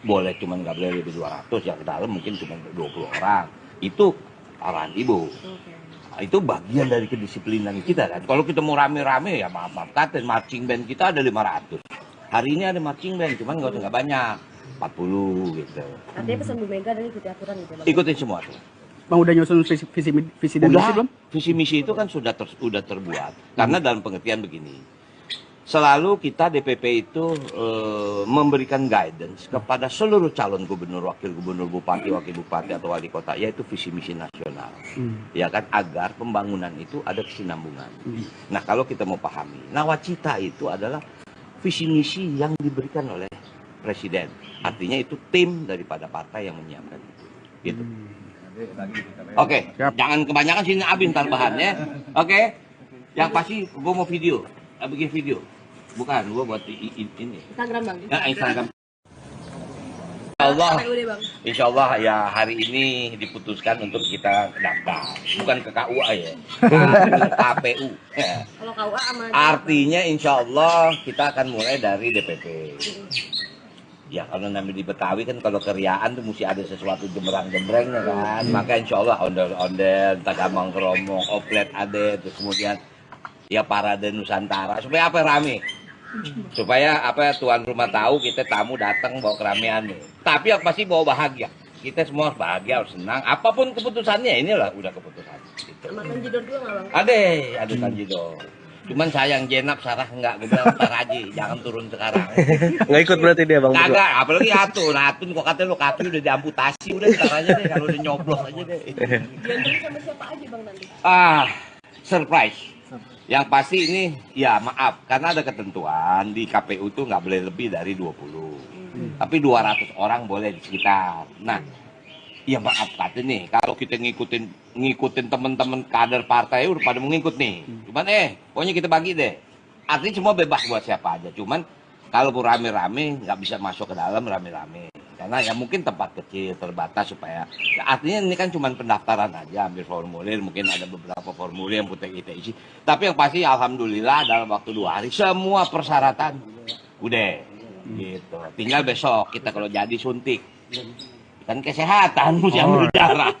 Boleh cuman nggak boleh lebih 200, yang ke dalam mungkin cuma 20 orang. Itu arahan Ibu. Oke. Nah, itu bagian dari kedisiplinan kita kan. Kalau kita mau rame-rame ya maaf katen, marching band kita ada 500. Hari ini ada marching band, cuman nggak banyak. 40 gitu. Artinya pesan Bu Mega dan ikuti aturan gitu, Bang? Ikutin semua tuh. Bang udah nyusun visi dan misi belum? Visi misi itu kan sudah terbuat. Karena dalam pengertian begini, selalu kita DPP itu memberikan guidance kepada seluruh calon gubernur, wakil gubernur, bupati, wakil bupati atau wali kota, yaitu visi misi nasional, ya kan, agar pembangunan itu ada kesinambungan. Nah kalau kita mau pahami, nawacita itu adalah visi misi yang diberikan oleh presiden. Artinya itu tim daripada partai yang menyiapkan itu. Gitu. Oke, jangan kebanyakan sini abis ntar bahannya. Oke, yang pasti gue mau video, bikin video. Bukan, gue buat ini. Instagram, Bang. Ya, Instagram. Allah, KPUD, Bang. insya Allah ya hari ini diputuskan untuk kita daftar, bukan ke KUA ya, ke KPU. Ya. Kalau KUA sama Artinya insya Allah kita akan mulai dari DPP. Ya kalau namanya di Betawi kan kalau keriaan tuh mesti ada sesuatu jembrang-jembrengnya kan. Maka insya Allah ondel-ondel, tagamang keromong, oplet ada, terus kemudian ya parade Nusantara. Supaya apa rame? Supaya apa tuan rumah tahu kita tamu datang bawa keramaian nih. Tapi yang pasti bawa bahagia. Kita semua harus bahagia, harus senang. Apapun keputusannya, inilah udah keputusan. Gitu. sama Tanjidor juga nggak, Bang? Ada Tanjidor. Cuman sayang Jenap Sarah enggak, gue bilang ntar aja, jangan turun sekarang. Nggak ikut berarti dia Bang? Kagak, apalagi Atun. Atun kok katanya lo kaki udah diamputasi, udah ntar aja deh kalau udah nyoblos aja deh. Diantarin sama siapa aja, Bang, nanti? Surprise. Yang pasti ini ya maaf karena ada ketentuan di KPU tuh nggak boleh lebih dari 20. Tapi 200 orang boleh di sekitar. Nah, ya maaf kata nih, kalau kita ngikutin teman-teman kader partai udah pada mau ngikut nih. Cuman pokoknya kita bagi deh. Artinya semua bebas buat siapa aja. Cuman kalau rame-rame nggak bisa masuk ke dalam rame-rame. Karena ya mungkin tempat kecil terbatas supaya ya artinya ini kan cuma pendaftaran aja, ambil formulir, mungkin ada beberapa formulir yang kita isi. Tapi yang pasti alhamdulillah dalam waktu 2 hari semua persyaratan udah gitu. Tinggal besok kita kalau jadi suntik. Kan kesehatan mesti ambil darah.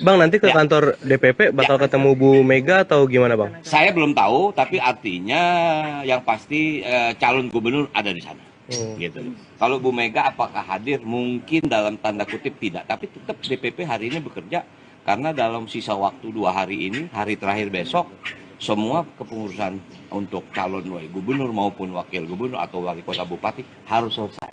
Bang nanti ke kantor DPP bakal ketemu Bu Mega atau gimana Bang? Saya belum tahu, tapi artinya yang pasti calon gubernur ada di sana. Gitu. Kalau Bu Mega apakah hadir? Mungkin dalam tanda kutip tidak, tapi tetap DPP hari ini bekerja karena dalam sisa waktu 2 hari ini, hari terakhir besok, semua kepengurusan untuk calon gubernur maupun wakil gubernur atau wali kota bupati harus selesai.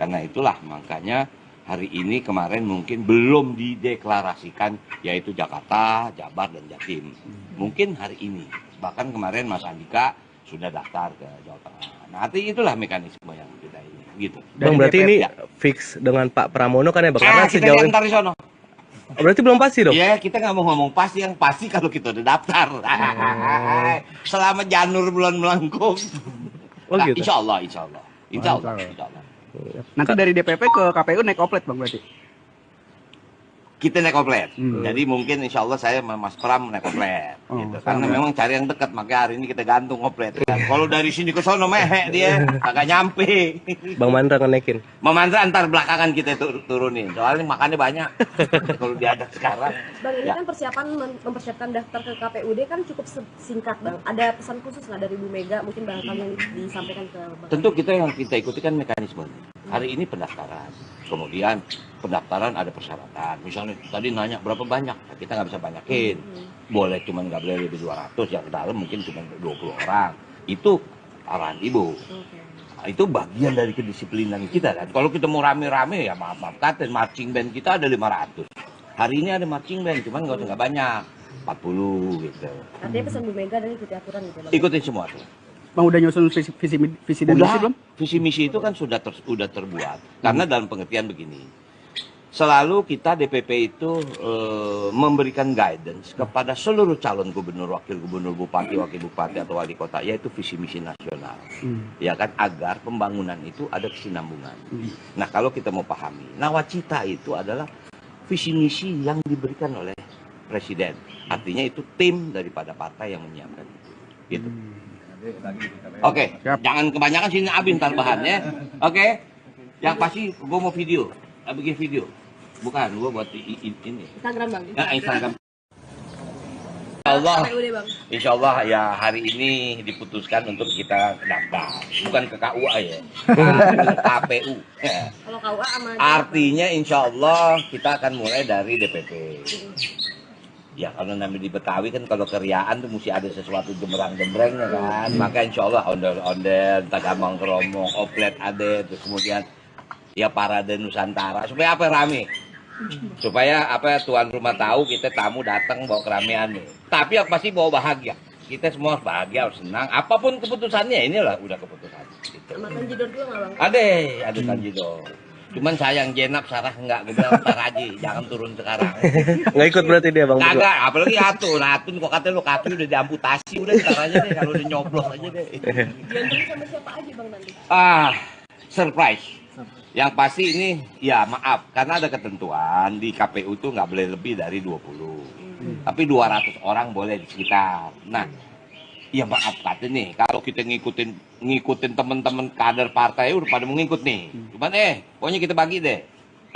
Karena itulah makanya hari ini kemarin mungkin belum dideklarasikan yaitu Jakarta, Jabar, dan Jatim. Mungkin hari ini, bahkan kemarin Mas Andika sudah daftar ke Jawa Tengah. Nah, artinya itulah mekanisme yang kita ini, gitu. Bang berarti DPP, ini ya. Fix dengan Pak Pramono kan ya Bang? Karena Kita sejauh lihat ini. ntar di sono. Berarti belum pasti dong? Ya, kita nggak mau ngomong pasti, yang pasti kalau kita udah daftar. Selama janur bulan melengkung. Oh Nah, gitu? insya Allah. Nanti dari DPP ke KPU naik oplet Bang berarti? Kita naik komplet. Jadi mungkin insya Allah saya sama Mas Pram naik komplet. Gitu. Karena memang cari yang dekat, makanya hari ini kita gantung komplet. Kalau dari sini ke sono mehe dia, kagak nyampe. Bang Mandra ngenaikin. Memandra antar belakangan kita turunin. Soalnya makannya banyak. Kalau diajak sekarang. Bang, ini Ya. kan mempersiapkan daftar ke KPUD kan cukup singkat, Bang. Ada pesan khusus nggak dari Bu Mega mungkin barangkali yang disampaikan ke Bang? Tentu yang kita ikuti kan mekanisme. Hari ini pendaftaran. Kemudian pendaftaran ada persyaratan. Misalnya tadi nanya berapa banyak, nah, kita nggak bisa banyakin. Boleh cuman nggak boleh lebih 200, yang ke dalam mungkin cuma 20 orang. Itu arahan Ibu. Oke. Nah, itu bagian dari kedisiplinan kita kan. Kalau kita mau rame-rame ya maaf kata, marching band kita ada 500. Hari ini ada marching band, cuman nggak banyak. 40 gitu. Artinya pesan Bu Mega dan ikuti aturan gitu, Bang? Ikutin semua tuh. Bang udah nyusun visi dan misi belum? Visi misi itu kan sudah terbuat. Karena dalam pengertian begini, selalu kita DPP itu memberikan guidance kepada seluruh calon gubernur, wakil gubernur, bupati, wakil bupati atau wali kota, yaitu visi misi nasional, ya kan, agar pembangunan itu ada kesinambungan. Nah, kalau kita mau pahami, nawacita itu adalah visi misi yang diberikan oleh presiden, artinya itu tim daripada partai yang menyiapkan itu, gitu. Oke, jangan kebanyakan sini abis ntar bahannya. Oke, yang pasti gue mau video, bikin video. Bukan, gue buat ini. Instagram bang. Ya, Instagram. Allah, KPUD bang. insya Allah ya hari ini diputuskan untuk kita daftar, bukan ke KUA ya, KPU. Ya. Kalau KUA sama. Artinya insya Allah kita akan mulai dari DPP. Ya kalau namanya di Betawi kan kalau keriaan tuh mesti ada sesuatu gembrang-gembrengnya kan. Maka insya Allah ondel-ondel, tagamang keromong, oplet ada, terus kemudian ya parade Nusantara. Supaya apa rame? Supaya apa tuan rumah tahu kita tamu datang bawa keramaian nih. Tapi yang pasti bawa bahagia. Kita semua harus bahagia, harus senang. Apapun keputusannya, inilah udah keputusan. Gitu. Sama Tanjidor juga nggak bang? Ada Tanjidor. Cuman sayang Jenap Sarah nggak gedal Haji, jangan turun sekarang. Nggak ikut berarti dia bang? Kagak, apalagi Atun. Atun kok katanya lo kaki udah diamputasi, udah ntar aja deh kalau udah nyoblos aja deh. Diantara sama siapa aja bang nanti? Surprise. Yang pasti ini ya maaf karena ada ketentuan di KPU tuh nggak boleh lebih dari 20. Tapi 200 orang boleh di sekitar. Nah, ya maaf kata nih kalau kita ngikutin teman-teman kader partai udah pada mau ngikut nih. Cuman pokoknya kita bagi deh.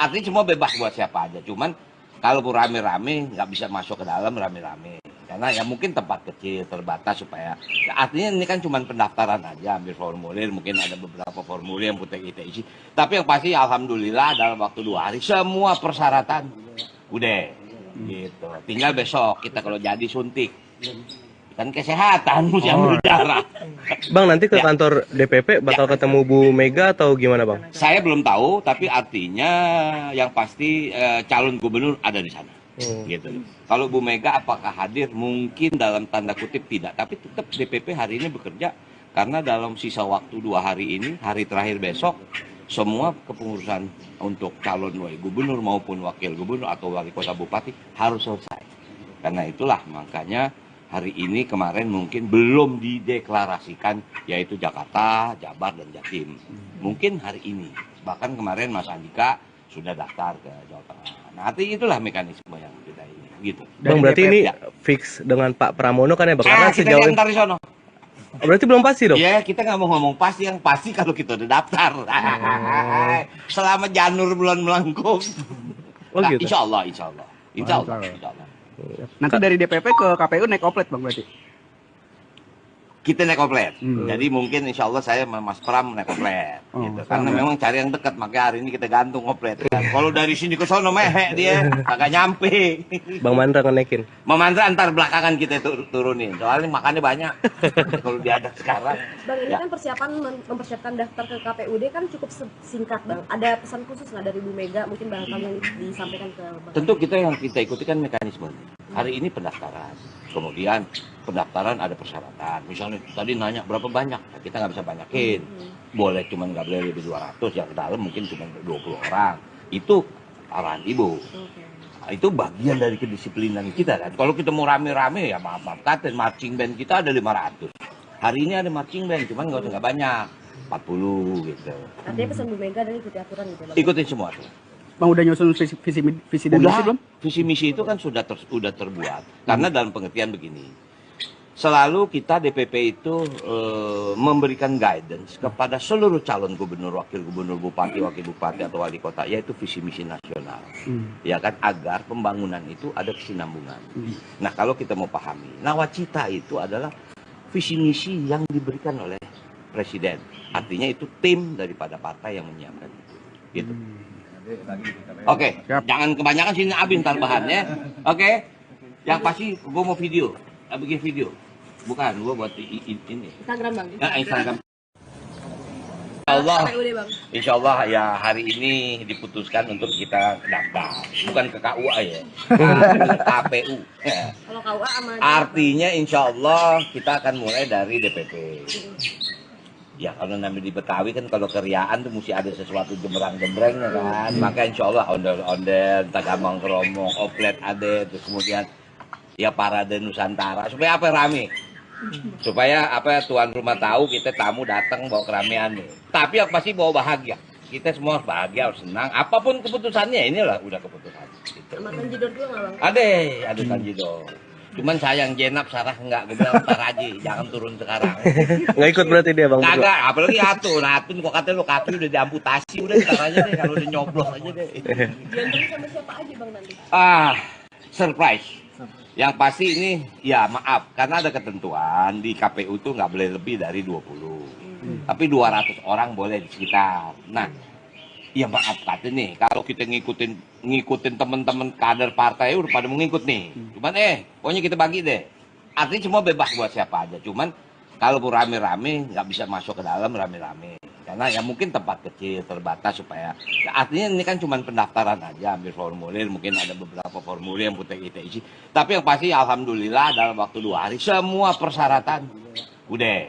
Artinya semua bebas buat siapa aja. Cuman kalau rame-rame nggak bisa masuk ke dalam rame-rame. Karena ya mungkin tempat kecil terbatas supaya ya, artinya ini kan cuma pendaftaran aja, ambil formulir, mungkin ada beberapa formulir yang kita isi. Tapi yang pasti alhamdulillah dalam waktu 2 hari semua persyaratan udah gitu. Tinggal besok kita kalau jadi suntik. Kan kesehatan mesti ambil darah. Bang nanti ke kantor DPP bakal ketemu Bu Mega atau gimana bang? Saya belum tahu, tapi artinya yang pasti calon gubernur ada di sana. Gitu. Kalau Bu Mega apakah hadir? Mungkin dalam tanda kutip tidak, tapi tetap DPP hari ini bekerja karena dalam sisa waktu 2 hari ini, hari terakhir besok, semua kepengurusan untuk calon gubernur maupun wakil gubernur atau wali kota bupati harus selesai. Karena itulah makanya hari ini kemarin mungkin belum dideklarasikan yaitu Jakarta, Jabar, dan Jatim. Mungkin hari ini, bahkan kemarin Mas Andika sudah daftar ke Jawa Tengah. Nah, itulah mekanisme yang kita ini, gitu. Bang berarti DPP, ini ya. Fix dengan Pak Pramono kan ya bang? Karena Kita sejauh lihat ini ntar di sono. berarti belum pasti dong? Ya kita nggak mau ngomong pasti, yang pasti kalau kita udah daftar. Selama janur bulan melengkung. Oh gitu? Insya Allah, insya Allah. Insya Allah. Insya Allah. Nanti dari DPP ke KPU naik oplet bang berarti? Kita naik oplet. Jadi mungkin insya Allah saya sama Mas Pram naik oplet. Gitu. Karena memang cari yang dekat, makanya hari ini kita gantung oplet. Kalau dari sini ke sono mehe dia, kagak nyampe. Bang Mandra ngenekin. Mamandra antar belakangan kita turunin. Soalnya makannya banyak. Kalau diajak sekarang. Bang ini Ya. kan mempersiapkan daftar ke KPUD kan cukup singkat bang. Ada pesan khusus nggak dari Bu Mega? Mungkin barangkali yang disampaikan ke bang. Tentu yang kita ikuti kan mekanisme. Hari ini pendaftaran. Kemudian pendaftaran ada persyaratan. Misalnya tadi nanya berapa banyak, nah, kita nggak bisa banyakin. Boleh cuman nggak boleh lebih 200, yang ke dalam mungkin cuma 20 orang. Itu arahan ibu. Nah, itu bagian dari kedisiplinan kita kan. Kalau kita mau rame-rame ya maaf kata marching band kita ada 500. Hari ini ada marching band, cuman nggak banyak, 40 gitu. Artinya pesan Bu Mega dari ikuti aturan gitu bang. Ikutin semua tuh. Bang udah nyusun visi dan misi belum? Visi misi itu kan sudah terbuat. Karena dalam pengertian begini, selalu kita DPP itu memberikan guidance kepada seluruh calon gubernur, wakil gubernur, bupati, wakil bupati atau wali kota, yaitu visi misi nasional, ya kan, agar pembangunan itu ada kesinambungan. Nah kalau kita mau pahami, nawacita itu adalah visi misi yang diberikan oleh presiden, artinya itu tim daripada partai yang menyiapkan itu, gitu. Oke, jangan kebanyakan sini abis ntar bahannya. Oke, yang pasti gue mau video, bikin video. Bukan, gue buat ini. Instagram bang. Ya, Instagram. Allah, KPUD bang. insya Allah ya hari ini diputuskan untuk kita daftar, bukan ke KUA ya, ke KPU. Ya. Kalau KUA sama Artinya insya Allah kita akan mulai dari DPP. Ya kalau namanya di Betawi kan kalau keriaan tuh mesti ada sesuatu jembrang-jembrangnya kan. Maka insya Allah ondel-ondel, tagamang keromong, oplet ada, terus kemudian ya parade Nusantara supaya apa rame. Supaya apa tuan rumah tahu kita tamu datang bawa keramaian nih. Tapi yang pasti bawa bahagia. Kita semua harus bahagia, harus senang. Apapun keputusannya inilah udah keputusan. Gitu. sama Tanjidor juga nggak bang? Ada Tanjidor. Cuman sayang Jenap Sarah enggak, gue bilang ntar aja, jangan turun sekarang. Nggak ikut berarti dia bang? Kagak, apalagi Atun. Atun kok katanya lo kaki udah diamputasi, udah ntar aja deh kalau udah nyoblos aja deh. Diantarin sama siapa aja bang nanti? Surprise. Yang pasti ini ya maaf karena ada ketentuan di KPU tuh nggak boleh lebih dari 20. Tapi 200 orang boleh di sekitar. Nah, ya maaf kata nih kalau kita ngikutin teman-teman kader partai udah pada mengikut nih. Cuman pokoknya kita bagi deh. Artinya semua bebas buat siapa aja. Cuman kalau rame-rame nggak bisa masuk ke dalam rame-rame. Karena ya mungkin tempat kecil terbatas supaya ya artinya ini kan cuma pendaftaran aja, ambil formulir, mungkin ada beberapa formulir yang kita isi. Tapi yang pasti alhamdulillah dalam waktu 2 hari semua persyaratan udah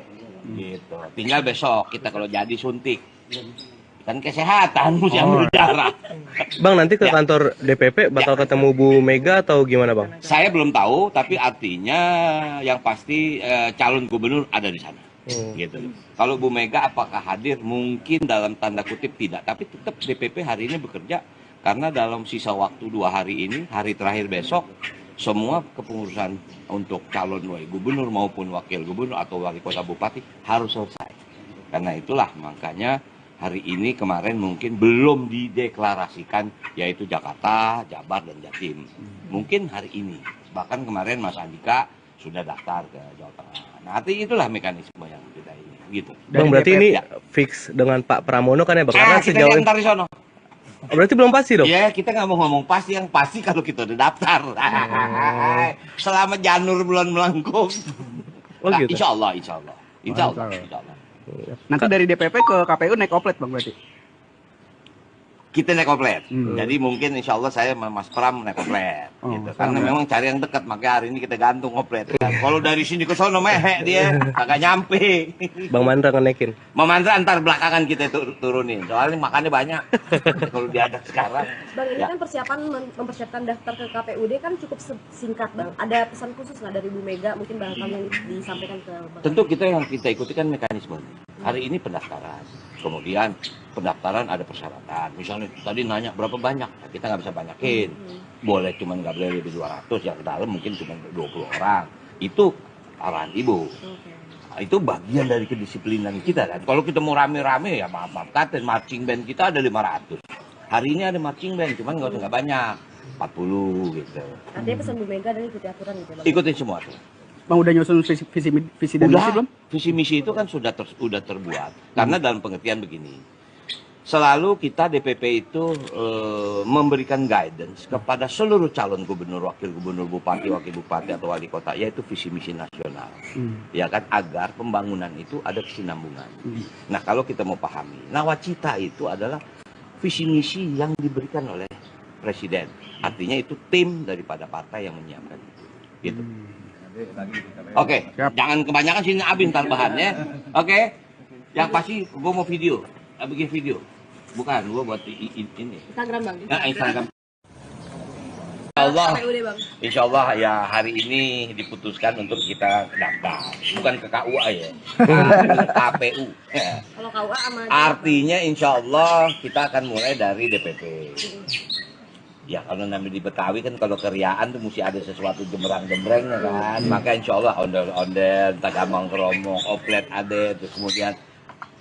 gitu. Tinggal besok kita kalau jadi suntik kan kesehatan mesti ambil darah. Bang nanti ke Ya. kantor DPP bakal ketemu Bu Mega atau gimana bang? Saya belum tahu, tapi artinya yang pasti calon gubernur ada di sana. Gitu. Kalau Bu Mega apakah hadir? Mungkin dalam tanda kutip tidak, tapi tetap DPP hari ini bekerja karena dalam sisa waktu 2 hari ini, hari terakhir besok, semua kepengurusan untuk calon gubernur maupun wakil gubernur atau wali kota bupati harus selesai. Karena itulah makanya hari ini kemarin mungkin belum dideklarasikan yaitu Jakarta, Jabar, dan Jatim. Mungkin hari ini, bahkan kemarin Mas Andika sudah daftar ke Jawa Tengah. Nah, artinya itulah mekanisme yang kita ini, gitu. Bang berarti DPP, ini ya. fix dengan Pak Pramono kan ya bang? Karena Kita sejauh ini, diantar di sono. berarti belum pasti dong? Ya, kita nggak mau ngomong pasti, yang pasti kalau kita udah daftar. Selama janur bulan melengkung. Oh gitu. Insya Allah, insya Allah. Insya Allah, Insya Allah. insya Allah. Nanti dari DPP ke KPU naik oplet bang berarti? Kita naik oplet. Hmm. Jadi mungkin insya Allah saya sama Mas Pram naik oplet. Oh, Gitu. sama Karena ya. memang cari yang dekat, makanya hari ini kita gantung oplet. Kan. Kalau dari sini ke sono mehe dia, kagak nyampe. Bang Mandra ngenekin. Memandra antar belakangan kita turunin. Soalnya makannya banyak. Kalau diajak sekarang. Bang ini Ya. kan persiapan mempersiapkan daftar ke KPUD kan cukup singkat bang. Ada pesan khusus nggak dari Bu Mega mungkin barangkali yang disampaikan ke bang? Tentu kita yang kita ikuti kan mekanisme. Hari ini pendaftaran. Kemudian pendaftaran ada persyaratan. Misalnya tadi nanya berapa banyak, nah, kita nggak bisa banyakin. Boleh cuman nggak boleh lebih 200, yang ke dalam mungkin cuma 20 orang. Itu arahan Ibu. Oke. Nah, itu bagian dari kedisiplinan kita kan. Kalau kita mau rame-rame ya maaf kata marching band kita ada 500. Hari ini ada marching band, cuman nggak banyak. 40 gitu. Artinya pesan Bu Mega dan ikuti aturan gitu ya bang? Ikutin semua tuh. Bang udah nyusun visi dan misi belum? Visi misi itu kan sudah terbuat. Karena dalam pengertian begini, selalu kita DPP itu memberikan guidance kepada seluruh calon gubernur, wakil gubernur, bupati, wakil bupati atau wali kota, yaitu visi misi nasional, ya kan, agar pembangunan itu ada kesinambungan. Nah kalau kita mau pahami, nawacita itu adalah visi misi yang diberikan oleh presiden. Artinya itu tim daripada partai yang menyiapkan itu. Gitu. Oke, Siap. jangan kebanyakan sini abis ntar bahannya. Oke, yang pasti gue mau video, bikin video. Bukan, gue buat ini. Instagram bang? Nah, Instagram. Allah, KPUD bang? insya Allah ya hari ini diputuskan untuk kita daftar, bukan ke KUA ya, ke KPU. Ya. Kalau KUA sama Artinya insya Allah kita akan mulai dari DPP. Ya kalau namanya di Betawi kan kalau keriaan tuh mesti ada sesuatu jembrang-jembrangnya kan. Maka insya Allah ondel-ondel, tagamang keromong, oplet ada, terus kemudian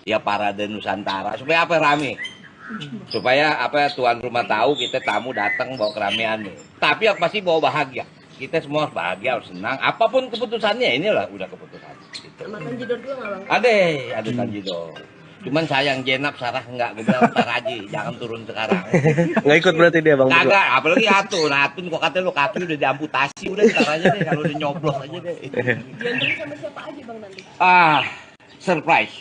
ya parade Nusantara supaya apa rame. Supaya apa tuan rumah tahu kita tamu datang bawa keramaian nih. Tapi yang pasti bawa bahagia. Kita semua harus bahagia, harus senang. Apapun keputusannya inilah udah keputusan. Gitu. sama Tanjidor juga nggak bang? Ada Tanjidor. Cuman sayang Jenap Sarah enggak, gue bilang ntar aja, jangan turun sekarang. Nggak ikut berarti dia bang? Kagak, apalagi Atun kok katanya lo kaki udah diamputasi, udah ntar aja deh kalau udah nyoblos aja deh. Diantarin sama siapa aja bang nanti? Surprise.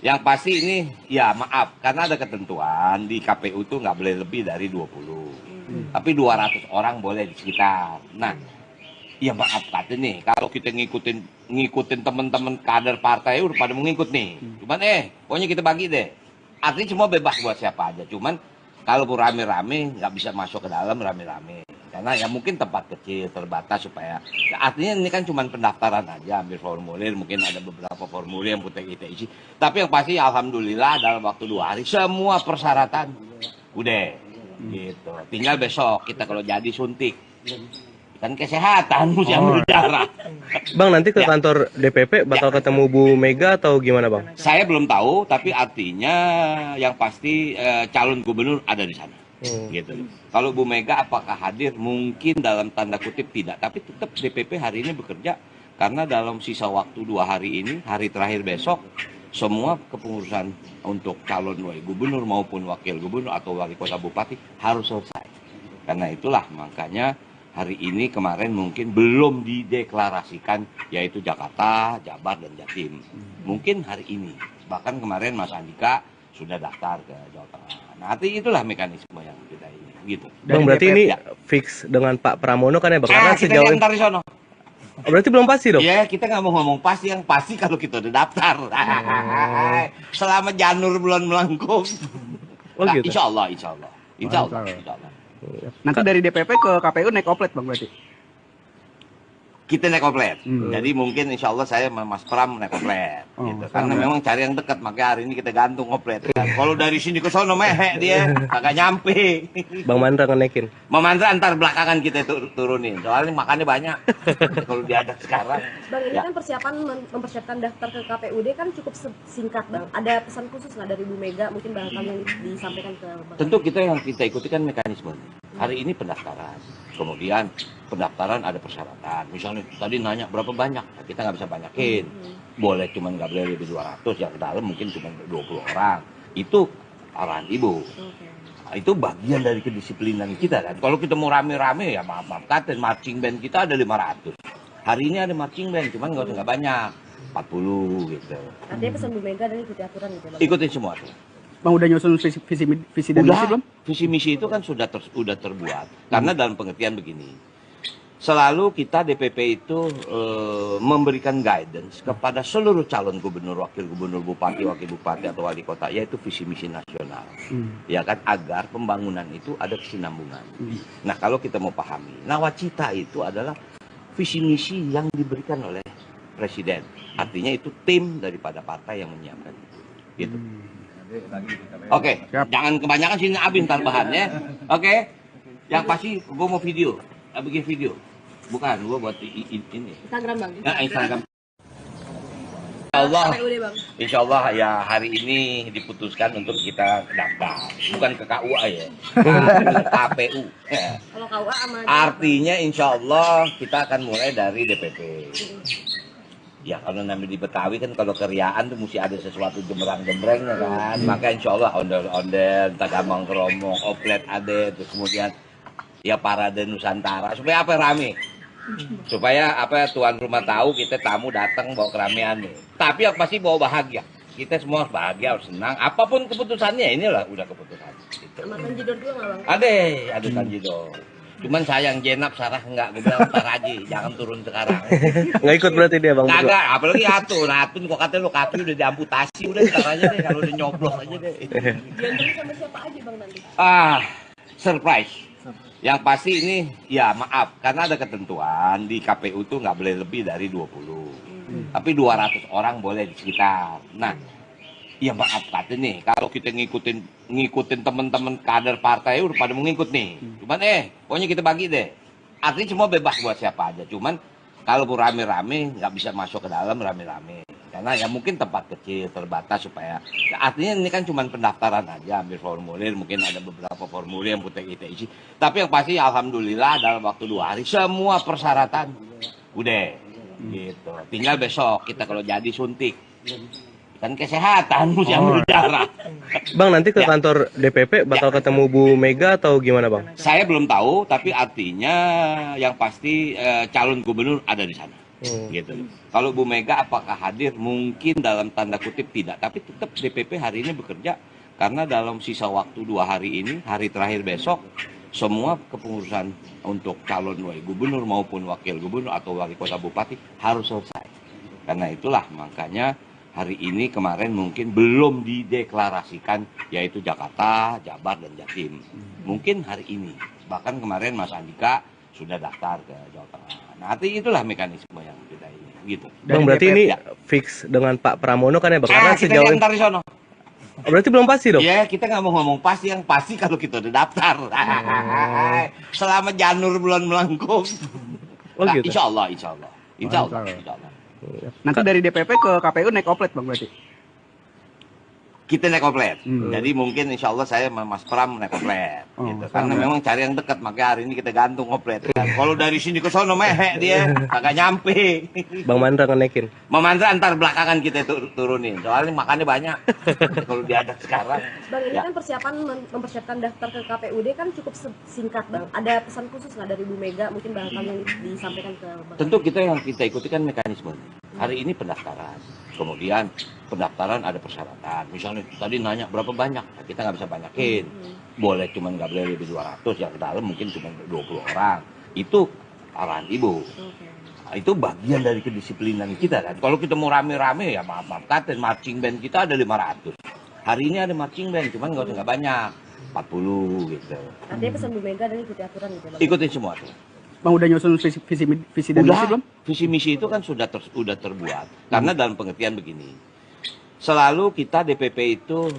Yang pasti ini, ya maaf, karena ada ketentuan di KPU itu nggak boleh lebih dari 20. Tapi 200 orang boleh di sekitar. Nah, ya maaf kata nih, kalau kita ngikutin teman-teman kader partai udah pada mau ngikut nih. Cuman pokoknya kita bagi deh. Artinya semua bebas buat siapa aja. Cuman kalau rame-rame nggak bisa masuk ke dalam rame-rame. Karena ya mungkin tempat kecil, terbatas supaya ya artinya ini kan cuma pendaftaran aja, ambil formulir, mungkin ada beberapa formulir yang kita isi. Tapi yang pasti alhamdulillah dalam waktu 2 hari semua persyaratan udah gitu. Tinggal besok kita kalau jadi suntik. Kan kesehatan mesti ambil darah. Bang, nanti ke Ya. kantor DPP bakal ketemu Bu Mega atau gimana, Bang? Saya belum tahu, tapi artinya yang pasti calon gubernur ada di sana. Gitu. Kalau Bu Mega apakah hadir? Mungkin dalam tanda kutip tidak, tapi tetap DPP hari ini bekerja karena dalam sisa waktu 2 hari ini, hari terakhir besok, semua kepengurusan untuk calon gubernur maupun wakil gubernur atau wali kota bupati harus selesai. Karena itulah makanya hari ini kemarin mungkin belum dideklarasikan yaitu Jakarta, Jabar, dan Jatim. Mungkin hari ini. Bahkan kemarin Mas Andika sudah daftar ke Jawa Tengah. Nah, artinya itulah mekanisme yang kita ini. Gitu. Bang, berarti DPP, ini ya. fix dengan Pak Pramono kan ya, Bang? Karena Kita sejauh diantar di sono. Oh, berarti belum pasti dong? Ya, kita nggak mau ngomong pasti, yang pasti kalau kita udah daftar. Selama janur bulan melengkung. Oh, Nah, gitu. insya Allah, insya Allah. Insya Allah, Mantap. insya Allah. Nanti dari DPP ke KPU naik oplet bang berarti. Kita naik komplet. Hmm. Jadi mungkin insya Allah saya sama Mas Pram naik komplet. Oh, Gitu. Pram, Karena ya. memang cari yang dekat, makanya hari ini kita gantung komplet. Kalau dari sini ke sono mehe dia, kagak nyampe. Bang Mandra ngenaikin. Memandra antar belakangan kita turunin. Soalnya makannya banyak. Kalau diajak sekarang. Bang, ini Ya. kan mempersiapkan daftar ke KPUD kan cukup singkat, Bang. Ada pesan khusus nggak dari Bu Mega mungkin barangkali yang disampaikan ke Bang? Tentu yang kita ikuti kan mekanisme. Hari ini pendaftaran, kemudian pendaftaran ada persyaratan. Misalnya tadi nanya berapa banyak, kita nggak bisa banyakin. Boleh cuman nggak boleh lebih 200, yang ke dalam mungkin cuma 20 orang. Itu arahan Ibu. Oke. Nah, itu bagian dari kedisiplinan kita kan. Kalau kita mau rame-rame ya maaf kata marching band kita ada 500. Hari ini ada marching band, cuman nggak banyak, 40 gitu. Artinya pesan Bu Mega dan ikuti aturan gitu, Bang. Ikutin semua tuh. Bang udah nyusun visi dan misi belum? Visi misi itu kan sudah terbuat. Karena dalam pengertian begini, selalu kita DPP itu memberikan guidance kepada seluruh calon gubernur, wakil gubernur, bupati, wakil bupati atau wali kota, yaitu visi misi nasional, ya kan, agar pembangunan itu ada kesinambungan. Nah, kalau kita mau pahami, nawacita itu adalah visi misi yang diberikan oleh presiden. Artinya itu tim daripada partai yang menyiapkan itu. Gitu. Oke, Siap. jangan kebanyakan sini abis ntar bahannya. Oke, yang pasti gue mau video, bikin video. Bukan, gue buat ini. Instagram, Bang. Nah, Instagram. Allah, KPUD, Bang. insya Allah ya hari ini diputuskan untuk kita daftar. Bukan ke KUA ya, ke KPU. Kalau KUA sama Artinya insya Allah kita akan mulai dari DPP. Ya kalau namanya di Betawi kan kalau keriaan tuh mesti ada sesuatu jembrang-jembrengnya kan. Maka insya Allah ondel-ondel, tagamang keromong, oplet ada, terus kemudian ya parade Nusantara. Supaya apa rame? Supaya apa tuan rumah tahu kita tamu datang bawa keramaian nih. Tapi yang pasti bawa bahagia. Kita semua harus bahagia, harus senang. Apapun keputusannya inilah udah keputusan. Gitu. sama Tanjidor juga nggak, Bang? Ada Tanjidor. Cuman sayang Jenap Sarah enggak, gue bilang ntar aja, jangan turun sekarang. Nggak ikut berarti dia, Bang? Kagak, apalagi Atun kok katanya lo kaki udah diamputasi, udah ntar aja deh, kalau udah nyoblos aja deh. Diantarin sama siapa aja, Bang, nanti? Surprise. Yang pasti ini, ya maaf, karena ada ketentuan di KPU tuh nggak boleh lebih dari 20. Tapi 200 orang boleh di sekitar. Nah, ya maaf kata nih, kalau kita ngikutin teman-teman kader partai udah pada mau ngikut nih. Cuman pokoknya kita bagi deh. Artinya semua bebas buat siapa aja. Cuman kalau rame-rame nggak bisa masuk ke dalam rame-rame. Karena ya mungkin tempat kecil, terbatas supaya ya artinya ini kan cuma pendaftaran aja, ambil formulir, mungkin ada beberapa formulir yang kita isi. Tapi yang pasti alhamdulillah dalam waktu 2 hari semua persyaratan udah gitu. Tinggal besok kita kalau jadi suntik. Kan kesehatan mesti ambil darah. Bang, nanti ke Ya. kantor DPP bakal ketemu Bu Mega atau gimana, Bang? Saya belum tahu, tapi artinya yang pasti calon gubernur ada di sana. Gitu. Kalau Bu Mega apakah hadir? Mungkin dalam tanda kutip tidak, tapi tetap DPP hari ini bekerja karena dalam sisa waktu 2 hari ini, hari terakhir besok, semua kepengurusan untuk calon gubernur maupun wakil gubernur atau wali kota bupati harus selesai. Karena itulah makanya hari ini kemarin mungkin belum dideklarasikan yaitu Jakarta, Jabar, dan Jatim. Mungkin hari ini. Bahkan kemarin Mas Andika sudah daftar ke Jawa Tengah. Nah, itulah mekanisme yang kita ini. Gitu. Bang, berarti ini ya, fix dengan Pak Pramono kan ya Bang? Karena kita sejauh diantar di sono. Oh, berarti belum pasti dong? Ya, kita nggak mau ngomong pasti, yang pasti kalau kita udah daftar. Selama janur bulan melengkung. Oh, Nah, gitu. insya Allah, insya Allah. Insya Allah, insya Allah. Nanti dari DPP ke KPU naik oplet bang berarti? Kita naik komplet. Hmm. Jadi mungkin insya Allah saya sama Mas Pram naik komplet. Oh, Gitu. Mas Karena Pram, memang cari yang dekat, makanya hari ini kita gantung komplet. Kalau dari sini ke sono mehek dia, kagak nyampe. Bang Mandra ngenaikin. Memandra antar belakangan kita turunin. Soalnya makannya banyak. Kalau diajak sekarang. Bang, ini Ya. kan persiapan mempersiapkan daftar ke KPUD kan cukup singkat Bang. Ada pesan khusus nggak dari Bu Mega mungkin barangkali yang disampaikan ke Bang? Tentu yang kita ikuti kan mekanisme. Hari ini pendaftaran, kemudian pendaftaran ada persyaratan. Misalnya tadi nanya berapa banyak, nah, kita nggak bisa banyakin. Boleh cuman nggak boleh lebih 200, yang ke dalam mungkin cuma 20 orang. Itu arahan Ibu. Oke. Nah, itu bagian dari kedisiplinan kita kan. Kalau kita mau rame-rame ya maaf katen, marching band kita ada 500. Hari ini ada marching band, cuman nggak banyak, 40 gitu. Artinya pesan Bu Mega dan ikuti aturan gitu Bang? Ikutin semua tuh. Bang udah nyusun visi dan misi belum? Visi misi itu kan sudah terbuat. Karena dalam pengertian begini, selalu kita DPP itu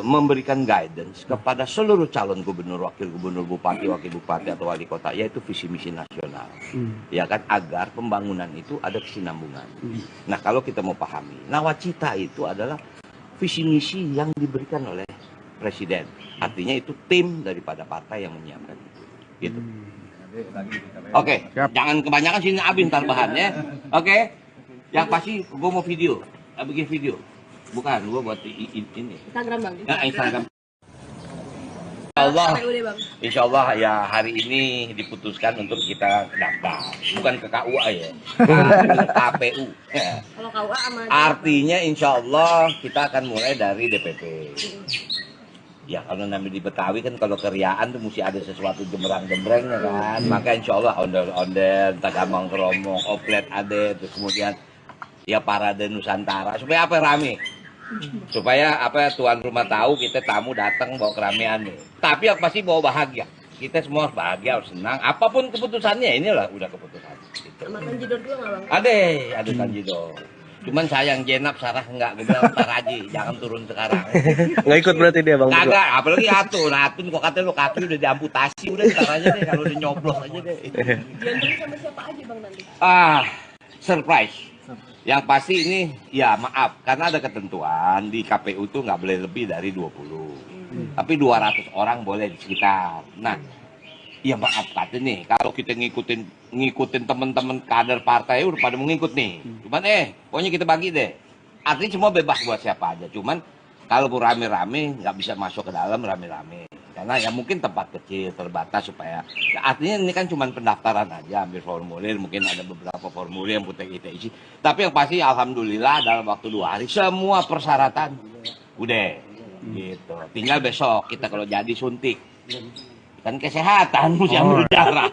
memberikan guidance kepada seluruh calon gubernur, wakil gubernur, bupati, wakil bupati atau wali kota, yaitu visi misi nasional, ya kan, agar pembangunan itu ada kesinambungan. Nah, kalau kita mau pahami, nawacita itu adalah visi misi yang diberikan oleh presiden. Artinya itu tim daripada partai yang menyiapkan itu. Gitu. Oke, Siap. jangan kebanyakan sini abis ntar bahannya. Oke, yang pasti gue mau video, bikin video. Bukan, gue buat ini. Instagram Bang? Ya, Instagram. Allah, KPUD Bang? insya Allah ya hari ini diputuskan untuk kita daftar. Bukan ke KUA ya, ke KPU. Kalau KUA sama Artinya insya Allah kita akan mulai dari DPP. Ya kalau namanya di Betawi kan kalau keriaan tuh mesti ada sesuatu jembrang-jembrengnya kan. Maka insya Allah ondel-ondel, tagamang keromong, oplet ada, terus kemudian ya parade Nusantara. Supaya apa rame? Supaya apa tuan rumah tahu kita tamu datang bawa keramaian nih. Tapi yang pasti bawa bahagia. Kita semua harus bahagia, harus senang. Apapun keputusannya, inilah udah keputusan. Gitu. sama Tanjidor juga nggak Bang? Ada Tanjidor. Cuman sayang Jenap Sarah enggak, gue bilang ntar aja, jangan turun sekarang. Nggak ikut berarti dia Bang? Kagak, apalagi Atun kok katanya lo kaki udah diamputasi, udah ntar aja deh, kalau udah nyoblos aja deh. Diantarin sama siapa aja Bang nanti? Surprise. Yang pasti ini, ya maaf, karena ada ketentuan di KPU tuh nggak boleh lebih dari 20. Tapi 200 orang boleh di sekitar. Nah, ya maaf kata nih, kalau kita ngikutin teman-teman kader partai udah pada mengikut nih. Cuman pokoknya kita bagi deh. Artinya semua bebas buat siapa aja. Cuman kalau rame-rame nggak bisa masuk ke dalam rame-rame. Karena ya mungkin tempat kecil terbatas supaya. Ya, artinya ini kan cuma pendaftaran aja, ambil formulir, mungkin ada beberapa formulir yang kita isi. Tapi yang pasti alhamdulillah dalam waktu 2 hari semua persyaratan udah gitu. Tinggal besok kita kalau jadi suntik. Kan kesehatan mesti ambil darah.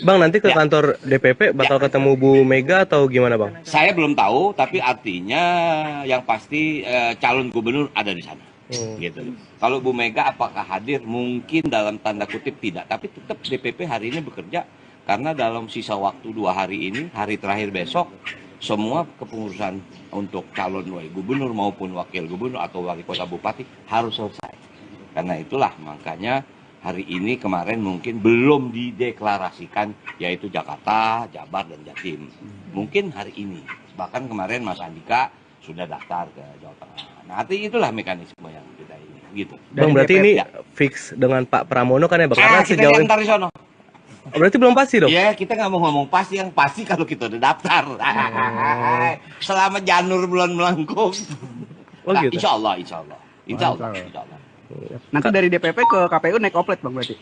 Bang, nanti ke Ya. kantor DPP bakal ketemu Bu Mega atau gimana Bang? Saya belum tahu, tapi artinya yang pasti calon gubernur ada di sana. Gitu. Kalau Bu Mega apakah hadir? Mungkin dalam tanda kutip tidak, tapi tetap DPP hari ini bekerja karena dalam sisa waktu 2 hari ini, hari terakhir besok, semua kepengurusan untuk calon gubernur maupun wakil gubernur atau wali kota bupati harus selesai. Karena itulah makanya hari ini kemarin mungkin belum dideklarasikan yaitu Jakarta, Jabar, dan Jatim. Mungkin hari ini. Bahkan kemarin Mas Andika sudah daftar ke Jawa Tengah. Nah, itulah mekanisme yang kita ini. Gitu. Bang, berarti DPP, ini ya. fix dengan Pak Pramono kan ya Bang? Karena Kita sejauh diantar di sono. Oh, berarti belum pasti dong? Ya, kita nggak mau ngomong pasti, yang pasti kalau kita udah daftar. Selama janur bulan melengkung. Oh, Nah, gitu. insya Allah, insya Allah. Insya Allah, insya Allah. Nanti dari DPP ke KPU naik oplet bang berarti?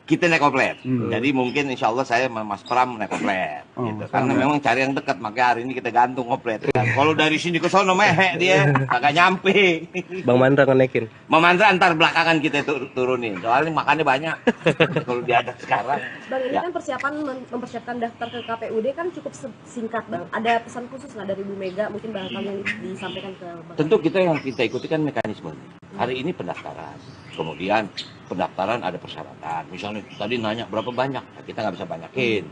kita naik komplet. Hmm. Jadi mungkin insya Allah saya sama Mas Pram naik komplet. Oh, Gitu. Mas Karena Pram, ya. memang cari yang dekat, makanya hari ini kita gantung komplet. Kan. Kalau dari sini ke sono mehe dia, kagak nyampe. Bang Mandra ngenekin. Memandra antar belakangan kita turunin. Soalnya makannya banyak. Kalau diajak sekarang. Bang, ini Ya. kan mempersiapkan daftar ke KPUD kan cukup singkat Bang. Ada pesan khusus nggak dari Bu Mega mungkin barangkali yang disampaikan ke Bang? Tentu yang kita ikuti kan mekanisme. Hari ini pendaftaran. Kemudian pendaftaran ada persyaratan. Misalnya tadi nanya berapa banyak, nah, kita nggak bisa banyakin.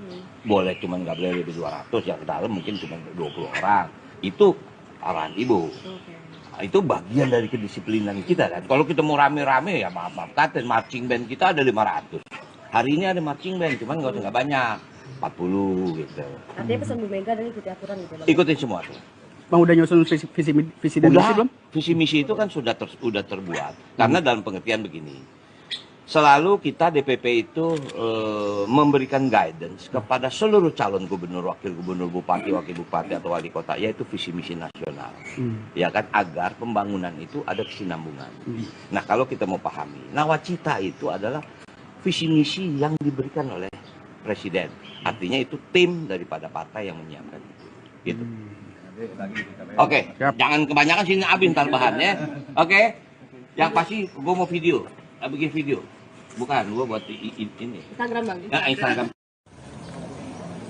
Boleh cuman nggak boleh lebih 200, yang ke dalam mungkin cuma 20 orang. Itu arahan Ibu. Oke. Nah, itu bagian dari kedisiplinan kita kan. Kalau kita mau rame-rame ya maaf kata marching band kita ada 500. Hari ini ada marching band, cuman nggak banyak. 40 gitu. Artinya pesan Bu Mega dan ikuti aturan gitu Bang? Ikutin semua tuh. Bang udah nyusun visi dan misi belum? Visi misi itu kan sudah terbuat. Karena dalam pengertian begini, selalu kita DPP itu memberikan guidance kepada seluruh calon gubernur, wakil gubernur, bupati, wakil bupati atau wali kota, yaitu visi misi nasional, ya kan, agar pembangunan itu ada kesinambungan. Nah kalau kita mau pahami, nawacita itu adalah visi misi yang diberikan oleh presiden. Artinya itu tim daripada partai yang menyiapkan itu. Gitu. Oke, Siap. jangan kebanyakan sini abis ntar bahannya. Oke, yang pasti gue mau video, bikin video. Bukan, gue buat ini. Instagram Bang? Nah, Instagram.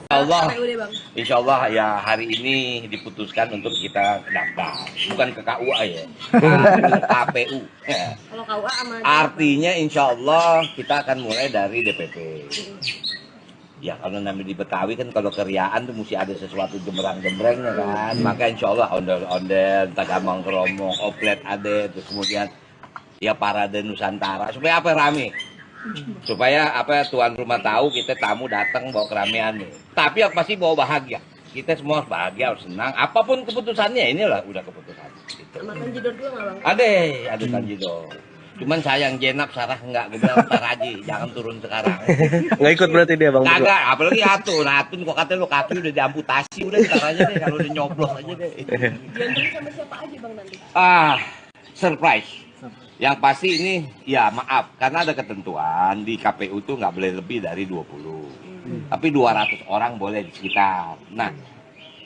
Allah, KPUD Bang? insya Allah ya hari ini diputuskan untuk kita daftar. Bukan ke KUA ya, ke KPU. Ya. Kalau KUA sama Artinya insya Allah kita akan mulai dari DPP. Ya kalau namanya di Betawi kan kalau keriaan tuh mesti ada sesuatu jembrang-jembrengnya kan. Maka insya Allah ondel-ondel, tagamang keromong, oplet ada, terus kemudian ya parade Nusantara. Supaya apa rame? Supaya apa tuan rumah tahu kita tamu datang bawa keramaian nih. Tapi yang pasti bawa bahagia. Kita semua harus bahagia, harus senang. Apapun keputusannya inilah udah keputusan. Gitu. sama Tanjidor juga nggak Bang? Ada Tanjidor. Cuman sayang Jenap Sarah enggak, gue bilang ntar aja, jangan turun sekarang. Nggak ikut berarti dia Bang? Kagak, apalagi Atun kok katanya lo kaki udah diamputasi, udah ntar aja deh, kalau udah nyoblos aja deh. Diantara sama siapa aja Bang nanti? Surprise. Yang pasti ini, ya maaf, karena ada ketentuan di KPU tuh nggak boleh lebih dari 20. Tapi 200 orang boleh di sekitar. Nah,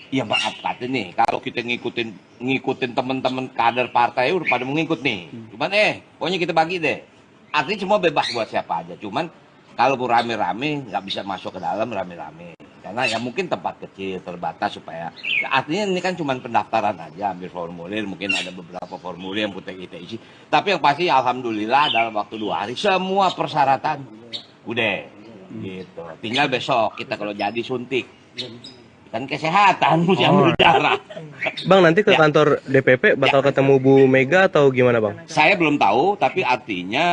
ya maaf kata nih, kalau kita ngikutin teman-teman kader partai udah pada mengikut nih. Cuman pokoknya kita bagi deh. Artinya semua bebas buat siapa aja. Cuman kalau rame-rame nggak bisa masuk ke dalam rame-rame. Karena ya mungkin tempat kecil terbatas supaya. Ya, artinya ini kan cuma pendaftaran aja, ambil formulir. Mungkin ada beberapa formulir yang kita isi. Tapi yang pasti alhamdulillah dalam waktu 2 hari semua persyaratan udah. Gitu. Tinggal besok kita kalau jadi suntik. Kan kesehatan mesti ambil darah. Bang nanti ke Ya. kantor DPP bakal ketemu Bu Mega atau gimana Bang? Saya belum tahu, tapi artinya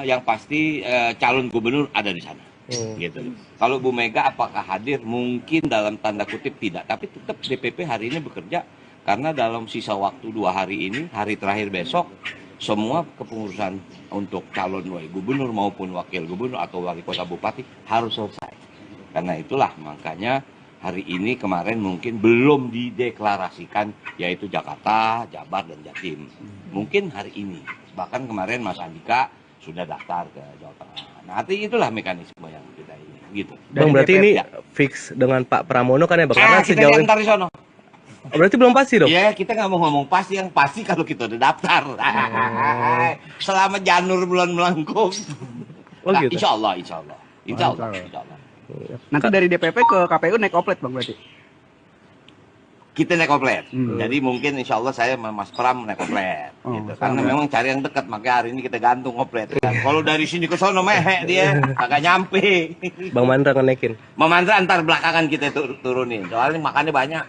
yang pasti calon gubernur ada di sana. Gitu. Kalau Bu Mega apakah hadir? Mungkin dalam tanda kutip tidak, tapi tetap DPP hari ini bekerja karena dalam sisa waktu 2 hari ini, hari terakhir besok, semua kepengurusan untuk calon gubernur maupun wakil gubernur atau wali kota bupati harus selesai. Karena itulah makanya hari ini kemarin mungkin belum dideklarasikan yaitu Jakarta, Jabar, dan Jatim. Mungkin hari ini. Bahkan kemarin Mas Andika sudah daftar ke Jawa Tengah. Nah, artinya itulah mekanisme yang kita ini. Gitu. Bang berarti DPP, ini ya. fix dengan Pak Pramono kan ya Bang? Karena Kita sejauh diantar di sono. Oh, berarti belum pasti dong? Ya, kita nggak mau ngomong pasti, yang pasti kalau kita udah daftar. Selama janur bulan melengkung. Oh, Nah, gitu. insya Allah, insya Allah. Insya Allah, insya Allah. Nanti dari DPP ke KPU naik oplet Bang berarti? Kita naik komplet. Hmm. Jadi mungkin insya Allah saya sama Mas Pram naik komplet. Oh, Gitu. Mas Karena Pram, ya. memang cari yang dekat, makanya hari ini kita gantung komplet. Kan. Kalau dari sini ke sono mehe dia, kagak nyampe. Bang Mandra ngenekin. Memandra antar belakangan kita turunin. Soalnya makannya banyak.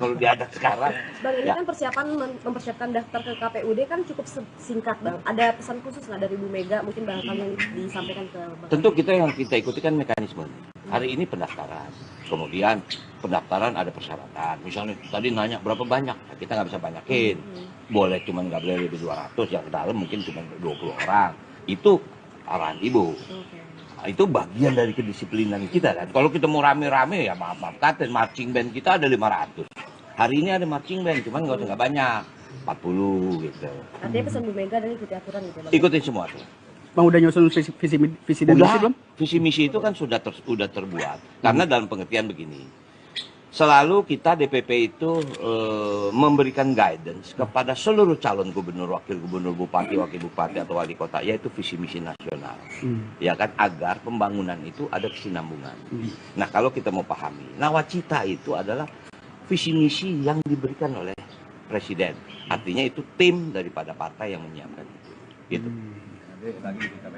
Kalau diajak sekarang. Bang, ini Ya. kan mempersiapkan daftar ke KPUD kan cukup singkat Bang. Ada pesan khusus nggak dari Bu Mega mungkin barangkali yang disampaikan ke Bang? Tentu yang kita ikuti kan mekanisme. Hari ini pendaftaran. Kemudian pendaftaran ada persyaratan. Misalnya tadi nanya berapa banyak, nah, kita nggak bisa banyakin. Boleh cuman nggak boleh lebih 200, yang ke dalam mungkin cuma 20 orang. Itu arahan Ibu. Oke. Nah, itu bagian dari kedisiplinan kita kan. Kalau kita mau rame-rame ya maaf kata marching band kita ada 500. Hari ini ada marching band, cuman nggak banyak. 40 gitu. Artinya pesan Bu Mega dan ikuti aturan gitu Bang? Ikutin semua tuh. Bang udah nyusun visi dan misi belum? Visi misi itu kan sudah terbuat. Karena dalam pengertian begini, selalu kita DPP itu memberikan guidance kepada seluruh calon gubernur, wakil gubernur, bupati, wakil bupati atau wali kota, yaitu visi misi nasional, ya kan, agar pembangunan itu ada kesinambungan. Nah, kalau kita mau pahami, nawacita itu adalah visi misi yang diberikan oleh presiden, artinya itu tim daripada partai yang menyiapkan itu, gitu.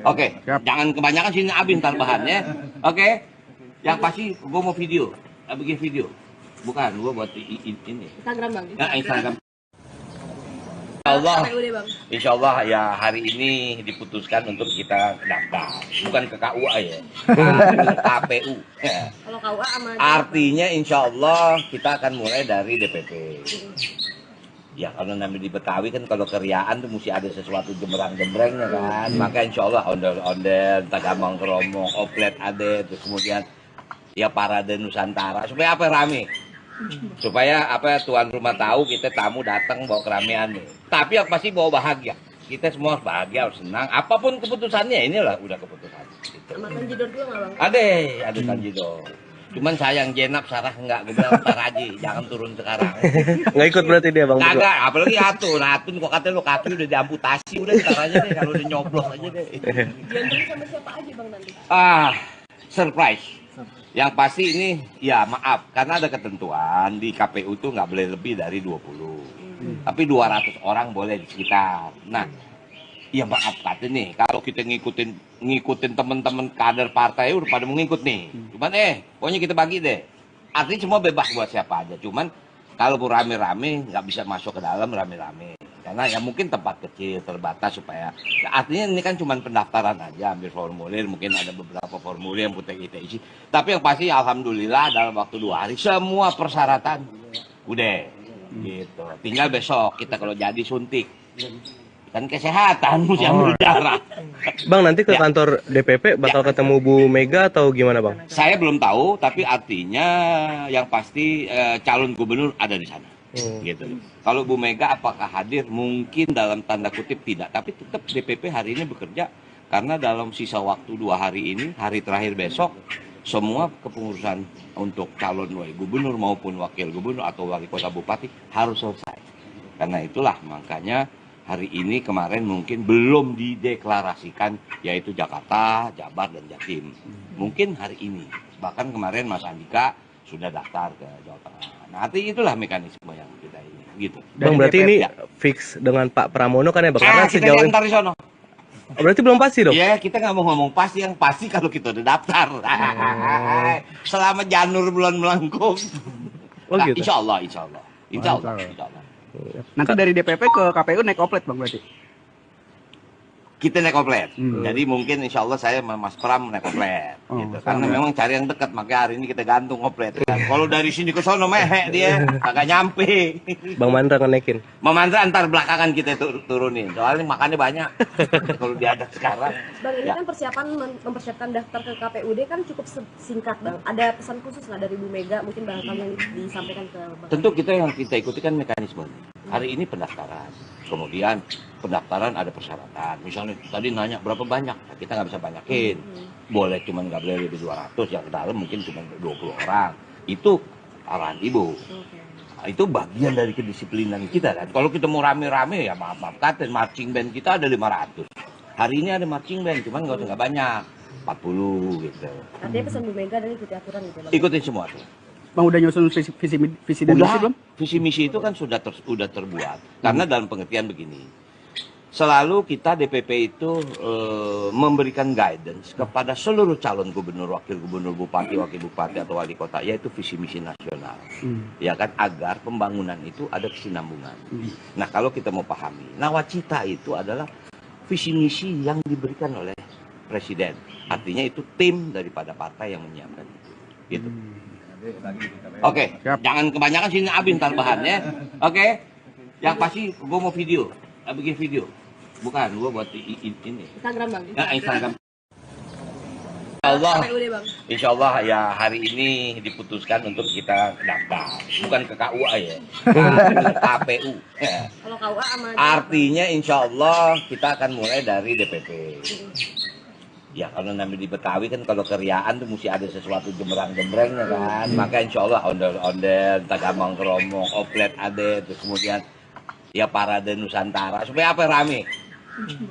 Oke, jangan kebanyakan sini abis ntar bahannya. Oke, yang pasti gue mau video, bikin video. Bukan, gue buat ini. Instagram bang. Ya, Instagram. Allah, KPUD bang. insya Allah ya hari ini diputuskan untuk kita daftar, bukan ke KUA ya, KPU. Kalau KUA sama. Artinya insya Allah kita akan mulai dari DPP. Ya kalau namanya di Betawi kan kalau keriaan tuh mesti ada sesuatu jembrang-jembrangnya kan. Maka insya Allah ondel-ondel, tagamang keromong, oplet ada, terus kemudian ya parade Nusantara. Supaya apa rame? Supaya apa tuan rumah tahu kita tamu datang bawa keramaian nih. Tapi yang pasti bawa bahagia. Kita semua harus bahagia, harus senang. Apapun keputusannya inilah udah keputusan. Gitu. Sama Tanjidor juga nggak bang? Ada Tanjidor. Cuman sayang Jenap Sarah enggak, gue bilang ntar aja, jangan turun sekarang. Nggak ikut berarti dia bang? Kagak, apalagi Atun kok katanya lo kaki udah diamputasi, udah ntar aja deh, kalau udah nyoblos aja deh. Diantara sama siapa aja bang nanti? Surprise. Yang pasti ini, ya maaf, karena ada ketentuan di KPU tuh nggak boleh lebih dari 20. Tapi 200 orang boleh di sekitar. Nah, ya maaf kata nih, kalau kita ngikutin teman-teman kader partai udah pada mengikut nih. Cuman pokoknya kita bagi deh. Artinya semua bebas buat siapa aja. Cuman kalau rame-rame nggak bisa masuk ke dalam rame-rame. Karena ya mungkin tempat kecil terbatas supaya. Ya, artinya ini kan cuma pendaftaran aja, ambil formulir, mungkin ada beberapa formulir yang kita isi. Tapi yang pasti alhamdulillah dalam waktu 2 hari semua persyaratan udah gitu. Tinggal besok kita kalau jadi suntik. Kan kesehatan mesti ambil darah. Bang nanti ke Ya. kantor DPP bakal ketemu Bu Mega atau gimana bang? Saya belum tahu, tapi artinya yang pasti calon gubernur ada di sana. Gitu. Kalau Bu Mega apakah hadir? Mungkin dalam tanda kutip tidak, tapi tetap DPP hari ini bekerja karena dalam sisa waktu 2 hari ini, hari terakhir besok, semua kepengurusan untuk calon gubernur maupun wakil gubernur atau wali kota bupati harus selesai. Karena itulah makanya hari ini kemarin mungkin belum dideklarasikan yaitu Jakarta, Jabar, dan Jatim. Mungkin hari ini. Bahkan kemarin Mas Andika sudah daftar ke Jawa Tengah. Nah, nanti itulah mekanisme yang kita ini. Gitu. Bang berarti ini Ya. fix dengan Pak Pramono kan ya bang? Karena Kita sejauh lihat ini. ntar di sono. Oh, berarti belum pasti dong? Ya, kita nggak mau ngomong pasti, yang pasti kalau kita udah daftar. Selama janur bulan melengkung. Oh, Nah, gitu. insya Allah. Insya Allah. Nanti dari DPP ke KPU naik oplet bang berarti? Kita naik oplet. Jadi mungkin insya Allah saya sama Mas Pram naik oplet. Gitu. Karena memang cari yang dekat, makanya hari ini kita gantung oplet. Kan. Kalau dari sini ke sono mehek dia, kagak nyampe. Bang Mandra ngenaikin. Memandra antar belakangan kita turunin. Soalnya makannya banyak. Kalau diajak sekarang. Bang ini Ya. kan persiapan mempersiapkan daftar ke KPUD kan cukup singkat bang. Ada pesan khusus nggak dari Bu Mega mungkin barangkali yang disampaikan ke bang? Tentu yang kita ikuti kan mekanisme. Hari ini pendaftaran. Kemudian pendaftaran ada persyaratan. Misalnya tadi nanya berapa banyak, kita nggak bisa banyakin. Boleh cuman nggak boleh lebih 200, yang ke dalam mungkin cuma 20 orang. Itu arahan Ibu. Nah, itu bagian dari kedisiplinan kita kan. Kalau kita mau rame-rame ya maaf kata marching band kita ada 500. Hari ini ada marching band, cuman nggak banyak. 40 gitu. Artinya pesan Bu Mega dan ikuti aturan gitu bang? Ikutin semua tuh. Bang udah nyusun visi dan misi belum? Visi misi itu kan sudah terbuat. Karena dalam pengertian begini, selalu kita DPP itu memberikan guidance kepada seluruh calon gubernur, wakil gubernur, bupati, wakil bupati atau wali kota, yaitu visi misi nasional, ya kan, agar pembangunan itu ada kesinambungan. Nah, kalau kita mau pahami, nawacita itu adalah visi misi yang diberikan oleh presiden, artinya itu tim daripada partai yang menyiapkan itu, gitu. Oke, jangan kebanyakan sini abis ntar bahannya. Oke, yang pasti gue mau video, bikin video. Bukan, gue buat ini. Instagram bang. Ya, Instagram. Allah, KPUD bang. insya Allah ya hari ini diputuskan untuk kita daftar, bukan ke KUA ya, ke KPU. Kalau KUA sama Artinya insya Allah kita akan mulai dari DPP. Ya kalau namanya di Betawi kan kalau keriaan tuh mesti ada sesuatu jembrang-jembrengnya kan. Maka insya Allah ondel-ondel, tagamang keromong, oplet ada, terus kemudian ya parade Nusantara supaya apa rame.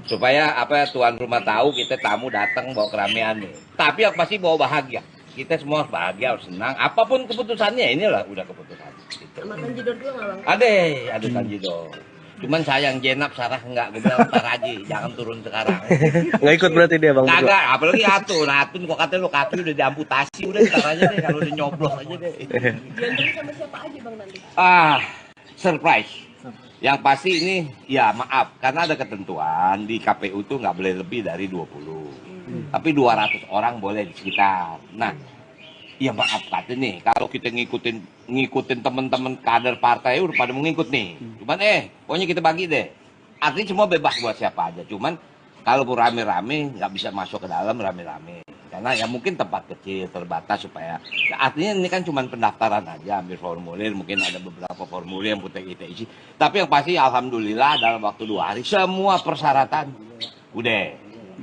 Supaya apa tuan rumah tahu kita tamu datang bawa keramaian nih. Tapi yang pasti bawa bahagia. Kita semua harus bahagia, harus senang. Apapun keputusannya inilah udah keputusan. Gitu. sama Tanjidor juga nggak bang? Ada Tanjidor. Cuman sayang Jenap Sarah enggak, gue bilang ntar aja, jangan turun sekarang. Nggak ikut berarti dia bang? Kagak, apalagi Atun kok katanya lo kaki udah diamputasi, udah ntar aja deh, kalau udah nyoblos aja deh. Diantarin sama siapa aja bang nanti? Surprise. Yang pasti ini, ya maaf, karena ada ketentuan di KPU tuh nggak boleh lebih dari 20. Tapi 200 orang boleh di sekitar. Nah, ya maaf kata nih, kalau kita ngikutin teman-teman kader partai udah pada mau ngikut nih. Cuman pokoknya kita bagi deh. Artinya semua bebas buat siapa aja. Cuman kalau rame-rame nggak bisa masuk ke dalam rame-rame. Karena ya mungkin tempat kecil terbatas supaya ya artinya ini kan cuma pendaftaran aja, ambil formulir, mungkin ada beberapa formulir yang kita isi. Tapi yang pasti alhamdulillah dalam waktu 2 hari semua persyaratan udah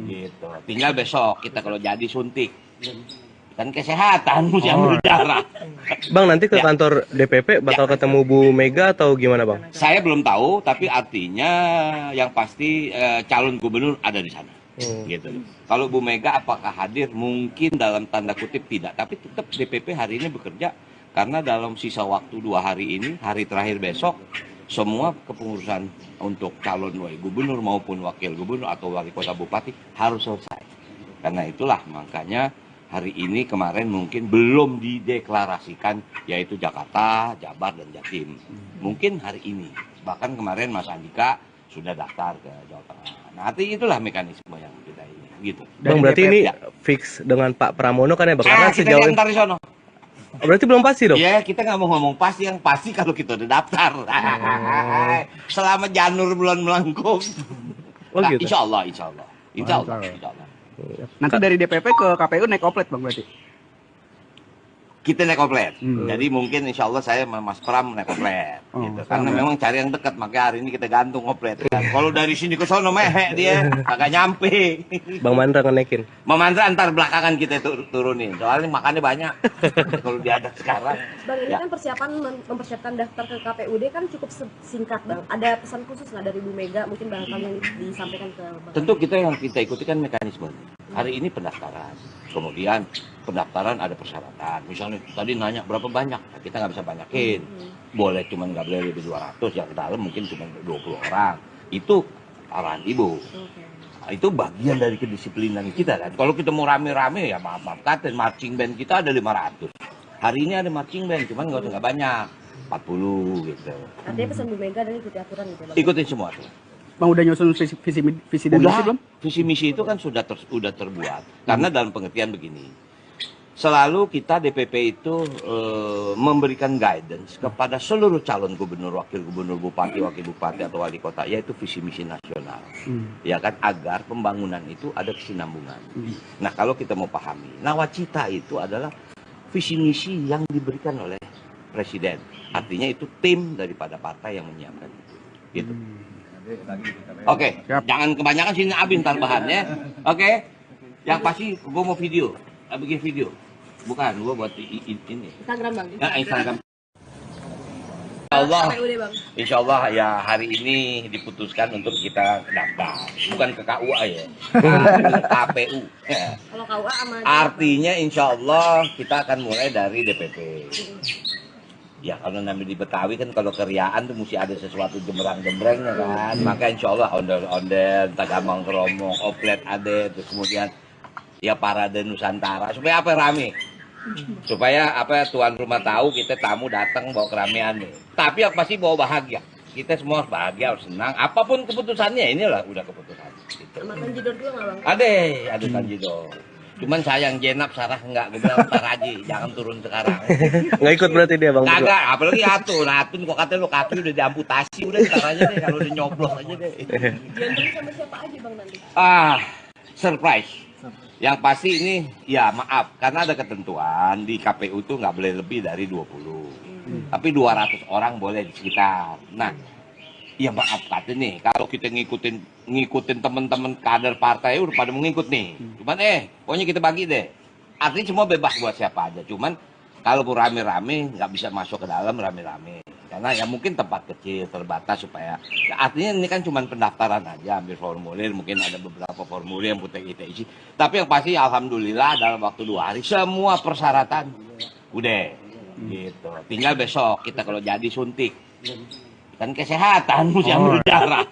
gitu. Tinggal besok kita kalau jadi suntik. Kan kesehatan mesti ambil darah. Bang nanti ke Ya. kantor DPP bakal ketemu Bu Mega atau gimana bang? Saya belum tahu, tapi artinya yang pasti calon gubernur ada di sana. Gitu. Kalau Bu Mega apakah hadir? Mungkin dalam tanda kutip tidak, tapi tetap DPP hari ini bekerja karena dalam sisa waktu 2 hari ini, hari terakhir besok, semua kepengurusan untuk calon gubernur maupun wakil gubernur atau wali kota bupati harus selesai. Karena itulah makanya hari ini kemarin mungkin belum dideklarasikan yaitu Jakarta, Jabar, dan Jatim. Mungkin hari ini. Bahkan kemarin Mas Andika sudah daftar ke Jawa Tengah. Nah, itulah mekanisme yang kita ini. Gitu. Bang berarti DPP, ini ya. fix dengan Pak Pramono kan ya bang? Karena Kita sejauh lihat ini. ntar di sono. Oh, berarti belum pasti dong? Ya, kita nggak mau ngomong pasti, yang pasti kalau kita udah daftar. Selama janur bulan melengkung. Oh Nah, gitu. insya Allah. Insya Allah. Nanti dari DPP ke KPU naik oplet bang berarti? Kita naik oplet. Jadi mungkin insya Allah saya sama Mas Pram naik oplet. Gitu. Karena memang cari yang dekat, makanya hari ini kita gantung oplet. Kan. Kalau dari sini ke sono mehek dia, agak nyampe. Bang Mandra ngenekin. Memandra antar belakangan kita turunin. Soalnya makannya banyak. Kalau diadap sekarang. Bang ini Ya. kan persiapan mempersiapkan daftar ke KPUD kan cukup singkat bang. Ada pesan khusus nggak dari Bu Mega mungkin barangkali yang disampaikan ke bang? Tentu yang kita ikuti kan mekanisme. Hari ini pendaftaran. Kemudian pendaftaran ada persyaratan. Misalnya tadi nanya berapa banyak, nah, kita nggak bisa banyakin. Boleh cuman nggak boleh lebih 200, yang ke dalam mungkin cuma 20 orang. Itu arahan Ibu. Oke. Nah, itu bagian dari kedisiplinan kita kan. Kalau kita mau rame-rame ya maaf kata marching band kita ada 500. Hari ini ada marching band, cuman nggak banyak. 40 gitu. Artinya pesan Bu Mega dan ikuti aturan gitu bang? Ikutin semua tuh. Bang udah nyusun visi dan misi belum? Visi misi itu kan sudah terbuat. Karena dalam pengertian begini, selalu kita DPP itu memberikan guidance kepada seluruh calon gubernur, wakil gubernur, bupati, wakil bupati atau wali kota, yaitu visi misi nasional, ya kan, agar pembangunan itu ada kesinambungan. Nah kalau kita mau pahami, nawacita itu adalah visi misi yang diberikan oleh presiden. Artinya itu tim daripada partai yang menyiapkan itu. Gitu. Oke, jangan kebanyakan sini Abin ntar bahannya. Oke, yang pasti gue mau video, bikin video. Bukan, gue buat ini. Instagram bang? Ya, Instagram. Allah, KPUD bang? insya Allah ya hari ini diputuskan untuk kita daftar. Bukan ke KUA ya, ke KPU. Kalau KUA sama Artinya insya Allah kita akan mulai dari DPP. Ya kalau namanya di Betawi kan kalau keriaan tuh mesti ada sesuatu jembrang-jembrengnya kan. Maka insya Allah ondel-ondel, tagamang keromong, oplet ada, terus kemudian ya parade Nusantara. Supaya apa rame? Supaya apa tuan rumah tahu kita tamu datang bawa keramaian nih. Tapi yang pasti bawa bahagia. Kita semua harus bahagia, harus senang. Apapun keputusannya inilah udah keputusan. Gitu. sama Tanjidor juga nggak bang? Ada Tanjidor. Cuman sayang Jenap Sarah enggak, gue bilang ntar aja, jangan turun sekarang. Nggak ikut berarti dia bang? Kagak, apalagi Atun kok katanya lo kaki udah diamputasi, udah ntar aja deh, kalau udah nyoblos aja deh. Diantarin sama siapa aja bang nanti? Surprise. Yang pasti ini, ya maaf, karena ada ketentuan di KPU tuh nggak boleh lebih dari 20. Tapi 200 orang boleh di sekitar. Nah, ya maaf kata nih, kalau kita ngikutin teman-teman kader partai udah pada mengikut nih. Cuman pokoknya kita bagi deh. Artinya semua bebas buat siapa aja. Cuman kalau rame-rame nggak bisa masuk ke dalam rame-rame. Karena ya mungkin tempat kecil terbatas supaya ya artinya ini kan cuma pendaftaran aja, ambil formulir, mungkin ada beberapa formulir yang kita isi. Tapi yang pasti alhamdulillah dalam waktu 2 hari semua persyaratan udah gitu. Tinggal besok kita kalau jadi suntik kan kesehatan mesti ambil darah.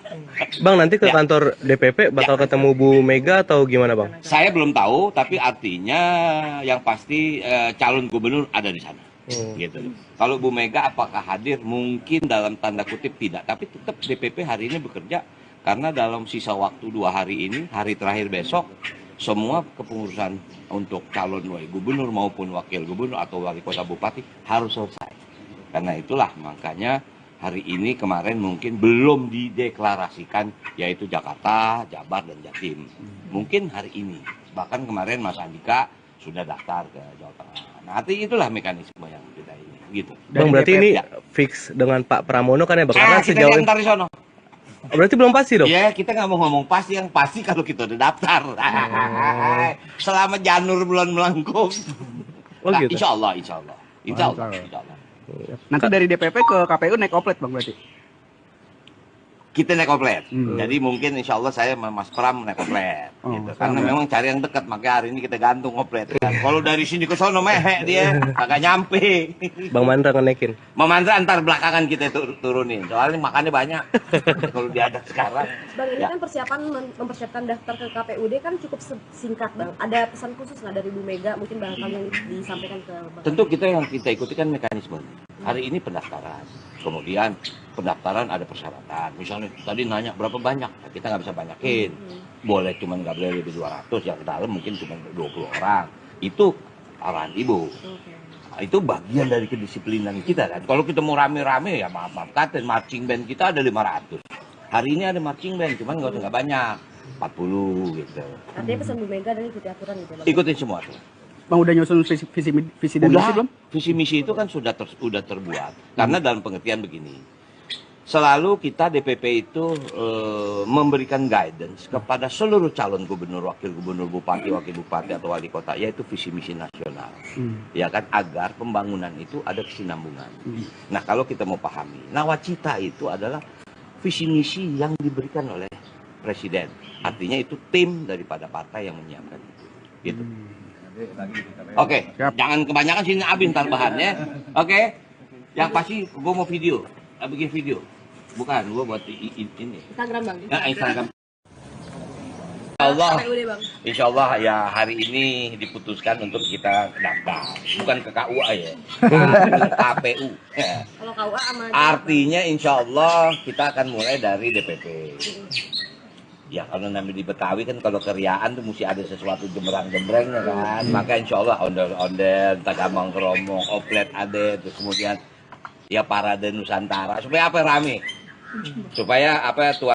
Bang, nanti ke Ya. kantor DPP bakal ketemu Bu Mega atau gimana, Bang? Saya belum tahu, tapi artinya yang pasti calon gubernur ada di sana. Gitu. Kalau Bu Mega apakah hadir? Mungkin dalam tanda kutip tidak, tapi tetap DPP hari ini bekerja karena dalam sisa waktu 2 hari ini, hari terakhir besok, semua kepengurusan untuk calon gubernur maupun wakil gubernur atau wali kota bupati harus selesai. Karena itulah makanya hari ini kemarin mungkin belum dideklarasikan yaitu Jakarta, Jabar, dan Jatim. Mungkin hari ini. Bahkan kemarin Mas Andika sudah daftar ke Jawa Tengah. Nah, artinya itulah mekanisme yang kita ini, gitu. Bang, berarti ini ya. fix dengan Pak Pramono kan ya, Bang? Karena Kita sejauh ini... ntar di sono. Oh, berarti belum pasti dong? Ya, kita nggak mau ngomong pasti, yang pasti kalau kita udah daftar. Selama janur belum melengkung. Oh, Nah, gitu. insya Allah, insya Allah. Insya Allah, insya Allah. Nanti dari DPP ke KPU naik oplet Bang berarti. Kita naik oplet. Jadi mungkin insya Allah saya sama Mas Pram naik oplet. Oh, Gitu. Mas Karena Pram, ya. memang cari yang dekat, makanya hari ini kita gantung oplet. Kan. Kalau dari sini ke sono mehek dia, agak nyampe. Bang Mandra ngenekin. Memandra antar belakangan kita turunin. Soalnya makannya banyak. Kalau diajak sekarang. Bang, ini Ya. kan persiapan mempersiapkan daftar ke KPUD kan cukup singkat, Bang. Ada pesan khusus nggak dari Bu Mega, mungkin barangkali yang disampaikan ke Bang? Tentu yang kita ikuti kan mekanisme. Hari ini pendaftaran. Kemudian pendaftaran ada persyaratan. Misalnya tadi nanya berapa banyak, nah, kita nggak bisa banyakin. Boleh cuman nggak boleh lebih 200, yang ke dalam mungkin cuma 20 orang. Itu arahan Ibu. Oke. Nah, itu bagian dari kedisiplinan kita kan. Kalau kita mau rame-rame ya maaf kata marching band kita ada 500. Hari ini ada marching band, cuman nggak banyak. 40 gitu. Artinya pesan Bu Mega dan ikuti aturan gitu, Bang? Ikutin semua tuh. Bang udah nyusun visi dan misi belum? Visi misi itu kan sudah terbuat. Karena dalam pengertian begini, selalu kita DPP itu memberikan guidance kepada seluruh calon gubernur, wakil gubernur, bupati, wakil bupati atau wali kota, yaitu visi misi nasional, ya kan, agar pembangunan itu ada kesinambungan. Nah, kalau kita mau pahami, nawacita itu adalah visi misi yang diberikan oleh presiden. Artinya itu tim daripada partai yang menyiapkan itu. Gitu. Oke, jangan kebanyakan sini Abi ntar bahannya. Oke, yang pasti gue mau video, bikin video. Bukan, gue buat ini. Instagram, Bang. Nah, Instagram. Allah, KPUD, Bang. insya Allah ya hari ini diputuskan untuk kita daftar. Bukan ke KUA ya, KPU. Ya. Kalau KUA sama Artinya insya Allah kita akan mulai dari DPP. Ya kalau namanya di Betawi kan kalau keriaan tuh mesti ada sesuatu jembrang-jembrangnya kan. Maka insya Allah ondel-ondel, tagamang keromong, oplet ada, terus kemudian ya parade Nusantara. Supaya apa rame? Supaya apa